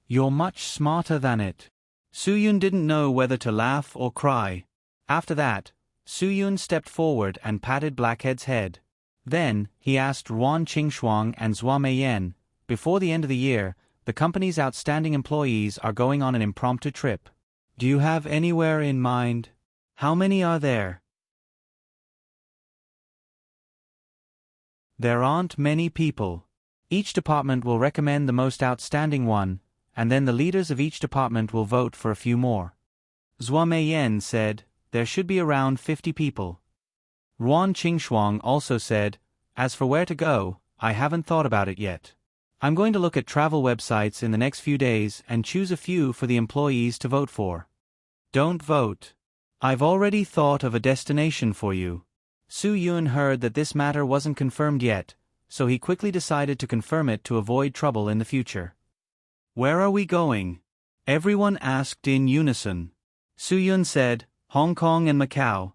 You're much smarter than it. Su Yun didn't know whether to laugh or cry. After that, Su Yun stepped forward and patted Blackhead's head. Then, he asked Ruan Qingshuang and Zhua Meiyan, before the end of the year, the company's outstanding employees are going on an impromptu trip. Do you have anywhere in mind? How many are there? There aren't many people. Each department will recommend the most outstanding one, and then the leaders of each department will vote for a few more. Zhua Meiyan said, there should be around 50 people. Ruan Qingshuang also said, as for where to go, I haven't thought about it yet. I'm going to look at travel websites in the next few days and choose a few for the employees to vote for. Don't vote. I've already thought of a destination for you. Su Yun heard that this matter wasn't confirmed yet, so he quickly decided to confirm it to avoid trouble in the future. Where are we going? Everyone asked in unison. Su Yun said, Hong Kong and Macau.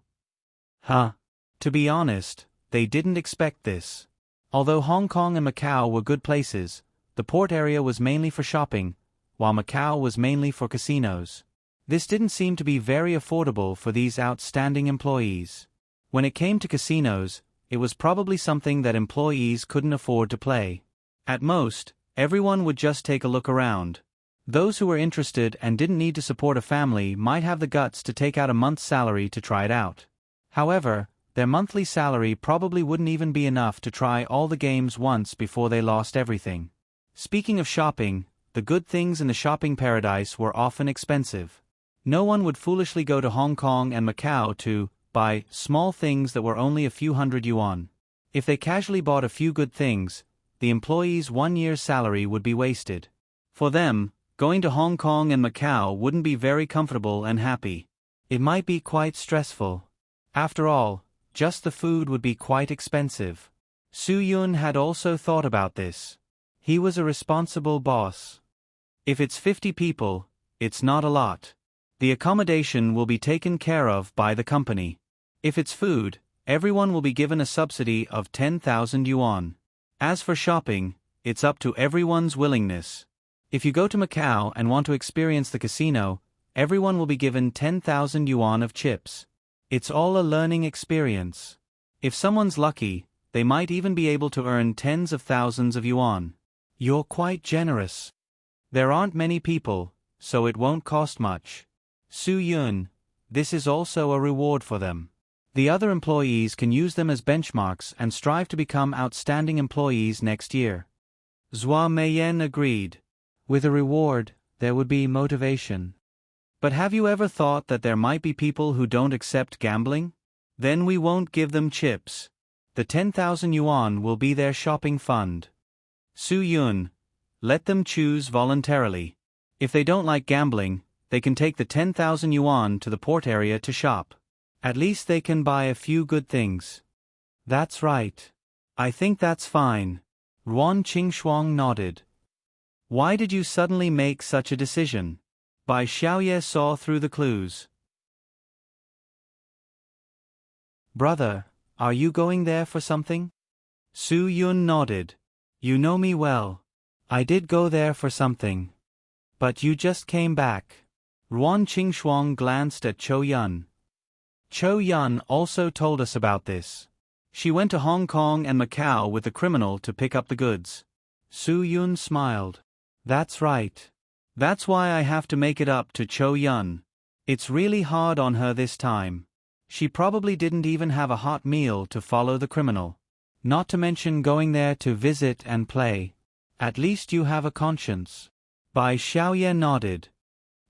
Huh. To be honest, they didn't expect this. Although Hong Kong and Macau were good places, the port area was mainly for shopping, while Macau was mainly for casinos. This didn't seem to be very affordable for these outstanding employees. When it came to casinos, it was probably something that employees couldn't afford to play. At most, everyone would just take a look around. Those who were interested and didn't need to support a family might have the guts to take out a month's salary to try it out. However, their monthly salary probably wouldn't even be enough to try all the games once before they lost everything. Speaking of shopping, the good things in the shopping paradise were often expensive. No one would foolishly go to Hong Kong and Macau to buy small things that were only a few hundred yuan. If they casually bought a few good things, the employees' 1 year's salary would be wasted. For them, going to Hong Kong and Macau wouldn't be very comfortable and happy. It might be quite stressful. After all, just the food would be quite expensive. Su Yun had also thought about this. He was a responsible boss. If it's 50 people, it's not a lot. The accommodation will be taken care of by the company. If it's food, everyone will be given a subsidy of 10,000 yuan. As for shopping, it's up to everyone's willingness. If you go to Macau and want to experience the casino, everyone will be given 10,000 yuan of chips. It's all a learning experience. If someone's lucky, they might even be able to earn tens of thousands of yuan. You're quite generous. There aren't many people, so it won't cost much. Su Yun, this is also a reward for them. The other employees can use them as benchmarks and strive to become outstanding employees next year. Zhua Meiyan agreed. With a reward, there would be motivation. But have you ever thought that there might be people who don't accept gambling? Then we won't give them chips. The 10,000 yuan will be their shopping fund. Su Yun, let them choose voluntarily. If they don't like gambling, they can take the 10,000 yuan to the port area to shop. At least they can buy a few good things. That's right. I think that's fine. Ruan Qingshuang nodded. Why did you suddenly make such a decision? Bai Xiaoye saw through the clues. Brother, are you going there for something? Su Yun nodded. You know me well. I did go there for something. But you just came back. Ruan Qingshuang glanced at Chou Yun. Chou Yun also told us about this. She went to Hong Kong and Macau with the criminal to pick up the goods. Su Yun smiled. That's right. That's why I have to make it up to Chou Yun. It's really hard on her this time. She probably didn't even have a hot meal to follow the criminal. Not to mention going there to visit and play. At least you have a conscience. Bai Xiaoye nodded.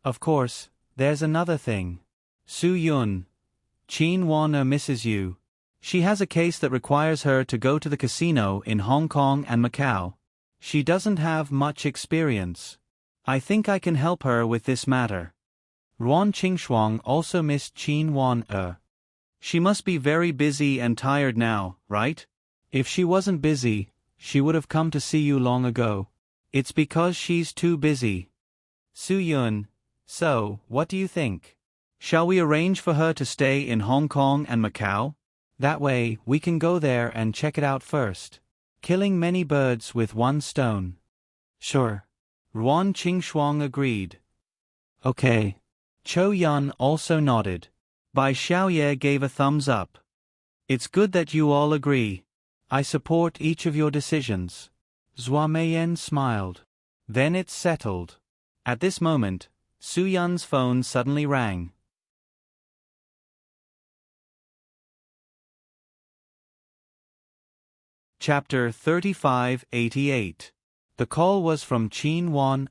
Of course, there's another thing. Su Yun. Qin Wana misses you. She has a case that requires her to go to the casino in Hong Kong and Macau. She doesn't have much experience. I think I can help her with this matter. Ruan Qingshuang also missed Qin Wan. She must be very busy and tired now, right? If she wasn't busy, she would have come to see you long ago. It's because she's too busy. Su Yun, so, what do you think? Shall we arrange for her to stay in Hong Kong and Macau? That way, we can go there and check it out first. Killing many birds with one stone. Sure. Ruan Qingshuang agreed. Okay. Chou Yun also nodded. Bai Xiaoye gave a thumbs up. It's good that you all agree. I support each of your decisions. Zhua Meiyan smiled. Then it's settled. At this moment, Su Yun's phone suddenly rang. Chapter 3588. The call was from Qin Wan.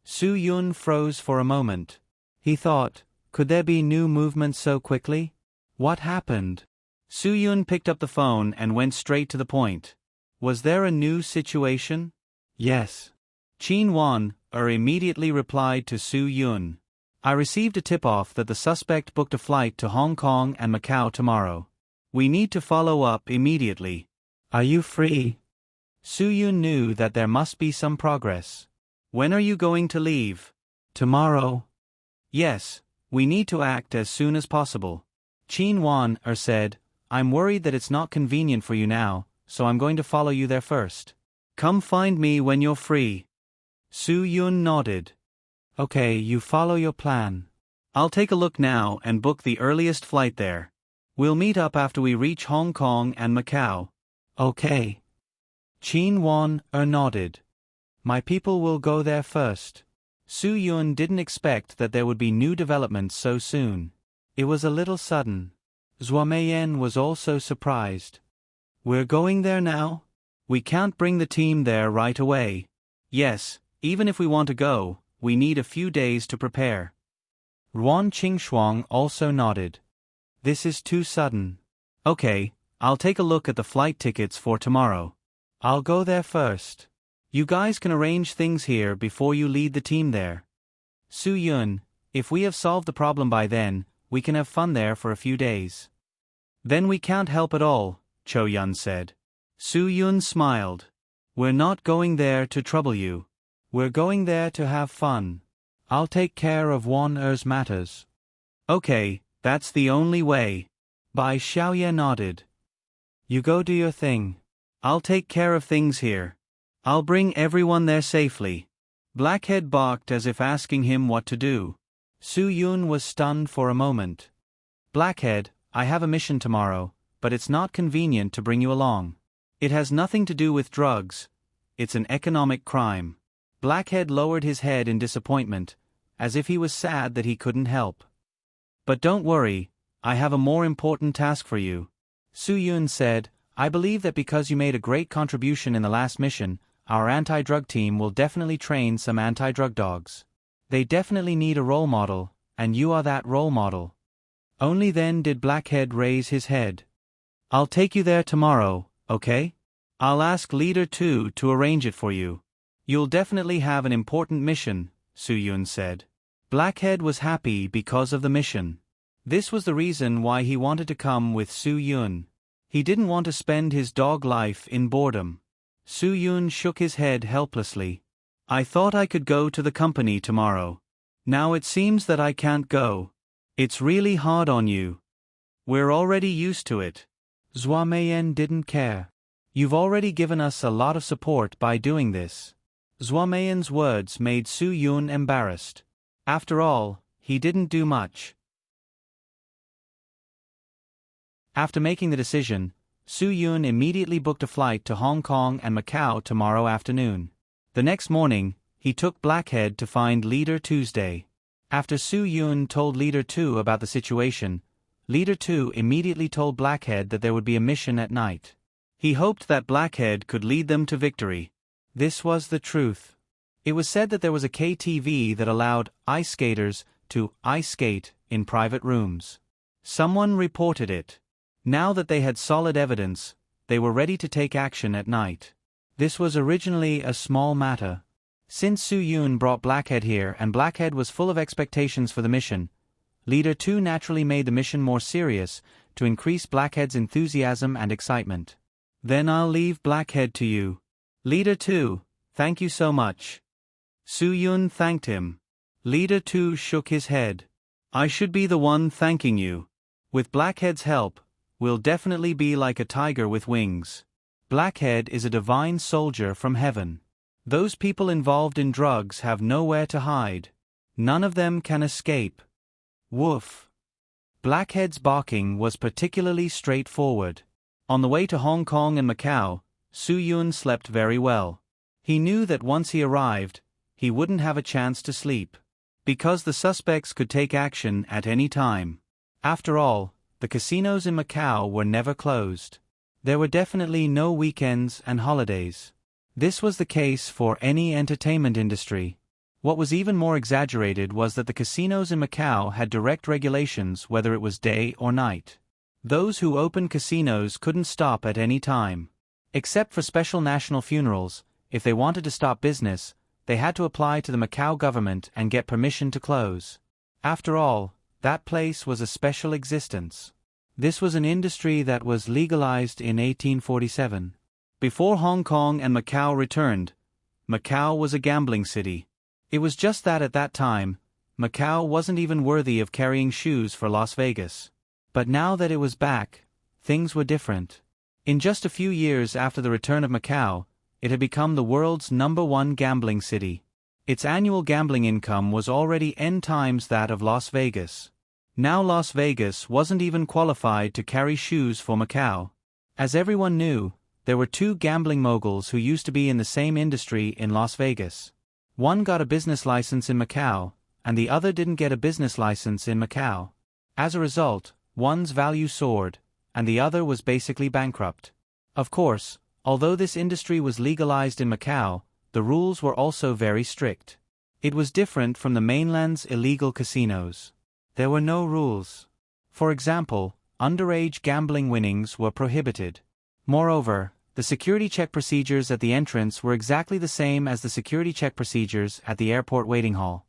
Su Yun froze for a moment. He thought, could there be new movement so quickly? What happened? Su Yun picked up the phone and went straight to the point. Was there a new situation? Yes. Qin Wan immediately replied to Su Yun. I received a tip-off that the suspect booked a flight to Hong Kong and Macau tomorrow. We need to follow up immediately. Are you free? Su Yun knew that there must be some progress. When are you going to leave? Tomorrow. Yes, we need to act as soon as possible. Qin Wan said, I'm worried that it's not convenient for you now, so I'm going to follow you there first. Come find me when you're free. Su Yun nodded. Okay, you follow your plan. I'll take a look now and book the earliest flight there. We'll meet up after we reach Hong Kong and Macau. Okay. Qin Wan nodded. My people will go there first. Su Yun didn't expect that there would be new developments so soon. It was a little sudden. Zhua Meiyan was also surprised. We're going there now? We can't bring the team there right away. Yes, even if we want to go, we need a few days to prepare. Ruan Qingshuang also nodded. This is too sudden. Okay, I'll take a look at the flight tickets for tomorrow. I'll go there first. You guys can arrange things here before you lead the team there. Su Yun, if we have solved the problem by then, we can have fun there for a few days. Then we can't help at all, Chou Yun said. Su Yun smiled. We're not going there to trouble you. We're going there to have fun. I'll take care of Wan Er's matters. Okay, that's the only way. Bai Xiaoye nodded. You go do your thing. I'll take care of things here. I'll bring everyone there safely. Blackhead barked as if asking him what to do. Su Yun was stunned for a moment. Blackhead, I have a mission tomorrow, but it's not convenient to bring you along. It has nothing to do with drugs. It's an economic crime. Blackhead lowered his head in disappointment, as if he was sad that he couldn't help. But don't worry, I have a more important task for you. Su Yun said, I believe that because you made a great contribution in the last mission, our anti-drug team will definitely train some anti-drug dogs. They definitely need a role model, and you are that role model. Only then did Blackhead raise his head. I'll take you there tomorrow, okay? I'll ask Leader 2 to arrange it for you. You'll definitely have an important mission, Su Yun said. Blackhead was happy because of the mission. This was the reason why he wanted to come with Su Yun. He didn't want to spend his dog life in boredom. Su Yun shook his head helplessly. I thought I could go to the company tomorrow. Now it seems that I can't go. It's really hard on you. We're already used to it. Zhua Meiyan didn't care. You've already given us a lot of support by doing this. Zhua Meiyan's words made Su Yun embarrassed. After all, he didn't do much. After making the decision, Su Yun immediately booked a flight to Hong Kong and Macau tomorrow afternoon. The next morning, he took Blackhead to find Leader Tuesday. After Su Yun told Leader 2 about the situation, Leader 2 immediately told Blackhead that there would be a mission at night. He hoped that Blackhead could lead them to victory. This was the truth. It was said that there was a KTV that allowed ice skaters to ice skate in private rooms. Someone reported it. Now that they had solid evidence, they were ready to take action at night. This was originally a small matter. Since Su Yun brought Blackhead here and Blackhead was full of expectations for the mission, Leader 2 naturally made the mission more serious to increase Blackhead's enthusiasm and excitement. Then I'll leave Blackhead to you. Leader 2, thank you so much. Su Yun thanked him. Leader 2 shook his head. I should be the one thanking you. With Blackhead's help, we'll definitely be like a tiger with wings. Blackhead is a divine soldier from heaven. Those people involved in drugs have nowhere to hide. None of them can escape. Woof. Blackhead's barking was particularly straightforward. On the way to Hong Kong and Macau, Su Yun slept very well. He knew that once he arrived, he wouldn't have a chance to sleep, because the suspects could take action at any time. After all, the casinos in Macau were never closed. There were definitely no weekends and holidays. This was the case for any entertainment industry. What was even more exaggerated was that the casinos in Macau had direct regulations whether it was day or night. Those who opened casinos couldn't stop at any time. Except for special national funerals, if they wanted to stop business, they had to apply to the Macau government and get permission to close. After all, that place was a special existence. This was an industry that was legalized in 1847. Before Hong Kong and Macau returned, Macau was a gambling city. It was just that at that time, Macau wasn't even worthy of carrying shoes for Las Vegas. But now that it was back, things were different. In just a few years after the return of Macau, it had become the world's #1 gambling city. Its annual gambling income was already n times that of Las Vegas. Now Las Vegas wasn't even qualified to carry shoes for Macau. As everyone knew, there were two gambling moguls who used to be in the same industry in Las Vegas. One got a business license in Macau, and the other didn't get a business license in Macau. As a result, one's value soared, and the other was basically bankrupt. Of course, although this industry was legalized in Macau, the rules were also very strict. It was different from the mainland's illegal casinos. There were no rules. For example, underage gambling winnings were prohibited. Moreover, the security check procedures at the entrance were exactly the same as the security check procedures at the airport waiting hall.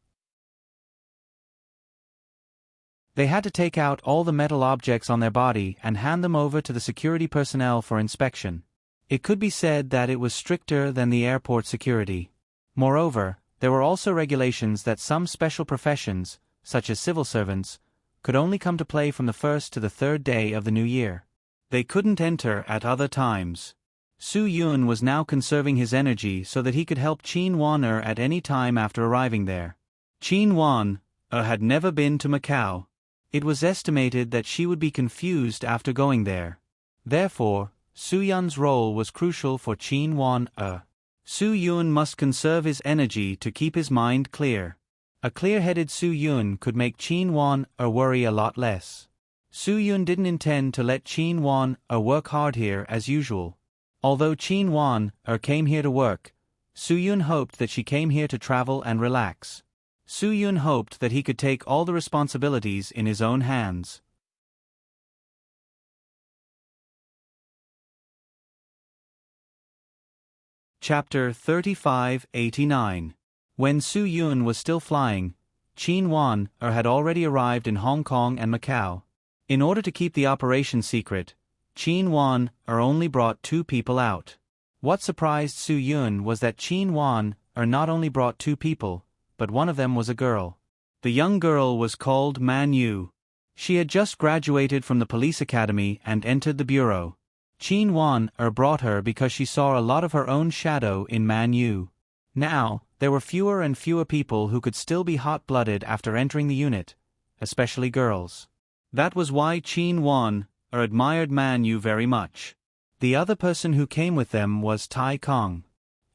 They had to take out all the metal objects on their body and hand them over to the security personnel for inspection. It could be said that it was stricter than the airport security. Moreover, there were also regulations that some special professions, such as civil servants, could only come to play from the first to the third day of the new year. They couldn't enter at other times. Su Yun was now conserving his energy so that he could help Qin Wan-er at any time after arriving there. Qin Wan-er had never been to Macau. It was estimated that she would be confused after going there. Therefore, Su Yun's role was crucial for Qin Wan-er. Su Yun must conserve his energy to keep his mind clear. A clear-headed Su Yun could make Qin Wan-er worry a lot less. Su Yun didn't intend to let Qin Wan-er work hard here as usual. Although Qin Wan-er came here to work, Su Yun hoped that she came here to travel and relax. Su Yun hoped that he could take all the responsibilities in his own hands. Chapter 3589. When Su Yun was still flying, Qin Wan-er had already arrived in Hong Kong and Macau. In order to keep the operation secret, Qin Wan-er only brought 2 people out. What surprised Su Yun was that Qin Wan-er not only brought 2 people, but one of them was a girl. The young girl was called Man Yu. She had just graduated from the police academy and entered the bureau. Qin Wan-er brought her because she saw a lot of her own shadow in Man Yu. Now, there were fewer and fewer people who could still be hot-blooded after entering the unit, especially girls. That was why Qin Wan-er admired Man Yu very much. The other person who came with them was Tai Kong.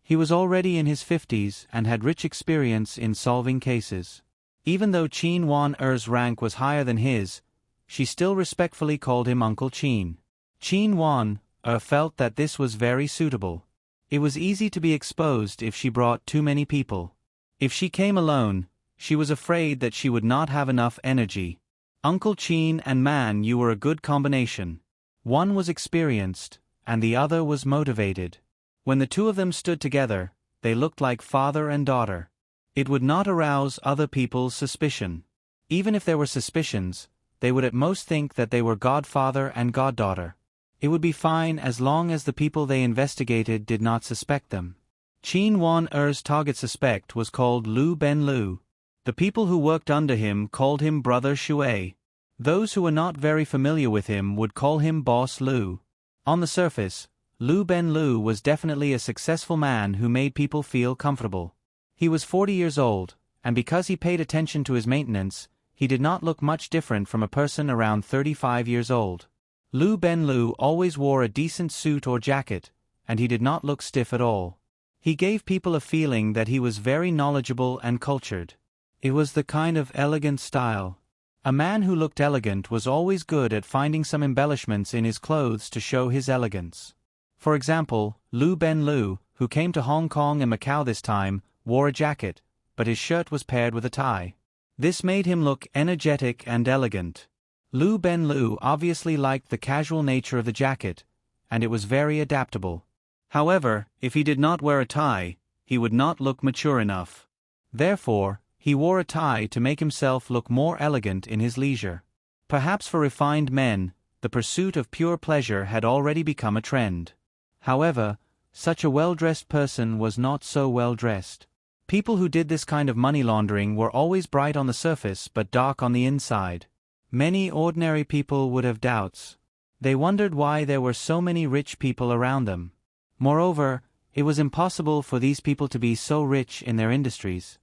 He was already in his 50s and had rich experience in solving cases. Even though Qin Wan-er's rank was higher than his, she still respectfully called him Uncle Qin. Qin Wan-er felt that this was very suitable. It was easy to be exposed if she brought too many people. If she came alone, she was afraid that she would not have enough energy. Uncle Qin and Man Yu were a good combination. One was experienced, and the other was motivated. When the two of them stood together, they looked like father and daughter. It would not arouse other people's suspicion. Even if there were suspicions, they would at most think that they were godfather and goddaughter. It would be fine as long as the people they investigated did not suspect them. Qin Wan Er's target suspect was called Lu Ben Lu. The people who worked under him called him Brother Shui. Those who were not very familiar with him would call him Boss Lu. On the surface, Lu Ben Lu was definitely a successful man who made people feel comfortable. He was 40 years old, and because he paid attention to his maintenance, he did not look much different from a person around 35 years old. Lu Ben Lu always wore a decent suit or jacket, and he did not look stiff at all. He gave people a feeling that he was very knowledgeable and cultured. It was the kind of elegant style. A man who looked elegant was always good at finding some embellishments in his clothes to show his elegance. For example, Lu Ben Lu, who came to Hong Kong and Macau this time, wore a jacket, but his shirt was paired with a tie. This made him look energetic and elegant. Lu Ben Lu obviously liked the casual nature of the jacket, and it was very adaptable. However, if he did not wear a tie, he would not look mature enough. Therefore, he wore a tie to make himself look more elegant in his leisure. Perhaps for refined men, the pursuit of pure pleasure had already become a trend. However, such a well-dressed person was not so well-dressed. People who did this kind of money laundering were always bright on the surface but dark on the inside. Many ordinary people would have doubts. They wondered why there were so many rich people around them. Moreover, it was impossible for these people to be so rich in their industries.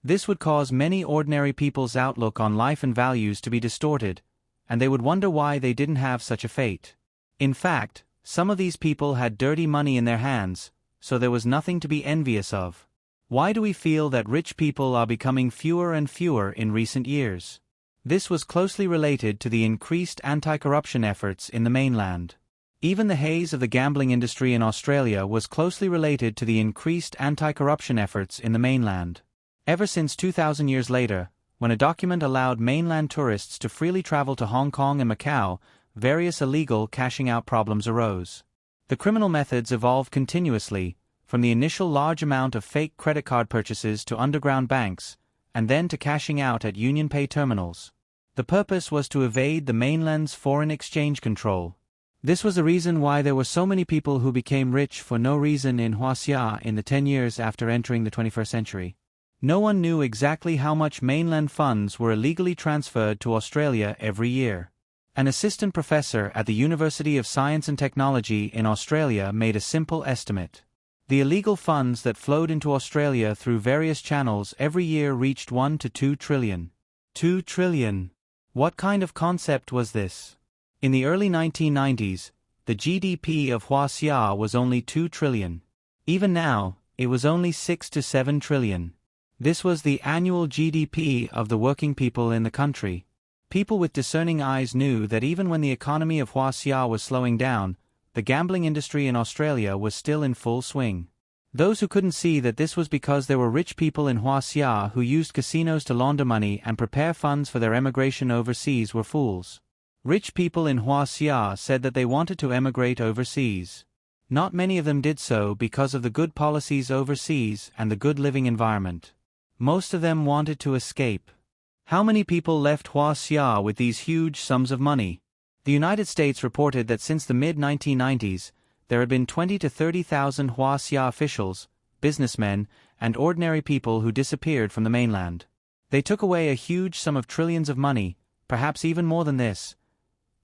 This would cause many ordinary people's outlook on life and values to be distorted, and they would wonder why they didn't have such a fate. In fact, some of these people had dirty money in their hands, so there was nothing to be envious of. Why do we feel that rich people are becoming fewer and fewer in recent years? This was closely related to the increased anti-corruption efforts in the mainland. Even the haze of the gambling industry in Australia was closely related to the increased anti-corruption efforts in the mainland. Ever since 2,000 years later, when a document allowed mainland tourists to freely travel to Hong Kong and Macau, various illegal cashing-out problems arose. The criminal methods evolved continuously, from the initial large amount of fake credit card purchases to underground banks, and then to cashing out at UnionPay terminals. The purpose was to evade the mainland's foreign exchange control. This was the reason why there were so many people who became rich for no reason in Huaxia in the 10 years after entering the 21st century. No one knew exactly how much mainland funds were illegally transferred to Australia every year. An assistant professor at the University of Science and Technology in Australia made a simple estimate. The illegal funds that flowed into Australia through various channels every year reached 1 to 2 trillion. 2 trillion. What kind of concept was this? In the early 1990s, the GDP of Huaxia was only 2 trillion. Even now, it was only 6 to 7 trillion. This was the annual GDP of the working people in the country. People with discerning eyes knew that even when the economy of Huaxia was slowing down, the gambling industry in Australia was still in full swing. Those who couldn't see that this was because there were rich people in Huaxia who used casinos to launder money and prepare funds for their emigration overseas were fools. Rich people in Huaxia said that they wanted to emigrate overseas. Not many of them did so because of the good policies overseas and the good living environment. Most of them wanted to escape. How many people left Huaxia with these huge sums of money? The United States reported that since the mid-1990s, there had been 20 to 30,000 Huaxia officials, businessmen, and ordinary people who disappeared from the mainland. They took away a huge sum of trillions of money, perhaps even more than this.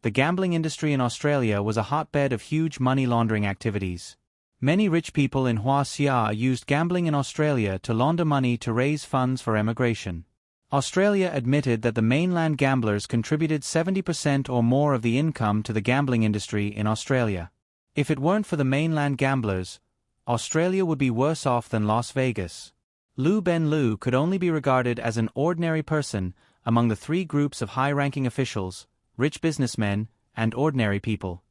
The gambling industry in Australia was a hotbed of huge money laundering activities. Many rich people in Huaxia used gambling in Australia to launder money to raise funds for emigration. Australia admitted that the mainland gamblers contributed 70% or more of the income to the gambling industry in Australia. If it weren't for the mainland gamblers, Australia would be worse off than Las Vegas. Lu Ben Lu could only be regarded as an ordinary person among the three groups of high-ranking officials, rich businessmen, and ordinary people.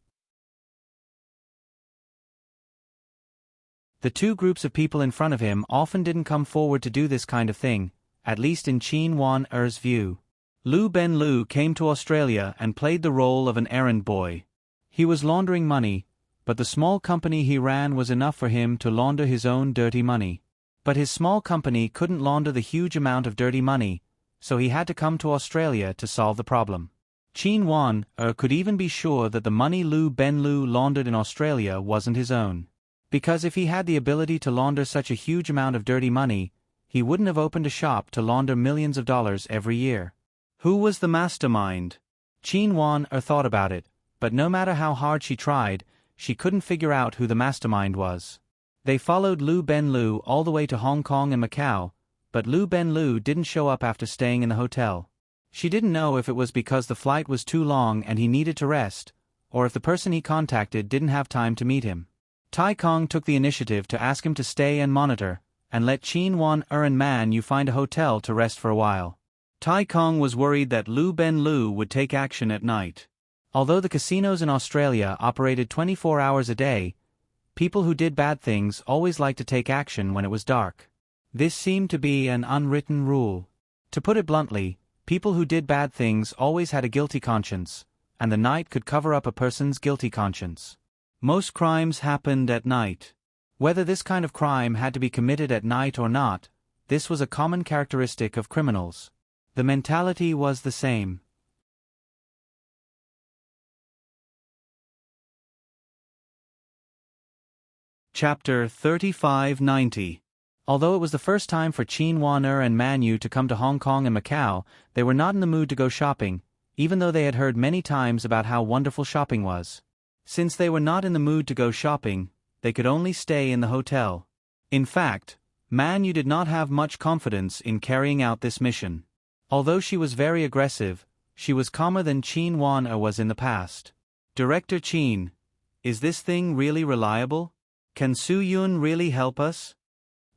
The two groups of people in front of him often didn't come forward to do this kind of thing, at least in Qin Wan Er's view. Lu Ben Lu came to Australia and played the role of an errand boy. He was laundering money, but the small company he ran was enough for him to launder his own dirty money. But his small company couldn't launder the huge amount of dirty money, so he had to come to Australia to solve the problem. Chin Wan could even be sure that the money Lu Ben Lu laundered in Australia wasn't his own. Because if he had the ability to launder such a huge amount of dirty money, he wouldn't have opened a shop to launder millions of dollars every year. Who was the mastermind? Chin Wan thought about it, but no matter how hard she tried, she couldn't figure out who the mastermind was. They followed Lu Ben Lu all the way to Hong Kong and Macau, but Lu Ben Lu didn't show up after staying in the hotel. She didn't know if it was because the flight was too long and he needed to rest, or if the person he contacted didn't have time to meet him. Tai Kong took the initiative to ask him to stay and monitor, and let Chin Wan and Man Yu find a hotel to rest for a while. Tai Kong was worried that Lu Ben Lu would take action at night. Although the casinos in Australia operated 24 hours a day, people who did bad things always liked to take action when it was dark. This seemed to be an unwritten rule. To put it bluntly, people who did bad things always had a guilty conscience, and the night could cover up a person's guilty conscience. Most crimes happened at night. Whether this kind of crime had to be committed at night or not, this was a common characteristic of criminals. The mentality was the same. Chapter 3590. Although it was the first time for Chin Wan and Man Yu to come to Hong Kong and Macau, they were not in the mood to go shopping, even though they had heard many times about how wonderful shopping was. Since they were not in the mood to go shopping, they could only stay in the hotel. In fact, Man Yu did not have much confidence in carrying out this mission. Although she was very aggressive, she was calmer than Chin Wan was in the past. Director Chin, is this thing really reliable? Can Su Yun really help us?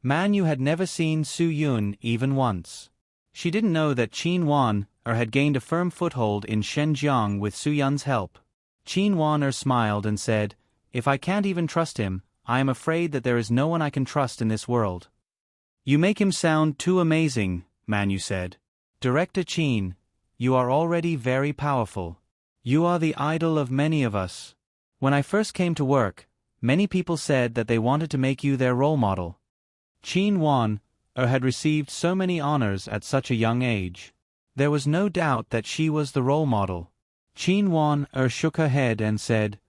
Man Yu had never seen Su Yun even once. She didn't know that Chin Wan had gained a firm foothold in Shenzhen with Su Yun's help. Chin Wan smiled and said, "If I can't even trust him, I am afraid that there is no one I can trust in this world." "You make him sound too amazing," Man Yu said. "Director Chin, you are already very powerful. You are the idol of many of us. When I first came to work, many people said that they wanted to make you their role model." Chin Wan had received so many honors at such a young age. There was no doubt that she was the role model. Chin Wan shook her head and said,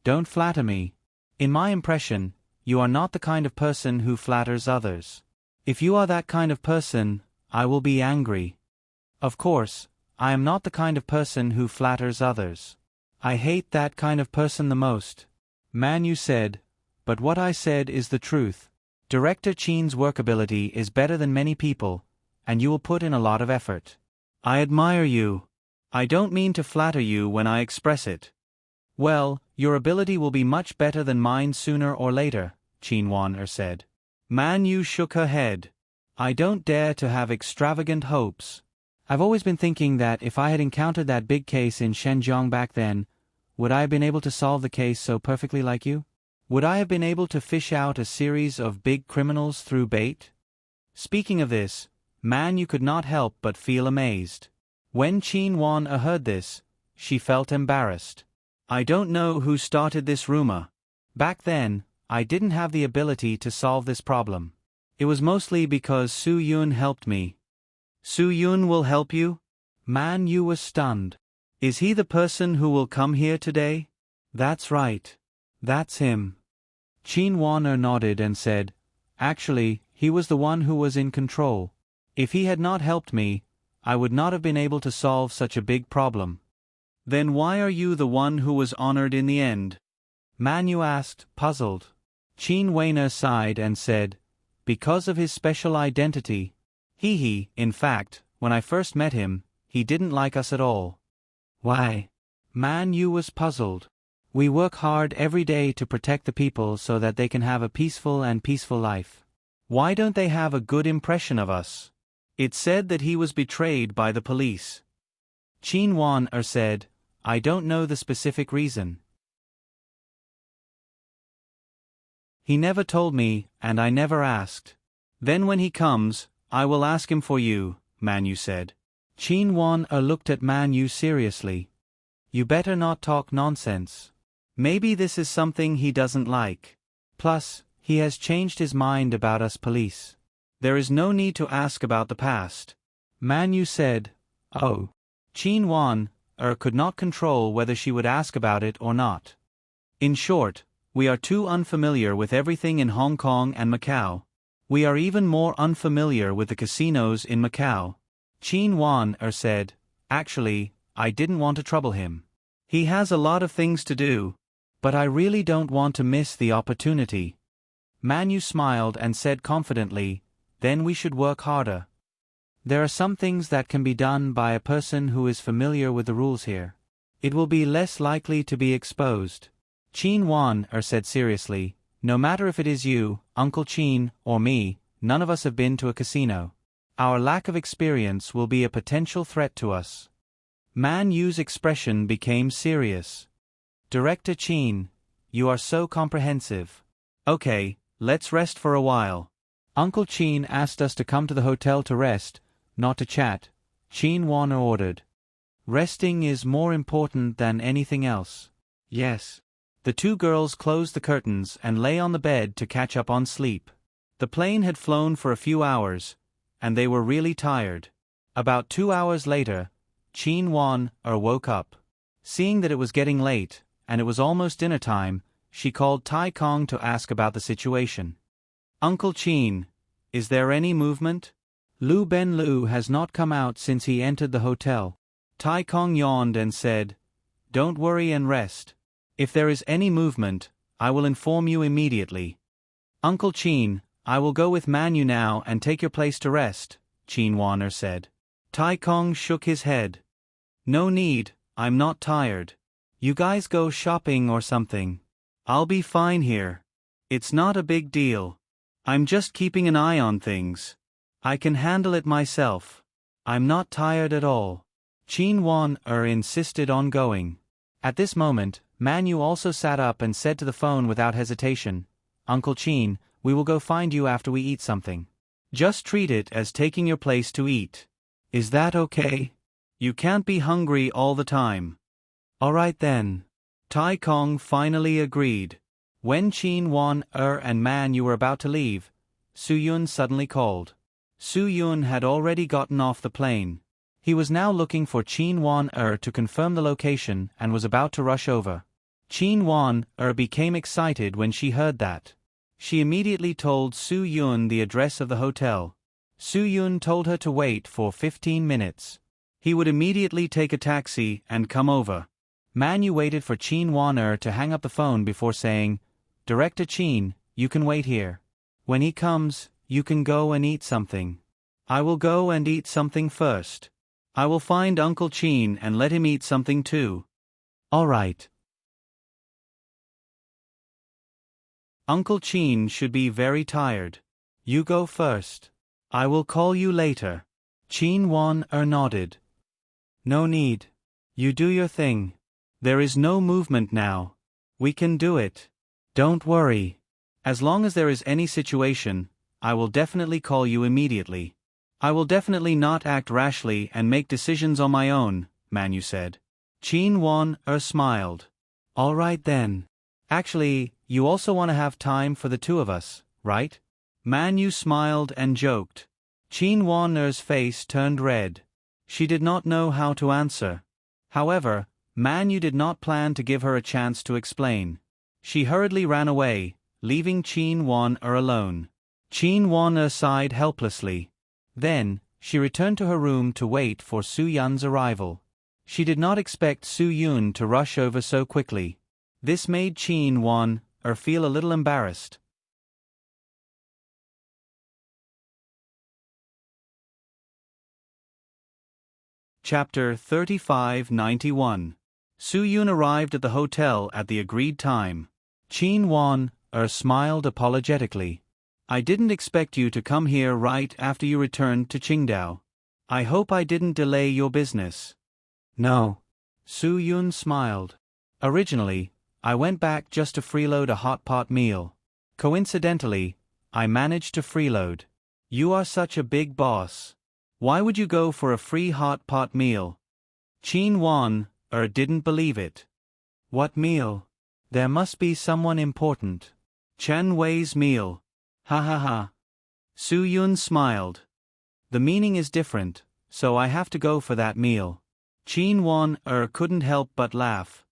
"Don't flatter me. In my impression, you are not the kind of person who flatters others. If you are that kind of person, I will be angry. Of course, I am not the kind of person who flatters others. I hate that kind of person the most." Man Yu said, "But what I said is the truth. Director Chin's workability is better than many people, and you will put in a lot of effort. I admire you. I don't mean to flatter you when I express it." "Well, your ability will be much better than mine sooner or later," Chin Wan said. Man Yu shook her head. "I don't dare to have extravagant hopes. I've always been thinking that if I had encountered that big case in Shenzhen back then, would I have been able to solve the case so perfectly like you? Would I have been able to fish out a series of big criminals through bait?" Speaking of this, Man Yu could not help but feel amazed. When Chin Wan heard this, she felt embarrassed. "I don't know who started this rumor. Back then, I didn't have the ability to solve this problem. It was mostly because Su Yun helped me." "Su Yun will help you?" Man Yu was stunned. "Is he the person who will come here today?" "That's right. That's him." Chin Wan nodded and said, "Actually, he was the one who was in control. If he had not helped me, I would not have been able to solve such a big problem." "Then why are you the one who was honored in the end?" Man Yu asked, puzzled. Chin Wan sighed and said, "Because of his special identity. In fact, when I first met him, he didn't like us at all." "Why?" Man Yu was puzzled. "We work hard every day to protect the people so that they can have a peaceful life. Why don't they have a good impression of us?" "It's said that he was betrayed by the police." Chin Wan said, "I don't know the specific reason. He never told me, and I never asked." "Then when he comes, I will ask him for you," Man Yu said. Chin Wan looked at Man Yu seriously. You better not talk nonsense. Maybe this is something he doesn't like. Plus, he has changed his mind about us police. There is no need to ask about the past. Man Yu said. Oh. Chin Wan could not control whether she would ask about it or not. In short, we are too unfamiliar with everything in Hong Kong and Macau. We are even more unfamiliar with the casinos in Macau. Chin Wan said. Actually, I didn't want to trouble him. He has a lot of things to do, but I really don't want to miss the opportunity. Man Yu smiled and said confidently, then we should work harder. There are some things that can be done by a person who is familiar with the rules here. It will be less likely to be exposed. Chin Wan said seriously, no matter if it is you, Uncle Chin, or me, none of us have been to a casino. Our lack of experience will be a potential threat to us. Man Yu's expression became serious. Director Chin, you are so comprehensive. Okay, let's rest for a while. Uncle Chin asked us to come to the hotel to rest, not to chat, Chin Wan ordered. Resting is more important than anything else. Yes. The two girls closed the curtains and lay on the bed to catch up on sleep. The plane had flown for a few hours, and they were really tired. About 2 hours later, Chin Wan woke up. Seeing that it was getting late, and it was almost dinner time, she called Tai Kong to ask about the situation. Uncle Chin, is there any movement? Lu Ben Lu has not come out since he entered the hotel. Tai Kong yawned and said, don't worry and rest. If there is any movement, I will inform you immediately. Uncle Chin, I will go with Man Yu now and take your place to rest, Chin Wan said. Tai Kong shook his head. No need, I'm not tired. You guys go shopping or something. I'll be fine here. It's not a big deal. I'm just keeping an eye on things. I can handle it myself. I'm not tired at all. Chin Wan insisted on going. At this moment, Man Yu also sat up and said to the phone without hesitation, Uncle Chin, we will go find you after we eat something. Just treat it as taking your place to eat. Is that okay? You can't be hungry all the time. All right then. Tai Kong finally agreed. When Chin Wan and Man Yu were about to leave, Su Yun suddenly called. Su Yun had already gotten off the plane. He was now looking for Chin Wan to confirm the location and was about to rush over. Chin Wan became excited when she heard that. She immediately told Su Yun the address of the hotel. Su Yun told her to wait for 15 minutes. He would immediately take a taxi and come over. Man Yu waited for Chin Wan to hang up the phone before saying, Director Chin, you can wait here. When he comes, you can go and eat something. I will go and eat something first. I will find Uncle Chin and let him eat something too. All right. Uncle Chin should be very tired. You go first. I will call you later. Chin Wan nodded. No need. You do your thing. There is no movement now. We can do it. Don't worry. As long as there is any situation, I will definitely call you immediately. I will definitely not act rashly and make decisions on my own, Man Yu said. Chin Wan smiled. All right then. Actually, you also want to have time for the two of us, right? Man Yu smiled and joked. Chin Wan's face turned red. She did not know how to answer. However, Man Yu did not plan to give her a chance to explain. She hurriedly ran away, leaving Chin Wan alone. Chin Wan sighed helplessly. Then, she returned to her room to wait for Su Yun's arrival. She did not expect Su Yun to rush over so quickly. This made Chin Wan feel a little embarrassed. Chapter 3591. Su Yun arrived at the hotel at the agreed time. Chin Wan smiled apologetically. I didn't expect you to come here right after you returned to Qingdao. I hope I didn't delay your business. No. Su Yun smiled. Originally, I went back just to freeload a hot pot meal. Coincidentally, I managed to freeload. You are such a big boss. Why would you go for a free hot pot meal? Qin Wan didn't believe it. What meal? There must be someone important. Chen Wei's meal. Ha ha ha. Su Yun smiled. The meaning is different, so I have to go for that meal. Qin Wan couldn't help but laugh.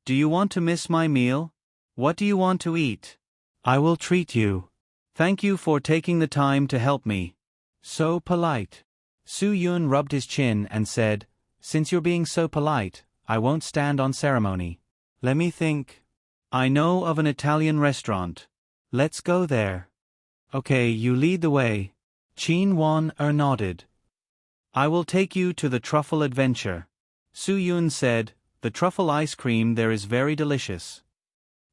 Do you want to miss my meal? What do you want to eat? I will treat you. Thank you for taking the time to help me. So polite. Su Yun rubbed his chin and said, Since you're being so polite, I won't stand on ceremony. Let me think. I know of an Italian restaurant. Let's go there. Okay, you lead the way. Qin Wan nodded. I will take you to the truffle adventure. Su Yun said, The truffle ice cream there is very delicious.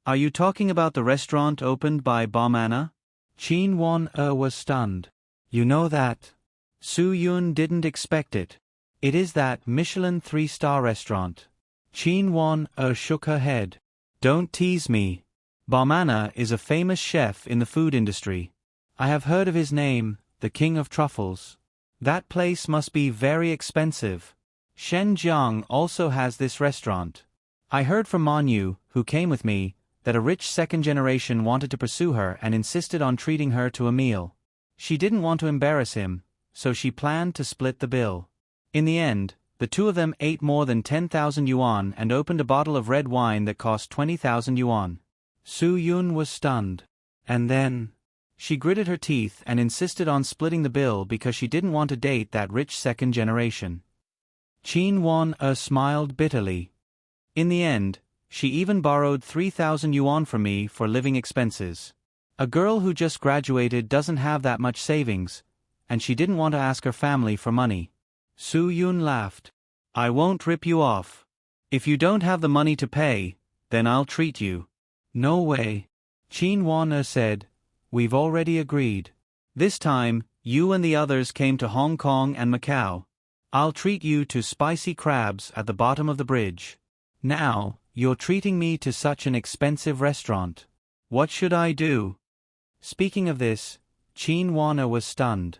Are you talking about the restaurant opened by Bomana? Qin Wan was stunned. You know that? Su Yun didn't expect it. It is that Michelin 3-star restaurant. Qin Wan shook her head. Don't tease me. Bomana is a famous chef in the food industry. I have heard of his name, the King of Truffles. That place must be very expensive. Shenzhen also has this restaurant. I heard from Manu, who came with me, that a rich second generation wanted to pursue her and insisted on treating her to a meal. She didn't want to embarrass him, so she planned to split the bill. In the end, the two of them ate more than 10,000 yuan and opened a bottle of red wine that cost 20,000 yuan. Su Yun was stunned. And then, she gritted her teeth and insisted on splitting the bill because she didn't want to date that rich second generation. Qin Wan smiled bitterly. In the end, she even borrowed 3,000 yuan from me for living expenses. A girl who just graduated doesn't have that much savings, and she didn't want to ask her family for money. Su Yun laughed. I won't rip you off. If you don't have the money to pay, then I'll treat you. No way. Qin Wan said, We've already agreed. This time, you and the others came to Hong Kong and Macau. I'll treat you to spicy crabs at the bottom of the bridge. Now, you're treating me to such an expensive restaurant. What should I do? Speaking of this, Qin Wan was stunned.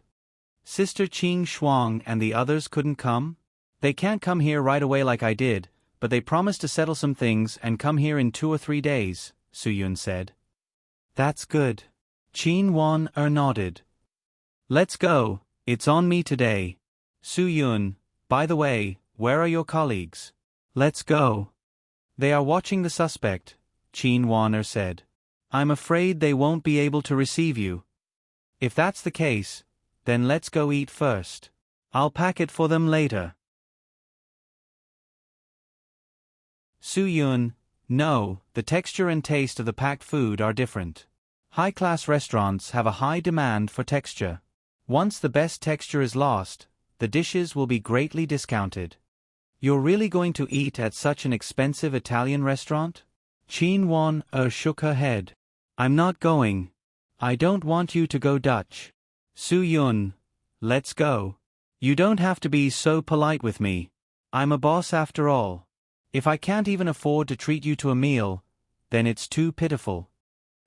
Sister Qing Shuang and the others couldn't come? They can't come here right away like I did, but they promised to settle some things and come here in 2 or 3 days, Su Yun said. That's good. Qin Wan nodded. Let's go, it's on me today. Su Yun, by the way, where are your colleagues? Let's go. They are watching the suspect, Qin Wan said. I'm afraid they won't be able to receive you. If that's the case, then let's go eat first. I'll pack it for them later. Su Yun, no, the texture and taste of the packed food are different. High-class restaurants have a high demand for texture. Once the best texture is lost, the dishes will be greatly discounted. You're really going to eat at such an expensive Italian restaurant? Qin Wan shook her head. I'm not going. I don't want you to go Dutch. Su Yun, let's go. You don't have to be so polite with me. I'm a boss after all. If I can't even afford to treat you to a meal, then it's too pitiful.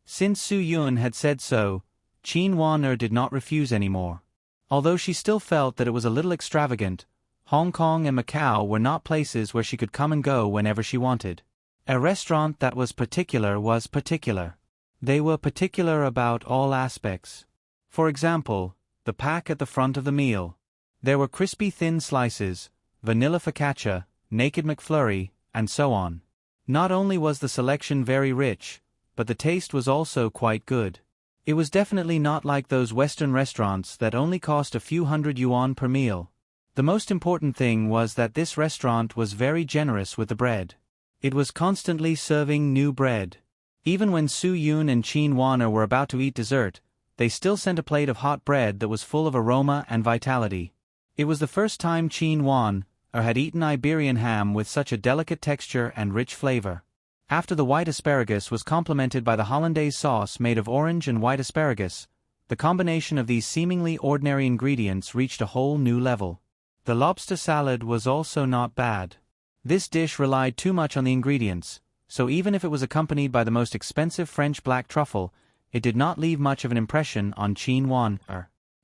Since Su Yun had said so, Qin Wan did not refuse anymore. Although she still felt that it was a little extravagant, Hong Kong and Macau were not places where she could come and go whenever she wanted. A restaurant that was particular was particular. They were particular about all aspects. For example, the pack at the front of the meal. There were crispy thin slices, vanilla focaccia, naked McFlurry, and so on. Not only was the selection very rich, but the taste was also quite good. It was definitely not like those Western restaurants that only cost a few hundred yuan per meal. The most important thing was that this restaurant was very generous with the bread. It was constantly serving new bread. Even when Su Yun and Qin Wan were about to eat dessert, they still sent a plate of hot bread that was full of aroma and vitality. It was the first time Qin Wan had eaten Iberian ham with such a delicate texture and rich flavor. After the white asparagus was complemented by the hollandaise sauce made of orange and white asparagus, the combination of these seemingly ordinary ingredients reached a whole new level. The lobster salad was also not bad. This dish relied too much on the ingredients, so even if it was accompanied by the most expensive French black truffle, it did not leave much of an impression on Qin Wan.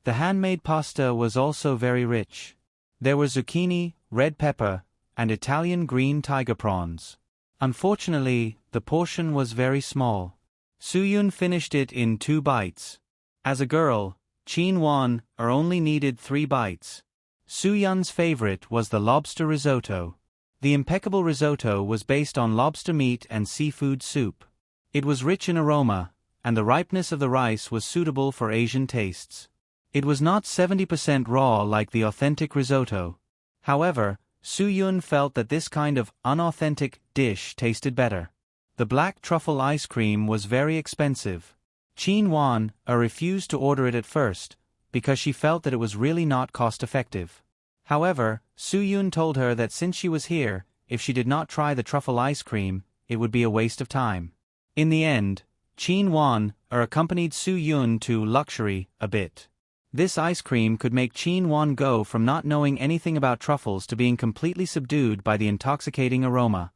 The handmade pasta was also very rich. There were zucchini, red pepper, and Italian green tiger prawns. Unfortunately, the portion was very small. Soo-yoon finished it in 2 bites. As a girl, Chin-won only needed 3 bites. Soo-yoon's favorite was the lobster risotto. The impeccable risotto was based on lobster meat and seafood soup. It was rich in aroma, and the ripeness of the rice was suitable for Asian tastes. It was not 70% raw like the authentic risotto. However, Soo-yoon felt that this kind of unauthentic dish tasted better. The black truffle ice cream was very expensive. Chin-won refused to order it at first, because she felt that it was really not cost-effective. However, Soo-yoon told her that since she was here, if she did not try the truffle ice cream, it would be a waste of time. In the end, Chin-won accompanied Soo-yoon to luxury a bit. This ice cream could make Chin-won go from not knowing anything about truffles to being completely subdued by the intoxicating aroma.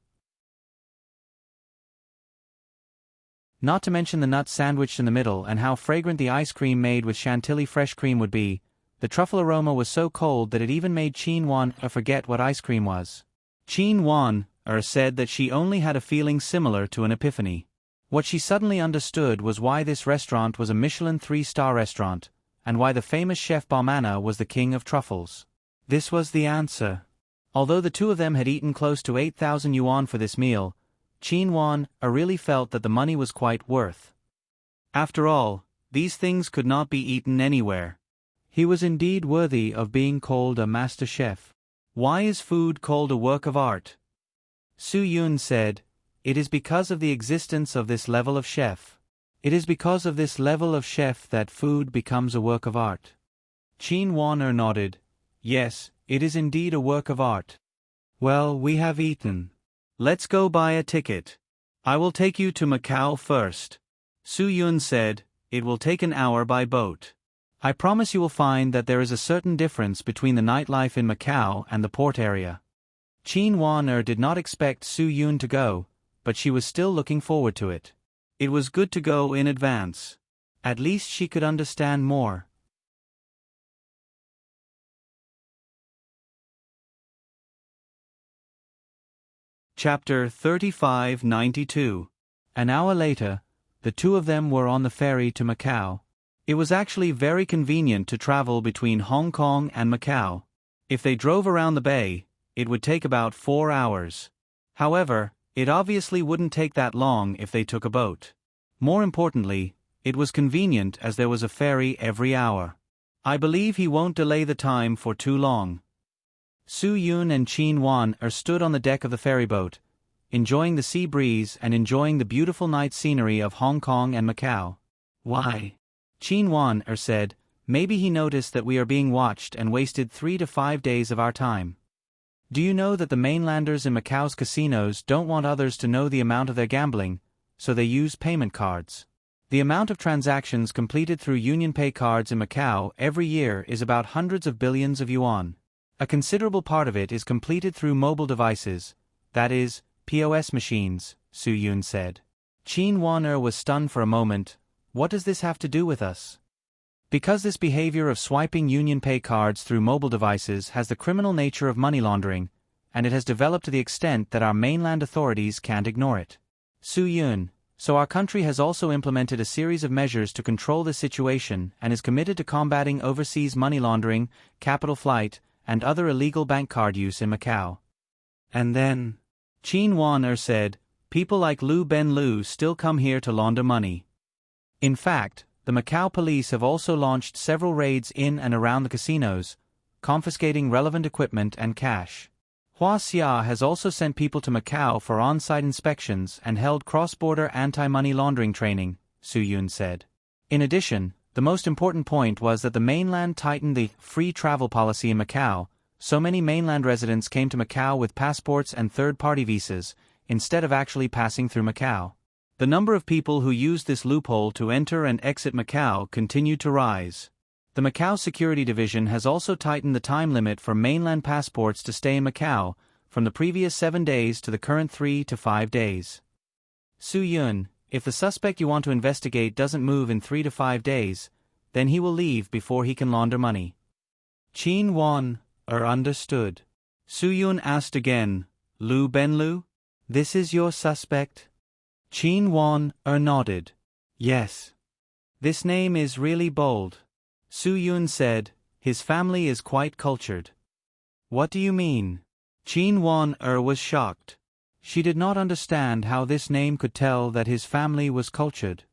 Not to mention the nuts sandwiched in the middle and how fragrant the ice cream made with chantilly fresh cream would be, the truffle aroma was so cold that it even made Chin-won forget what ice cream was. Chin-won said that she only had a feeling similar to an epiphany. What she suddenly understood was why this restaurant was a Michelin 3-star restaurant, and why the famous chef Balmana was the king of truffles. This was the answer. Although the two of them had eaten close to 8,000 yuan for this meal, Chin-won really felt that the money was quite worth. After all, these things could not be eaten anywhere. He was indeed worthy of being called a master chef. Why is food called a work of art? Soo-yoon said, "It is because of the existence of this level of chef. It is because of this level of chef that food becomes a work of art." Chin-won nodded. "Yes, it is indeed a work of art. Well, we have eaten. Let's go buy a ticket. I will take you to Macau first." Soo-yoon said, "It will take an hour by boat. I promise you will find that there is a certain difference between the nightlife in Macau and the port area." Chin-won did not expect Soo-yoon to go, but she was still looking forward to it. It was good to go in advance. At least she could understand more. Chapter 3592. An hour later, the two of them were on the ferry to Macau. It was actually very convenient to travel between Hong Kong and Macau. If they drove around the bay, it would take about 4 hours. However, it obviously wouldn't take that long if they took a boat. More importantly, it was convenient as there was a ferry every hour. I believe he won't delay the time for too long. Soo-yoon and Chin-won stood on the deck of the ferryboat, enjoying the sea breeze and enjoying the beautiful night scenery of Hong Kong and Macau. "Why?" Chin-won said, "Maybe he noticed that we are being watched and wasted 3 to 5 days of our time. Do you know that the mainlanders in Macau's casinos don't want others to know the amount of their gambling, so they use payment cards? The amount of transactions completed through UnionPay cards in Macau every year is about hundreds of billions of yuan. A considerable part of it is completed through mobile devices, that is, POS machines," Soo-yoon said. Chin-won was stunned for a moment. What does this have to do with us? Because this behavior of swiping UnionPay cards through mobile devices has the criminal nature of money laundering, and it has developed to the extent that our mainland authorities can't ignore it. Soo-yoon, so our country has also implemented a series of measures to control this situation and is committed to combating overseas money laundering, capital flight, and other illegal bank card use in Macau. And then, Chin-won said, people like Liu Ben-liu still come here to launder money. In fact, the Macau police have also launched several raids in and around the casinos, confiscating relevant equipment and cash. Hua Xia has also sent people to Macau for on-site inspections and held cross-border anti-money laundering training, Soo-yoon said. In addition, the most important point was that the mainland tightened the free travel policy in Macau, so many mainland residents came to Macau with passports and third-party visas, instead of actually passing through Macau. The number of people who used this loophole to enter and exit Macau continued to rise. The Macau Security Division has also tightened the time limit for mainland passports to stay in Macau, from the previous 7 days to the current 3 to 5 days. Soo-yoon, if the suspect you want to investigate doesn't move in 3 to 5 days, then he will leave before he can launder money. Chin Won understood. Su Yun asked again, Lu Benlu? This is your suspect? Chin Won nodded. Yes. This name is really bold. Su Yun said, his family is quite cultured. What do you mean? Chin Won was shocked. She did not understand how this name could tell that his family was cultured.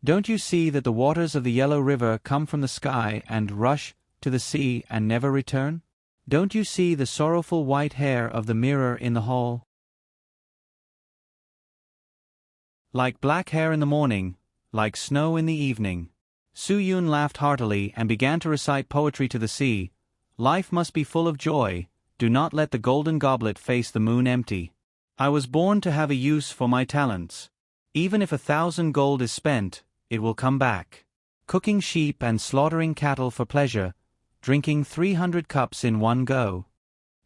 Don't you see that the waters of the Yellow River come from the sky and rush to the sea and never return? Don't you see the sorrowful white hair of the mirror in the hall? Like black hair in the morning, like snow in the evening. Su Yun laughed heartily and began to recite poetry to the sea. Life must be full of joy, do not let the golden goblet face the moon empty. I was born to have a use for my talents. Even if 1,000 gold is spent, it will come back. Cooking sheep and slaughtering cattle for pleasure, drinking 300 cups in one go.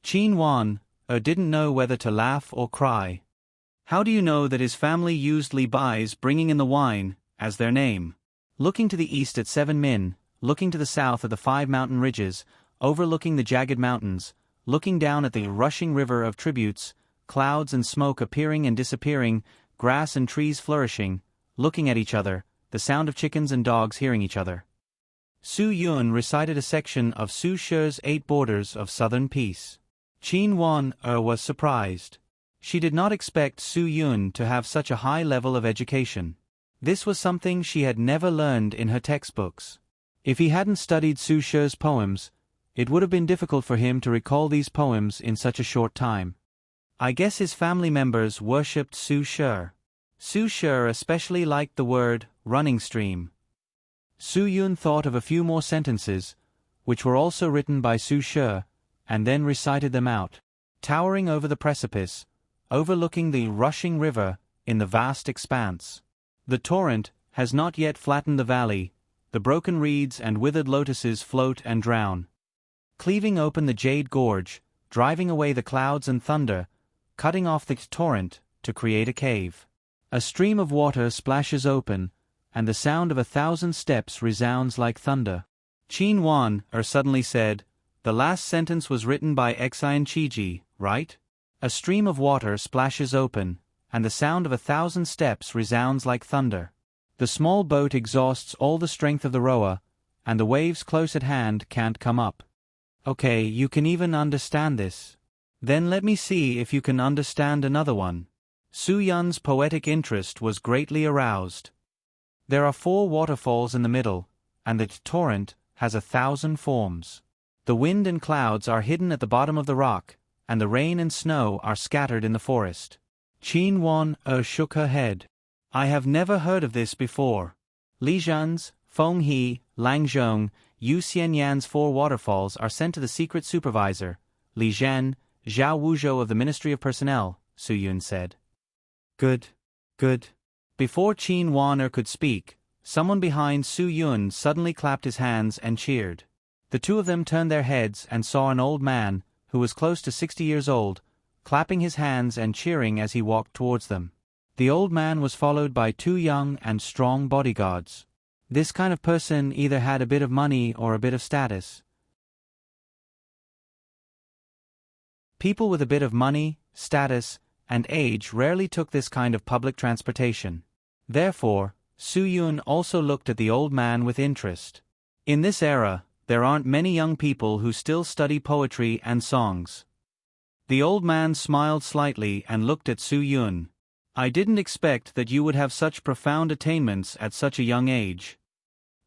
Chin Wan didn't know whether to laugh or cry. How do you know that his family used Li Bai's bringing in the wine as their name? Looking to the east at 7 Min, looking to the south at the 5 mountain ridges, overlooking the jagged mountains, looking down at the rushing river of tributes, clouds and smoke appearing and disappearing, grass and trees flourishing, looking at each other, the sound of chickens and dogs hearing each other. Su Yun recited a section of Su She's 8 Borders of Southern Peace. Chin Wan was surprised. She did not expect Su Yun to have such a high level of education. This was something she had never learned in her textbooks. If he hadn't studied Su She's poems, it would have been difficult for him to recall these poems in such a short time. I guess his family members worshipped Su She. Su She especially liked the word running stream. Su Yun thought of a few more sentences, which were also written by Su She, and then recited them out. Towering over the precipice, overlooking the rushing river in the vast expanse. The torrent has not yet flattened the valley, the broken reeds and withered lotuses float and drown. Cleaving open the jade gorge, driving away the clouds and thunder, cutting off the torrent to create a cave. A stream of water splashes open, and the sound of 1,000 steps resounds like thunder. Chin Wan suddenly said, the last sentence was written by Xian Chiji, right? A stream of water splashes open, and the sound of 1,000 steps resounds like thunder. The small boat exhausts all the strength of the rower, and the waves close at hand can't come up. Okay, you can even understand this. Then let me see if you can understand another one. Su Yun's poetic interest was greatly aroused. There are 4 waterfalls in the middle, and the torrent has 1,000 forms. The wind and clouds are hidden at the bottom of the rock, and the rain and snow are scattered in the forest. Chin Wan shook her head. I have never heard of this before. Li Zhan's, Feng He, Lang Zhong, Yu Xianyan's 4 waterfalls are sent to the secret supervisor, Li Zhan, Zhao Wuzhou of the Ministry of Personnel, Su Yun said. Good. Good. Before Chin Wan could speak, someone behind Su Yun suddenly clapped his hands and cheered. The two of them turned their heads and saw an old man, who was close to 60 years old, clapping his hands and cheering as he walked towards them. The old man was followed by 2 young and strong bodyguards. This kind of person either had a bit of money or a bit of status. People with a bit of money, status, and age rarely took this kind of public transportation. Therefore, Su Yun also looked at the old man with interest. In this era, there aren't many young people who still study poetry and songs. The old man smiled slightly and looked at Su Yun. I didn't expect that you would have such profound attainments at such a young age.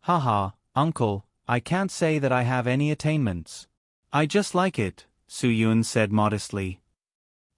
Haha, uncle, I can't say that I have any attainments. I just like it, Su Yun said modestly.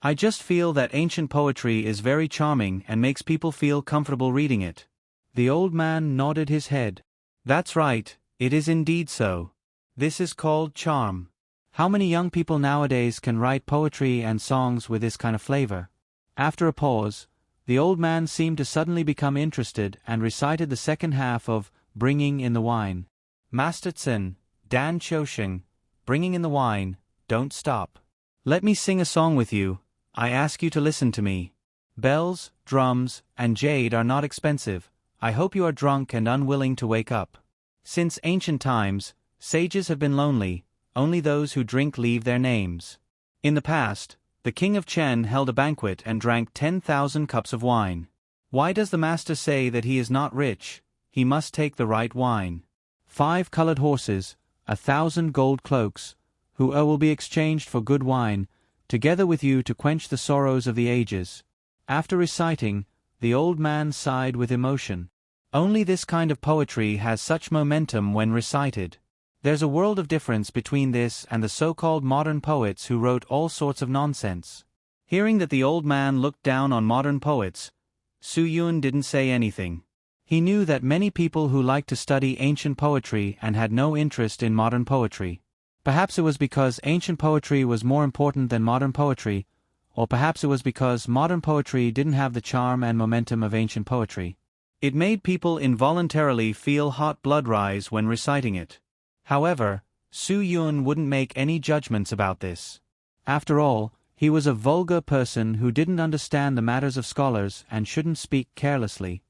I just feel that ancient poetry is very charming and makes people feel comfortable reading it. The old man nodded his head. That's right, it is indeed so. This is called charm. How many young people nowadays can write poetry and songs with this kind of flavor? After a pause, the old man seemed to suddenly become interested and recited the second half of Bringing in the Wine. Master Tsin, Dan Chosheng, Bringing in the Wine, don't stop. Let me sing a song with you. I ask you to listen to me. Bells, drums, and jade are not expensive. I hope you are drunk and unwilling to wake up. Since ancient times, sages have been lonely, only those who drink leave their names. In the past, the king of Chen held a banquet and drank 10,000 cups of wine. Why does the master say that he is not rich? He must take the right wine. 5 colored horses, 1,000 gold cloaks, who will be exchanged for good wine, together with you to quench the sorrows of the ages. After reciting, the old man sighed with emotion. Only this kind of poetry has such momentum when recited. There's a world of difference between this and the so-called modern poets who wrote all sorts of nonsense. Hearing that the old man looked down on modern poets, Su Yun didn't say anything. He knew that many people who liked to study ancient poetry and had no interest in modern poetry. Perhaps it was because ancient poetry was more important than modern poetry, or perhaps it was because modern poetry didn't have the charm and momentum of ancient poetry. It made people involuntarily feel hot blood rise when reciting it. However, Su Yun wouldn't make any judgments about this. After all, he was a vulgar person who didn't understand the matters of scholars and shouldn't speak carelessly.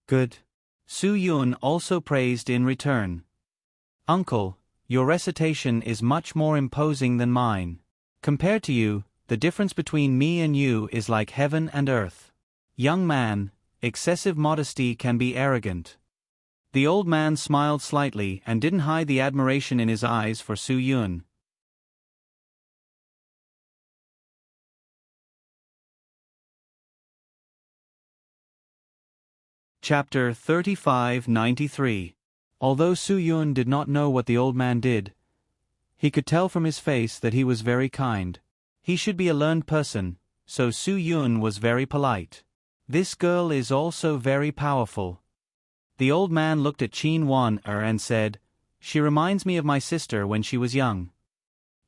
Good. Su Yun also praised in return. Uncle, your recitation is much more imposing than mine. Compared to you, the difference between me and you is like heaven and earth. Young man, excessive modesty can be arrogant. The old man smiled slightly and didn't hide the admiration in his eyes for Su Yun. Chapter 35-93. Although Su Yun did not know what the old man did, he could tell from his face that he was very kind. He should be a learned person, so Su Yun was very polite. This girl is also very powerful. The old man looked at Qin Wan-er and said, "She reminds me of my sister when she was young."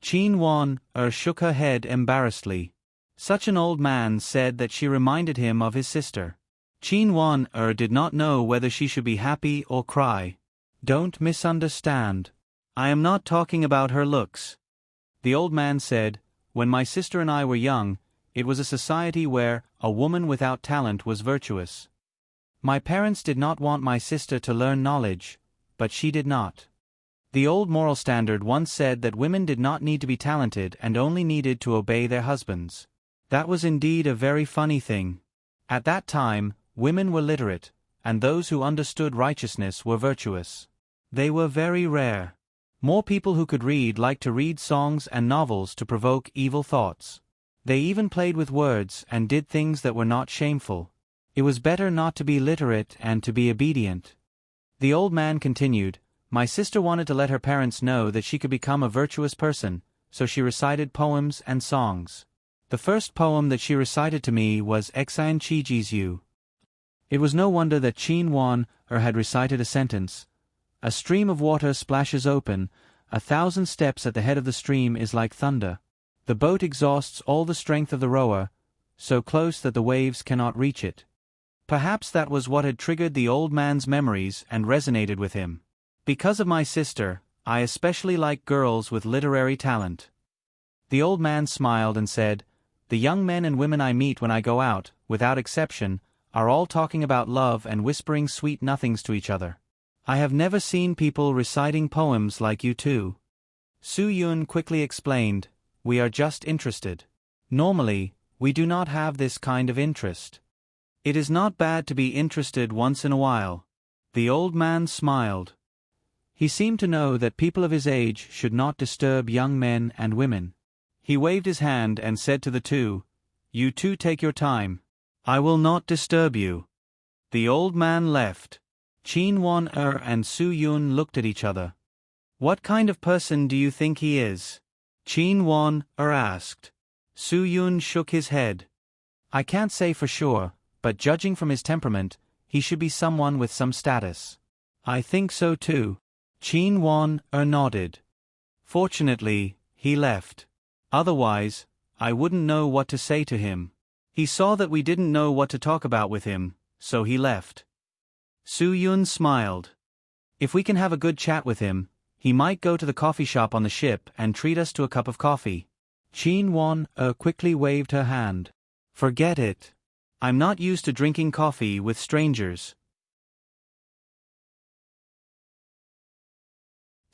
Qin Wan-er shook her head embarrassedly. Such an old man said that she reminded him of his sister. Qin Wan-er did not know whether she should be happy or cry. Don't misunderstand. I am not talking about her looks. The old man said, "When my sister and I were young, it was a society where a woman without talent was virtuous. My parents did not want my sister to learn knowledge, but she did not. The old moral standard once said that women did not need to be talented and only needed to obey their husbands. That was indeed a very funny thing. At that time, women were literate, and those who understood righteousness were virtuous. They were very rare. More people who could read liked to read songs and novels to provoke evil thoughts. They even played with words and did things that were not shameful. It was better not to be literate and to be obedient." The old man continued, "My sister wanted to let her parents know that she could become a virtuous person, so she recited poems and songs. The first poem that she recited to me was Exan Chiji's Yu. It was no wonder that Qin Wan-er had recited a sentence. A stream of water splashes open, 1,000 steps at the head of the stream is like thunder. The boat exhausts all the strength of the rower, so close that the waves cannot reach it." Perhaps that was what had triggered the old man's memories and resonated with him. "Because of my sister, I especially like girls with literary talent." The old man smiled and said, "The young men and women I meet when I go out, without exception, are all talking about love and whispering sweet nothings to each other. I have never seen people reciting poems like you two." Su Yun quickly explained, "We are just interested. Normally, we do not have this kind of interest. It is not bad to be interested once in a while." The old man smiled. He seemed to know that people of his age should not disturb young men and women. He waved his hand and said to the two, "You two take your time. I will not disturb you." The old man left. Qin Wan-er and Su Yun looked at each other. "What kind of person do you think he is?" Qin Wan-er asked. Su Yun shook his head. "I can't say for sure, but judging from his temperament, he should be someone with some status." "I think so too." Qin Wan-er nodded. Fortunately, he left. Otherwise, I wouldn't know what to say to him. He saw that we didn't know what to talk about with him, so he left. Su Yun smiled. "If we can have a good chat with him, he might go to the coffee shop on the ship and treat us to a cup of coffee." Qin Wan-er quickly waved her hand. "Forget it. I'm not used to drinking coffee with strangers."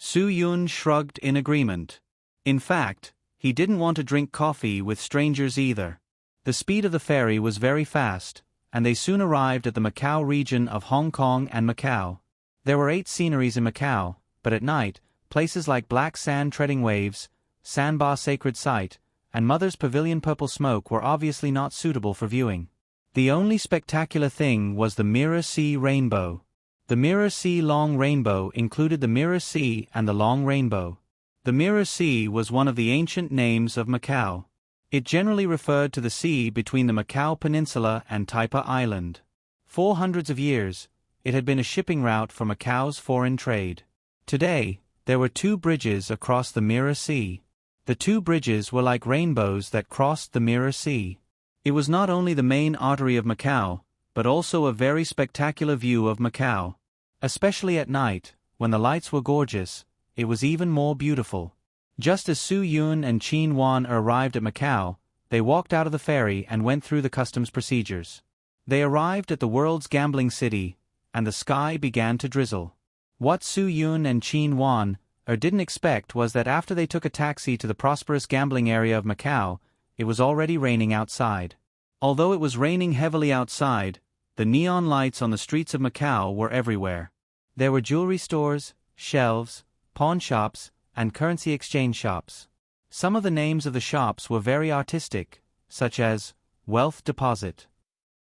Su Yun shrugged in agreement. In fact, he didn't want to drink coffee with strangers either. The speed of the ferry was very fast, and they soon arrived at the Macau region of Hong Kong and Macau. There were 8 sceneries in Macau, but at night, places like Black Sand Treading Waves, Sandbar Sacred Site, and Mother's Pavilion Purple Smoke were obviously not suitable for viewing. The only spectacular thing was the Mirror Sea Rainbow. The Mirror Sea Long Rainbow included the Mirror Sea and the Long Rainbow. The Mirror Sea was one of the ancient names of Macau. It generally referred to the sea between the Macau Peninsula and Taipa Island. For hundreds of years, it had been a shipping route for Macau's foreign trade. Today, there were 2 bridges across the Mirror Sea. The 2 bridges were like rainbows that crossed the Mirror Sea. It was not only the main artery of Macau, but also a very spectacular view of Macau. Especially at night, when the lights were gorgeous, it was even more beautiful. Just as Su Yun and Qin Wan arrived at Macau, they walked out of the ferry and went through the customs procedures. They arrived at the world's gambling city, and the sky began to drizzle. What Su Yun and Qin Wan didn't expect was that after they took a taxi to the prosperous gambling area of Macau, it was already raining outside. Although it was raining heavily outside, the neon lights on the streets of Macau were everywhere. There were jewelry stores, shelves, pawn shops, and currency exchange shops. Some of the names of the shops were very artistic, such as Wealth Deposit.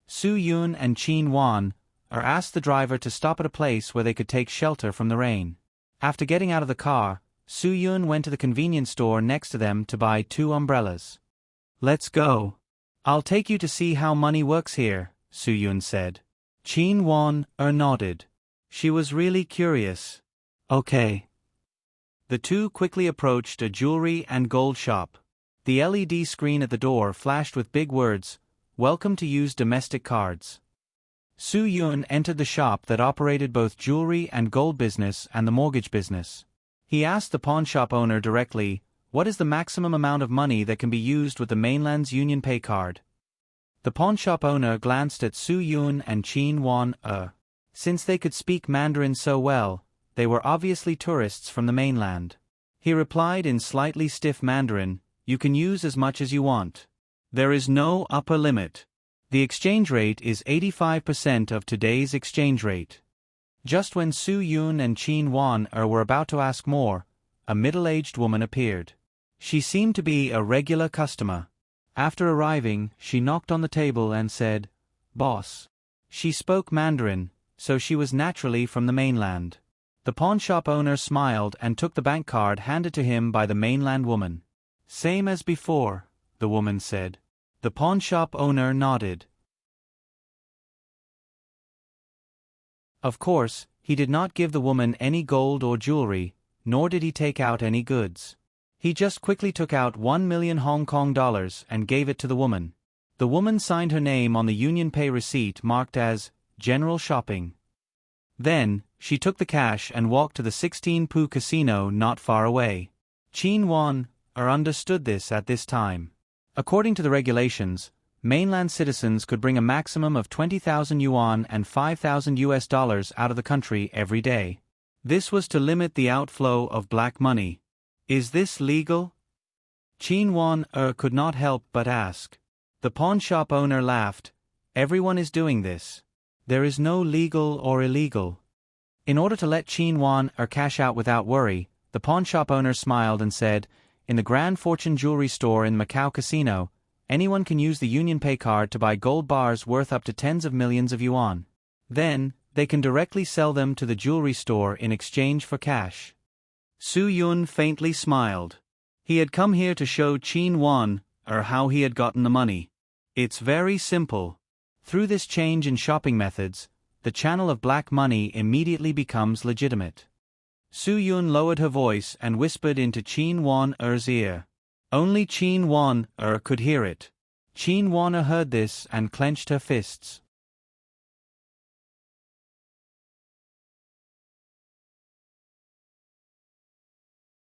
Su Yun and Qin Wan asked the driver to stop at a place where they could take shelter from the rain. After getting out of the car, Su Yun went to the convenience store next to them to buy 2 umbrellas. "Let's go. I'll take you to see how money works here," Su Yun said. Qin Wan nodded. She was really curious. "Okay." The 2 quickly approached a jewelry and gold shop. The LED screen at the door flashed with big words, "Welcome to use domestic cards." Su Yun entered the shop that operated both jewelry and gold business and the mortgage business. He asked the pawn shop owner directly, "What is the maximum amount of money that can be used with the mainland's Union Pay card?" The pawnshop owner glanced at Su Yun and Qin Wan. Since they could speak Mandarin so well, they were obviously tourists from the mainland. He replied in slightly stiff Mandarin, "You can use as much as you want. There is no upper limit. The exchange rate is 85% of today's exchange rate." Just when Su Yun and Qin Wan were about to ask more, a middle-aged woman appeared. She seemed to be a regular customer. After arriving, she knocked on the table and said, "Boss." She spoke Mandarin, so she was naturally from the mainland. The pawnshop owner smiled and took the bank card handed to him by the mainland woman. "Same as before," the woman said. The pawnshop owner nodded. Of course, he did not give the woman any gold or jewelry, nor did he take out any goods. He just quickly took out 1 million Hong Kong dollars and gave it to the woman. The woman signed her name on the Union Pay receipt marked as General Shopping. Then, she took the cash and walked to the 16 Pu Casino not far away. Qin Wan understood this at this time. According to the regulations, mainland citizens could bring a maximum of 20,000 yuan and $5,000 out of the country every day. This was to limit the outflow of black money. Is this legal? Qin Wan could not help but ask. The pawnshop owner laughed. Everyone is doing this. There is no legal or illegal. In order to let Qin Wan cash out without worry, the pawnshop owner smiled and said, "In the Grand Fortune jewelry store in Macau Casino, anyone can use the Union Pay card to buy gold bars worth up to tens of millions of yuan. Then, they can directly sell them to the jewelry store in exchange for cash." Su Yun faintly smiled. He had come here to show Qin Wan how he had gotten the money. It's very simple. Through this change in shopping methods, the channel of black money immediately becomes legitimate. Su Yun lowered her voice and whispered into Qin Wan's ear. Only Qin Wan could hear it. Qin Wan heard this and clenched her fists.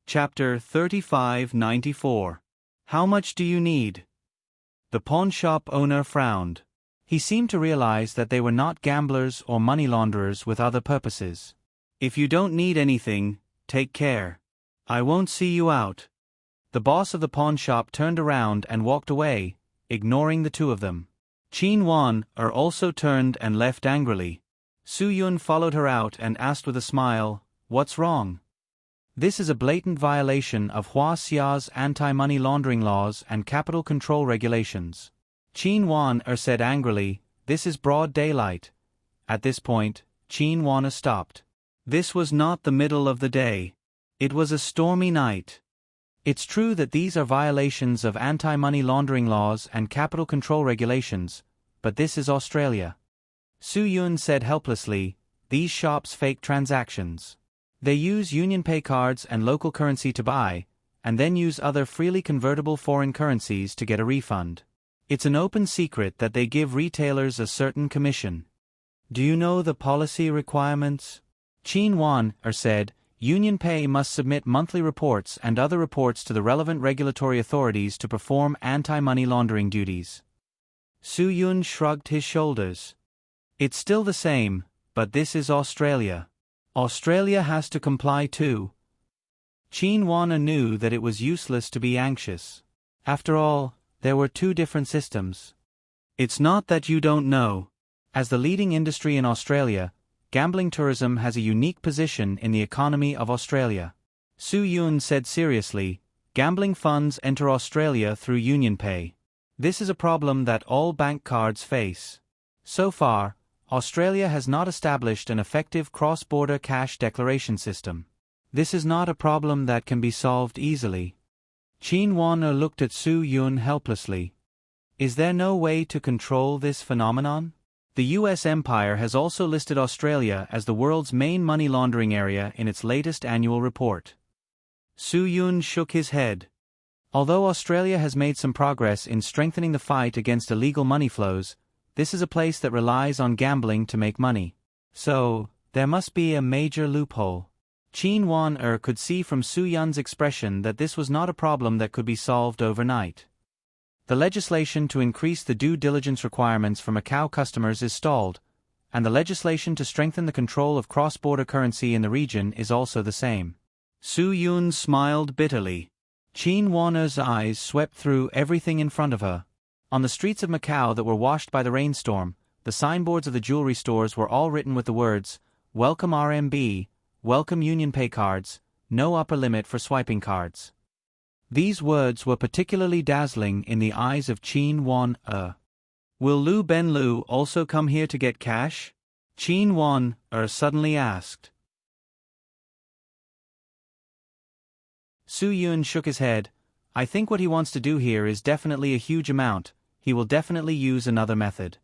Chapter 3594. How much do you need? The pawnshop owner frowned. He seemed to realize that they were not gamblers or money launderers with other purposes. If you don't need anything, take care. I won't see you out. The boss of the pawn shop turned around and walked away, ignoring the two of them. Qin Wan also turned and left angrily. Su Yun followed her out and asked with a smile, "What's wrong?" "This is a blatant violation of Hua Xia's anti-money laundering laws and capital control regulations." Qin Wan said angrily, "This is broad daylight." At this point, Qin Wan stopped. This was not the middle of the day. It was a stormy night. It's true that these are violations of anti-money laundering laws and capital control regulations, but this is Australia. Su Yun said helplessly, "These shops fake transactions. They use UnionPay cards and local currency to buy, and then use other freely convertible foreign currencies to get a refund. It's an open secret that they give retailers a certain commission." "Do you know the policy requirements?" Qin Wan said, "UnionPay must submit monthly reports and other reports to the relevant regulatory authorities to perform anti-money laundering duties." Su Yun shrugged his shoulders. "It's still the same, but this is Australia. Australia has to comply too." Qin Wan knew that it was useless to be anxious. After all, there were two different systems. "It's not that you don't know. As the leading industry in Australia, gambling tourism has a unique position in the economy of Australia." Su Yun said seriously, "Gambling funds enter Australia through UnionPay. This is a problem that all bank cards face. So far, Australia has not established an effective cross-border cash declaration system. This is not a problem that can be solved easily." Qin Wan looked at Su Yun helplessly. "Is there no way to control this phenomenon?" The U.S. Empire has also listed Australia as the world's main money laundering area in its latest annual report. Su Yun shook his head. Although Australia has made some progress in strengthening the fight against illegal money flows, this is a place that relies on gambling to make money. So, there must be a major loophole. Qin Wan could see from Su Yun's expression that this was not a problem that could be solved overnight. The legislation to increase the due diligence requirements for Macau customers is stalled, and the legislation to strengthen the control of cross-border currency in the region is also the same. Su Yun smiled bitterly. Qin Wan's eyes swept through everything in front of her. On the streets of Macau that were washed by the rainstorm, the signboards of the jewelry stores were all written with the words, "Welcome RMB, welcome UnionPay cards, no upper limit for swiping cards." These words were particularly dazzling in the eyes of Qin Wan. "Will Lu Ben Lu also come here to get cash?" Qin Wan suddenly asked. Su Yun shook his head. "I think what he wants to do here is definitely a huge amount. He will definitely use another method."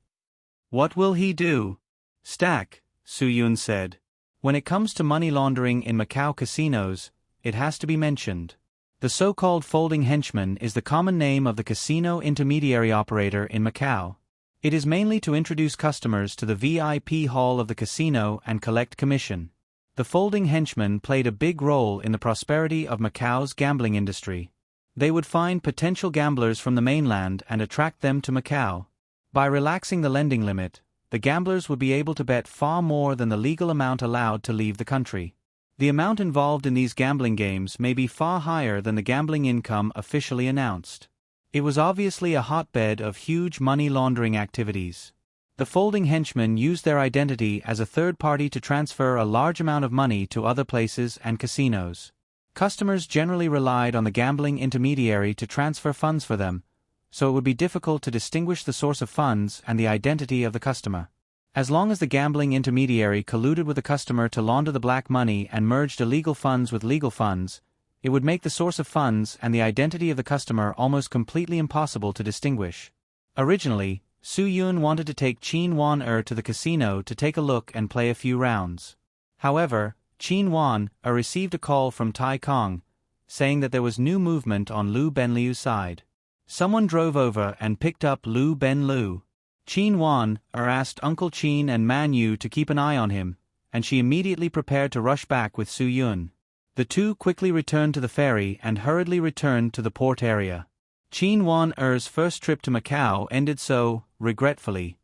"What will he do?" "Stack," Su Yun said. "When it comes to money laundering in Macau casinos, it has to be mentioned. The so-called folding henchman is the common name of the casino intermediary operator in Macau. It is mainly to introduce customers to the VIP hall of the casino and collect commission. The folding henchman played a big role in the prosperity of Macau's gambling industry. They would find potential gamblers from the mainland and attract them to Macau. By relaxing the lending limit, the gamblers would be able to bet far more than the legal amount allowed to leave the country. The amount involved in these gambling games may be far higher than the gambling income officially announced. It was obviously a hotbed of huge money laundering activities. The folding henchmen used their identity as a third party to transfer a large amount of money to other places and casinos. Customers generally relied on the gambling intermediary to transfer funds for them, so it would be difficult to distinguish the source of funds and the identity of the customer. As long as the gambling intermediary colluded with the customer to launder the black money and merged illegal funds with legal funds, it would make the source of funds and the identity of the customer almost completely impossible to distinguish. Originally, Su Yun wanted to take Qin Wan to the casino to take a look and play a few rounds. However, Qin Wan received a call from Tai Kong, saying that there was new movement on Lu Benliu's side. Someone drove over and picked up Lu Benliu. Qin Wan asked Uncle Qin and Man Yu to keep an eye on him, and she immediately prepared to rush back with Su Yun. The two quickly returned to the ferry and hurriedly returned to the port area. Qin Wan's first trip to Macau ended so, regretfully.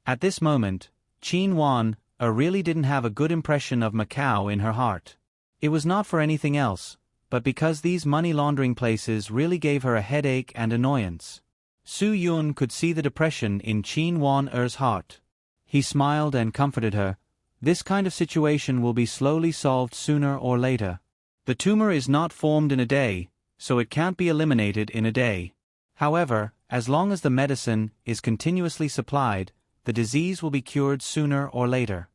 At this moment, Qin Wan really didn't have a good impression of Macau in her heart. It was not for anything else, but because these money laundering places really gave her a headache and annoyance. Su Yun could see the depression in Qin Wan-er's heart. He smiled and comforted her. This kind of situation will be slowly solved sooner or later. The tumor is not formed in a day, so it can't be eliminated in a day. However, as long as the medicine is continuously supplied, the disease will be cured sooner or later.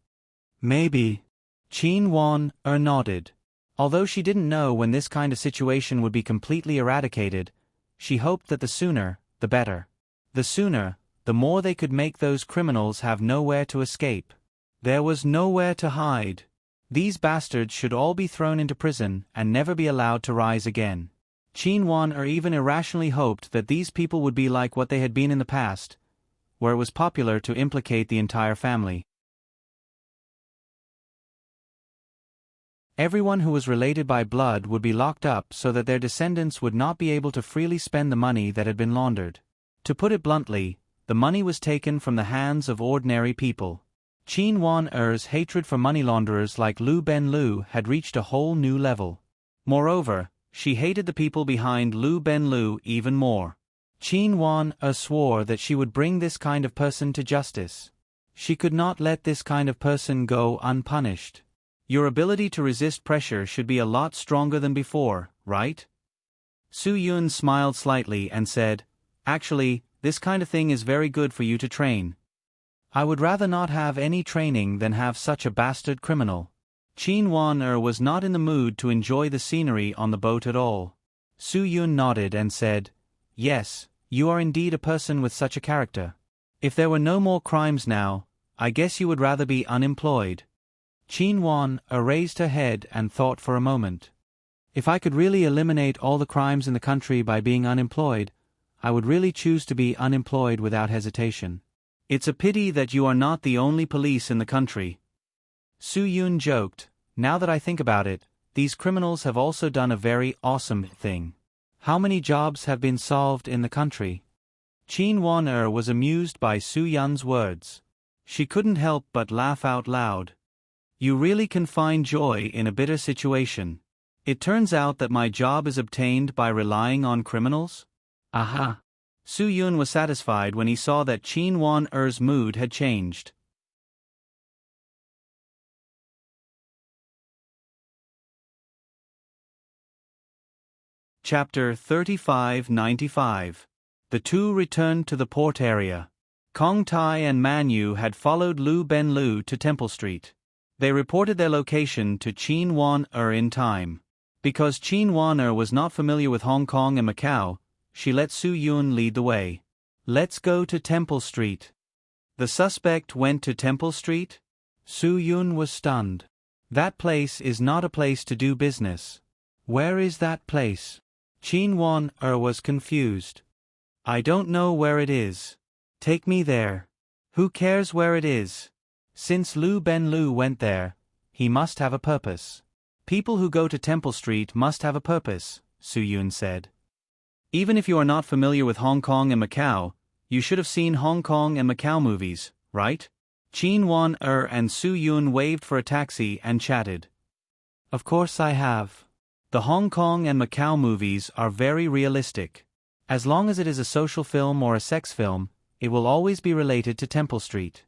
Maybe. Qin Wan-er nodded. Although she didn't know when this kind of situation would be completely eradicated, she hoped that the sooner, the better. The sooner, the more they could make those criminals have nowhere to escape. There was nowhere to hide. These bastards should all be thrown into prison and never be allowed to rise again. Qin Wan-er even irrationally hoped that these people would be like what they had been in the past, where it was popular to implicate the entire family. Everyone who was related by blood would be locked up so that their descendants would not be able to freely spend the money that had been laundered. To put it bluntly, the money was taken from the hands of ordinary people. Qin Wan-er's hatred for money launderers like Lu Ben-lu had reached a whole new level. Moreover, she hated the people behind Lu Ben-lu even more. Qin Wan-er swore that she would bring this kind of person to justice. She could not let this kind of person go unpunished. Your ability to resist pressure should be a lot stronger than before, right? Su Yun smiled slightly and said, "Actually, this kind of thing is very good for you to train. I would rather not have any training than have such a bastard criminal." Qin Wan-er was not in the mood to enjoy the scenery on the boat at all. Su Yun nodded and said, "Yes, you are indeed a person with such a character. If there were no more crimes now, I guess you would rather be unemployed." Qin Wan-er raised her head and thought for a moment. "If I could really eliminate all the crimes in the country by being unemployed, I would really choose to be unemployed without hesitation. It's a pity that you are not the only police in the country." Su Yun joked, "Now that I think about it, these criminals have also done a very awesome thing. How many jobs have been solved in the country?" Qin Wan-er was amused by Su Yun's words. She couldn't help but laugh out loud. "You really can find joy in a bitter situation. It turns out that my job is obtained by relying on criminals?" Aha! Su Yun was satisfied when he saw that Qin Wan-er's mood had changed. Chapter 3595. The two returned to the port area. Kong Tai and Man Yu had followed Lu Ben-lu to Temple Street. They reported their location to Qin Wan-er in time. Because Qin Wan-er was not familiar with Hong Kong and Macau, she let Su Yun lead the way. "Let's go to Temple Street." The suspect went to Temple Street? Su Yun was stunned. That place is not a place to do business. Where is that place? Qin Wan-er was confused. "I don't know where it is. Take me there." "Who cares where it is? Since Lu Ben-lu went there, he must have a purpose." "People who go to Temple Street must have a purpose," Su Yun said. "Even if you are not familiar with Hong Kong and Macau, you should have seen Hong Kong and Macau movies, right?" Qin Wan-er and Su Yun waved for a taxi and chatted. "Of course I have. The Hong Kong and Macau movies are very realistic. As long as it is a social film or a sex film, it will always be related to Temple Street."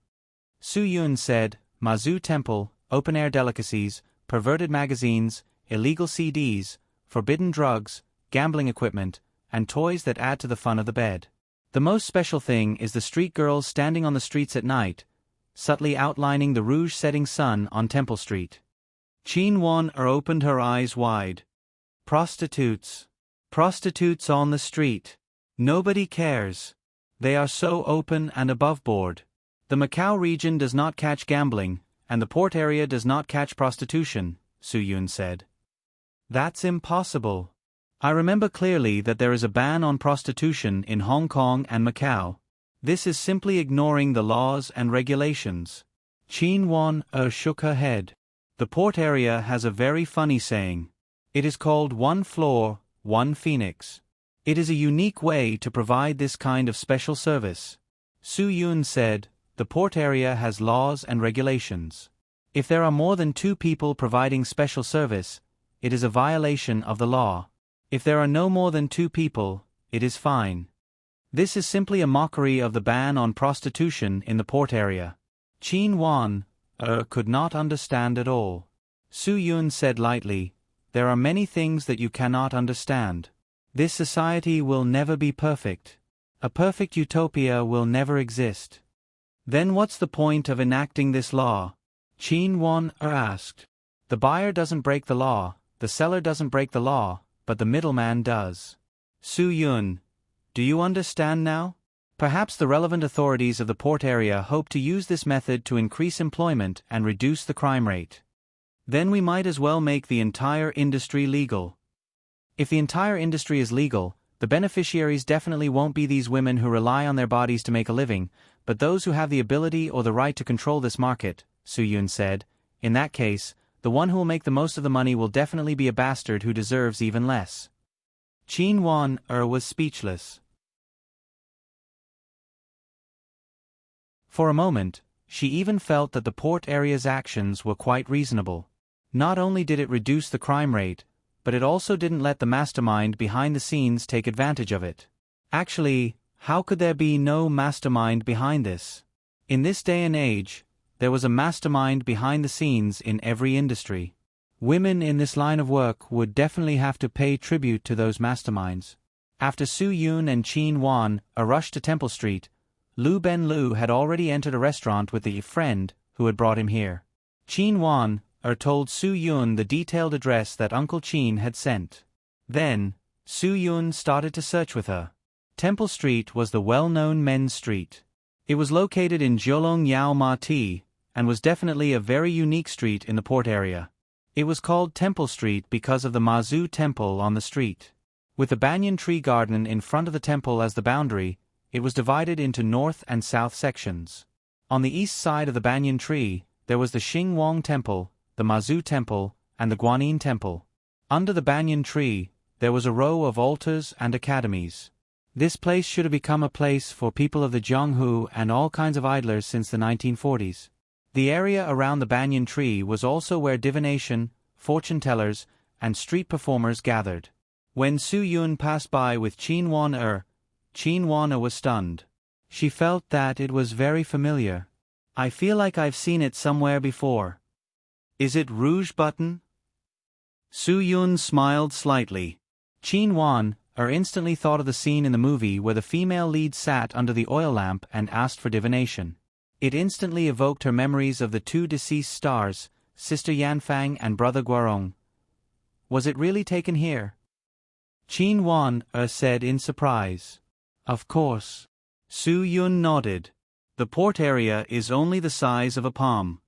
Su Yun said, "Mazu Temple, open-air delicacies, perverted magazines, illegal CDs, forbidden drugs, gambling equipment, and toys that add to the fun of the bed. The most special thing is the street girls standing on the streets at night, subtly outlining the rouge-setting sun on Temple Street." Qin Wan-er opened her eyes wide. "Prostitutes. Prostitutes on the street. Nobody cares. They are so open and aboveboard. The Macau region does not catch gambling, and the port area does not catch prostitution," Su Yun said. "That's impossible. I remember clearly that there is a ban on prostitution in Hong Kong and Macau. This is simply ignoring the laws and regulations." Qin Wan-er shook her head. "The port area has a very funny saying. It is called one floor, one phoenix. It is a unique way to provide this kind of special service." Su Yun said, "The port area has laws and regulations. If there are more than two people providing special service, it is a violation of the law. If there are no more than 2 people, it is fine. This is simply a mockery of the ban on prostitution in the port area. Qin Wan could not understand at all. Su Yun said lightly, "There are many things that you cannot understand. This society will never be perfect. A perfect utopia will never exist. Then what's the point of enacting this law?" Qin Wan asked. "The buyer doesn't break the law, the seller doesn't break the law, but the middleman does." Su Yun, do you understand now? Perhaps the relevant authorities of the port area hope to use this method to increase employment and reduce the crime rate. Then we might as well make the entire industry legal. If the entire industry is legal, the beneficiaries definitely won't be these women who rely on their bodies to make a living, but those who have the ability or the right to control this market, Su Yun said. In that case, the one who will make the most of the money will definitely be a bastard who deserves even less. Qin Wan was speechless. For a moment, she even felt that the port area's actions were quite reasonable. Not only did it reduce the crime rate, but it also didn't let the mastermind behind the scenes take advantage of it. Actually, how could there be no mastermind behind this? In this day and age, there was a mastermind behind the scenes in every industry. Women in this line of work would definitely have to pay tribute to those masterminds. After Su Yun and Qin Wan rushed to Temple Street, Lu Ben Lu had already entered a restaurant with the friend who had brought him here. Qin Wan told Su Yun the detailed address that Uncle Qin had sent. Then, Su Yun started to search with her. Temple Street was the well-known men's street. It was located in Jiolong Yao Ma Ti, and was definitely a very unique street in the port area. It was called Temple Street because of the Mazu Temple on the street. With the banyan tree garden in front of the temple as the boundary, it was divided into north and south sections. On the east side of the banyan tree, there was the Xing Wang Temple, the Mazu Temple, and the Guanyin Temple. Under the banyan tree, there was a row of altars and academies. This place should have become a place for people of the Jianghu and all kinds of idlers since the 1940s. The area around the banyan tree was also where divination, fortune-tellers, and street performers gathered. When Su Yun passed by with Qin Wan was stunned. She felt that it was very familiar. "I feel like I've seen it somewhere before. Is it Rouge Button?" Su Yun smiled slightly. Qin Wan instantly thought of the scene in the movie where the female lead sat under the oil lamp and asked for divination. It instantly evoked her memories of the 2 deceased stars, Sister Yanfang and Brother Guarong. Was it really taken here? Qin Wan said in surprise. "Of course." Su Yun nodded. "The port area is only the size of a palm."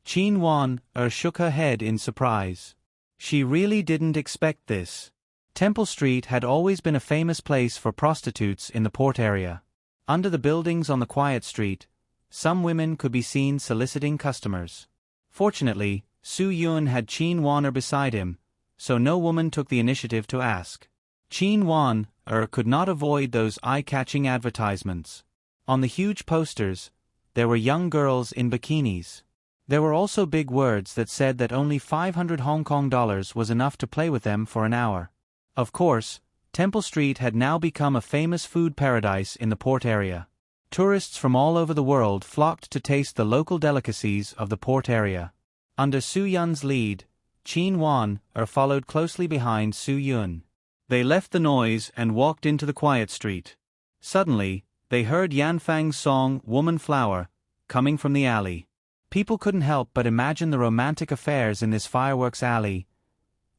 Qin Wan shook her head in surprise. She really didn't expect this. Temple Street had always been a famous place for prostitutes in the port area. Under the buildings on the quiet street, some women could be seen soliciting customers. Fortunately, Su Yun had Qin Wan beside him, so no woman took the initiative to ask. Qin Wan could not avoid those eye-catching advertisements. On the huge posters, there were young girls in bikinis. There were also big words that said that only 500 Hong Kong dollars was enough to play with them for an hour. Of course, Temple Street had now become a famous food paradise in the port area. Tourists from all over the world flocked to taste the local delicacies of the port area. Under Su Yun's lead, Qin Wan followed closely behind Su Yun. They left the noise and walked into the quiet street. Suddenly, they heard Yanfang's song "Woman Flower" coming from the alley. People couldn't help but imagine the romantic affairs in this fireworks alley.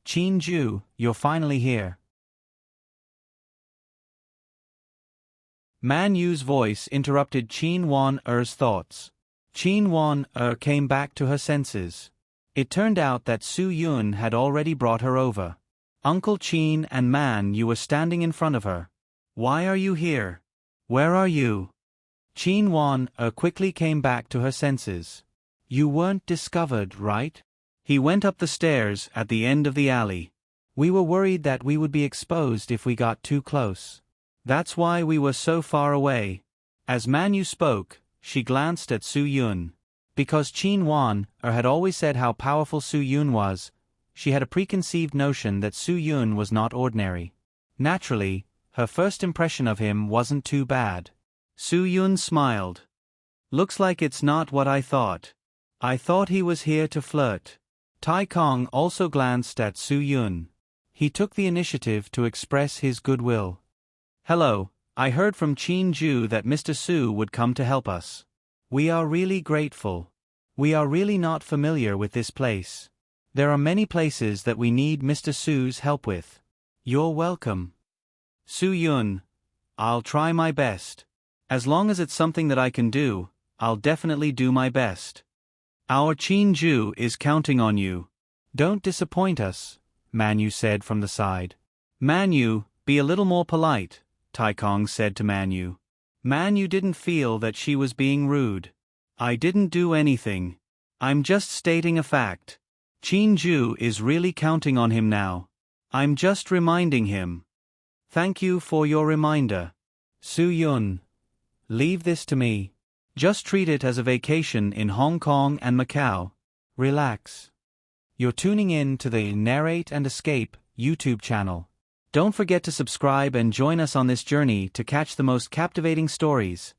"Qin Ju, you're finally here." Man Yu's voice interrupted Qin Wan-er's thoughts. Qin Wan-er came back to her senses. It turned out that Su Yun had already brought her over. Uncle Qin and Man Yu were standing in front of her. "Why are you here? Where are you?" Qin Wan-er quickly came back to her senses. "You weren't discovered, right?" He went up the stairs at the end of the alley. "We were worried that we would be exposed if we got too close. That's why we were so far away." As Man Yu spoke, she glanced at Su Yun. Because Qin Wan had always said how powerful Su Yun was, She had a preconceived notion that Su Yun was not ordinary. Naturally, her first impression of him wasn't too bad. Su Yun smiled. Looks like it's not what I thought. I thought he was here to flirt. Tai Kong also glanced at Su Yun. He took the initiative to express his goodwill. Hello, I heard from Qin Ju that Mr. Su would come to help us. We are really grateful. We are really not familiar with this place. There are many places that we need Mr. Su's help with. You're welcome. Su Yun, I'll try my best. As long as it's something that I can do, I'll definitely do my best. Our Qin Ju is counting on you. Don't disappoint us, Manu said from the side. Manu, be a little more polite, Tai Kong said to Manu. Manu didn't feel that she was being rude. I didn't do anything. I'm just stating a fact. Qin Ju is really counting on him now. I'm just reminding him. Thank you for your reminder. Su Yun. Leave this to me. Just treat it as a vacation in Hong Kong and Macau. Relax. You're tuning in to the Narrate and Escape YouTube channel. Don't forget to subscribe and join us on this journey to catch the most captivating stories.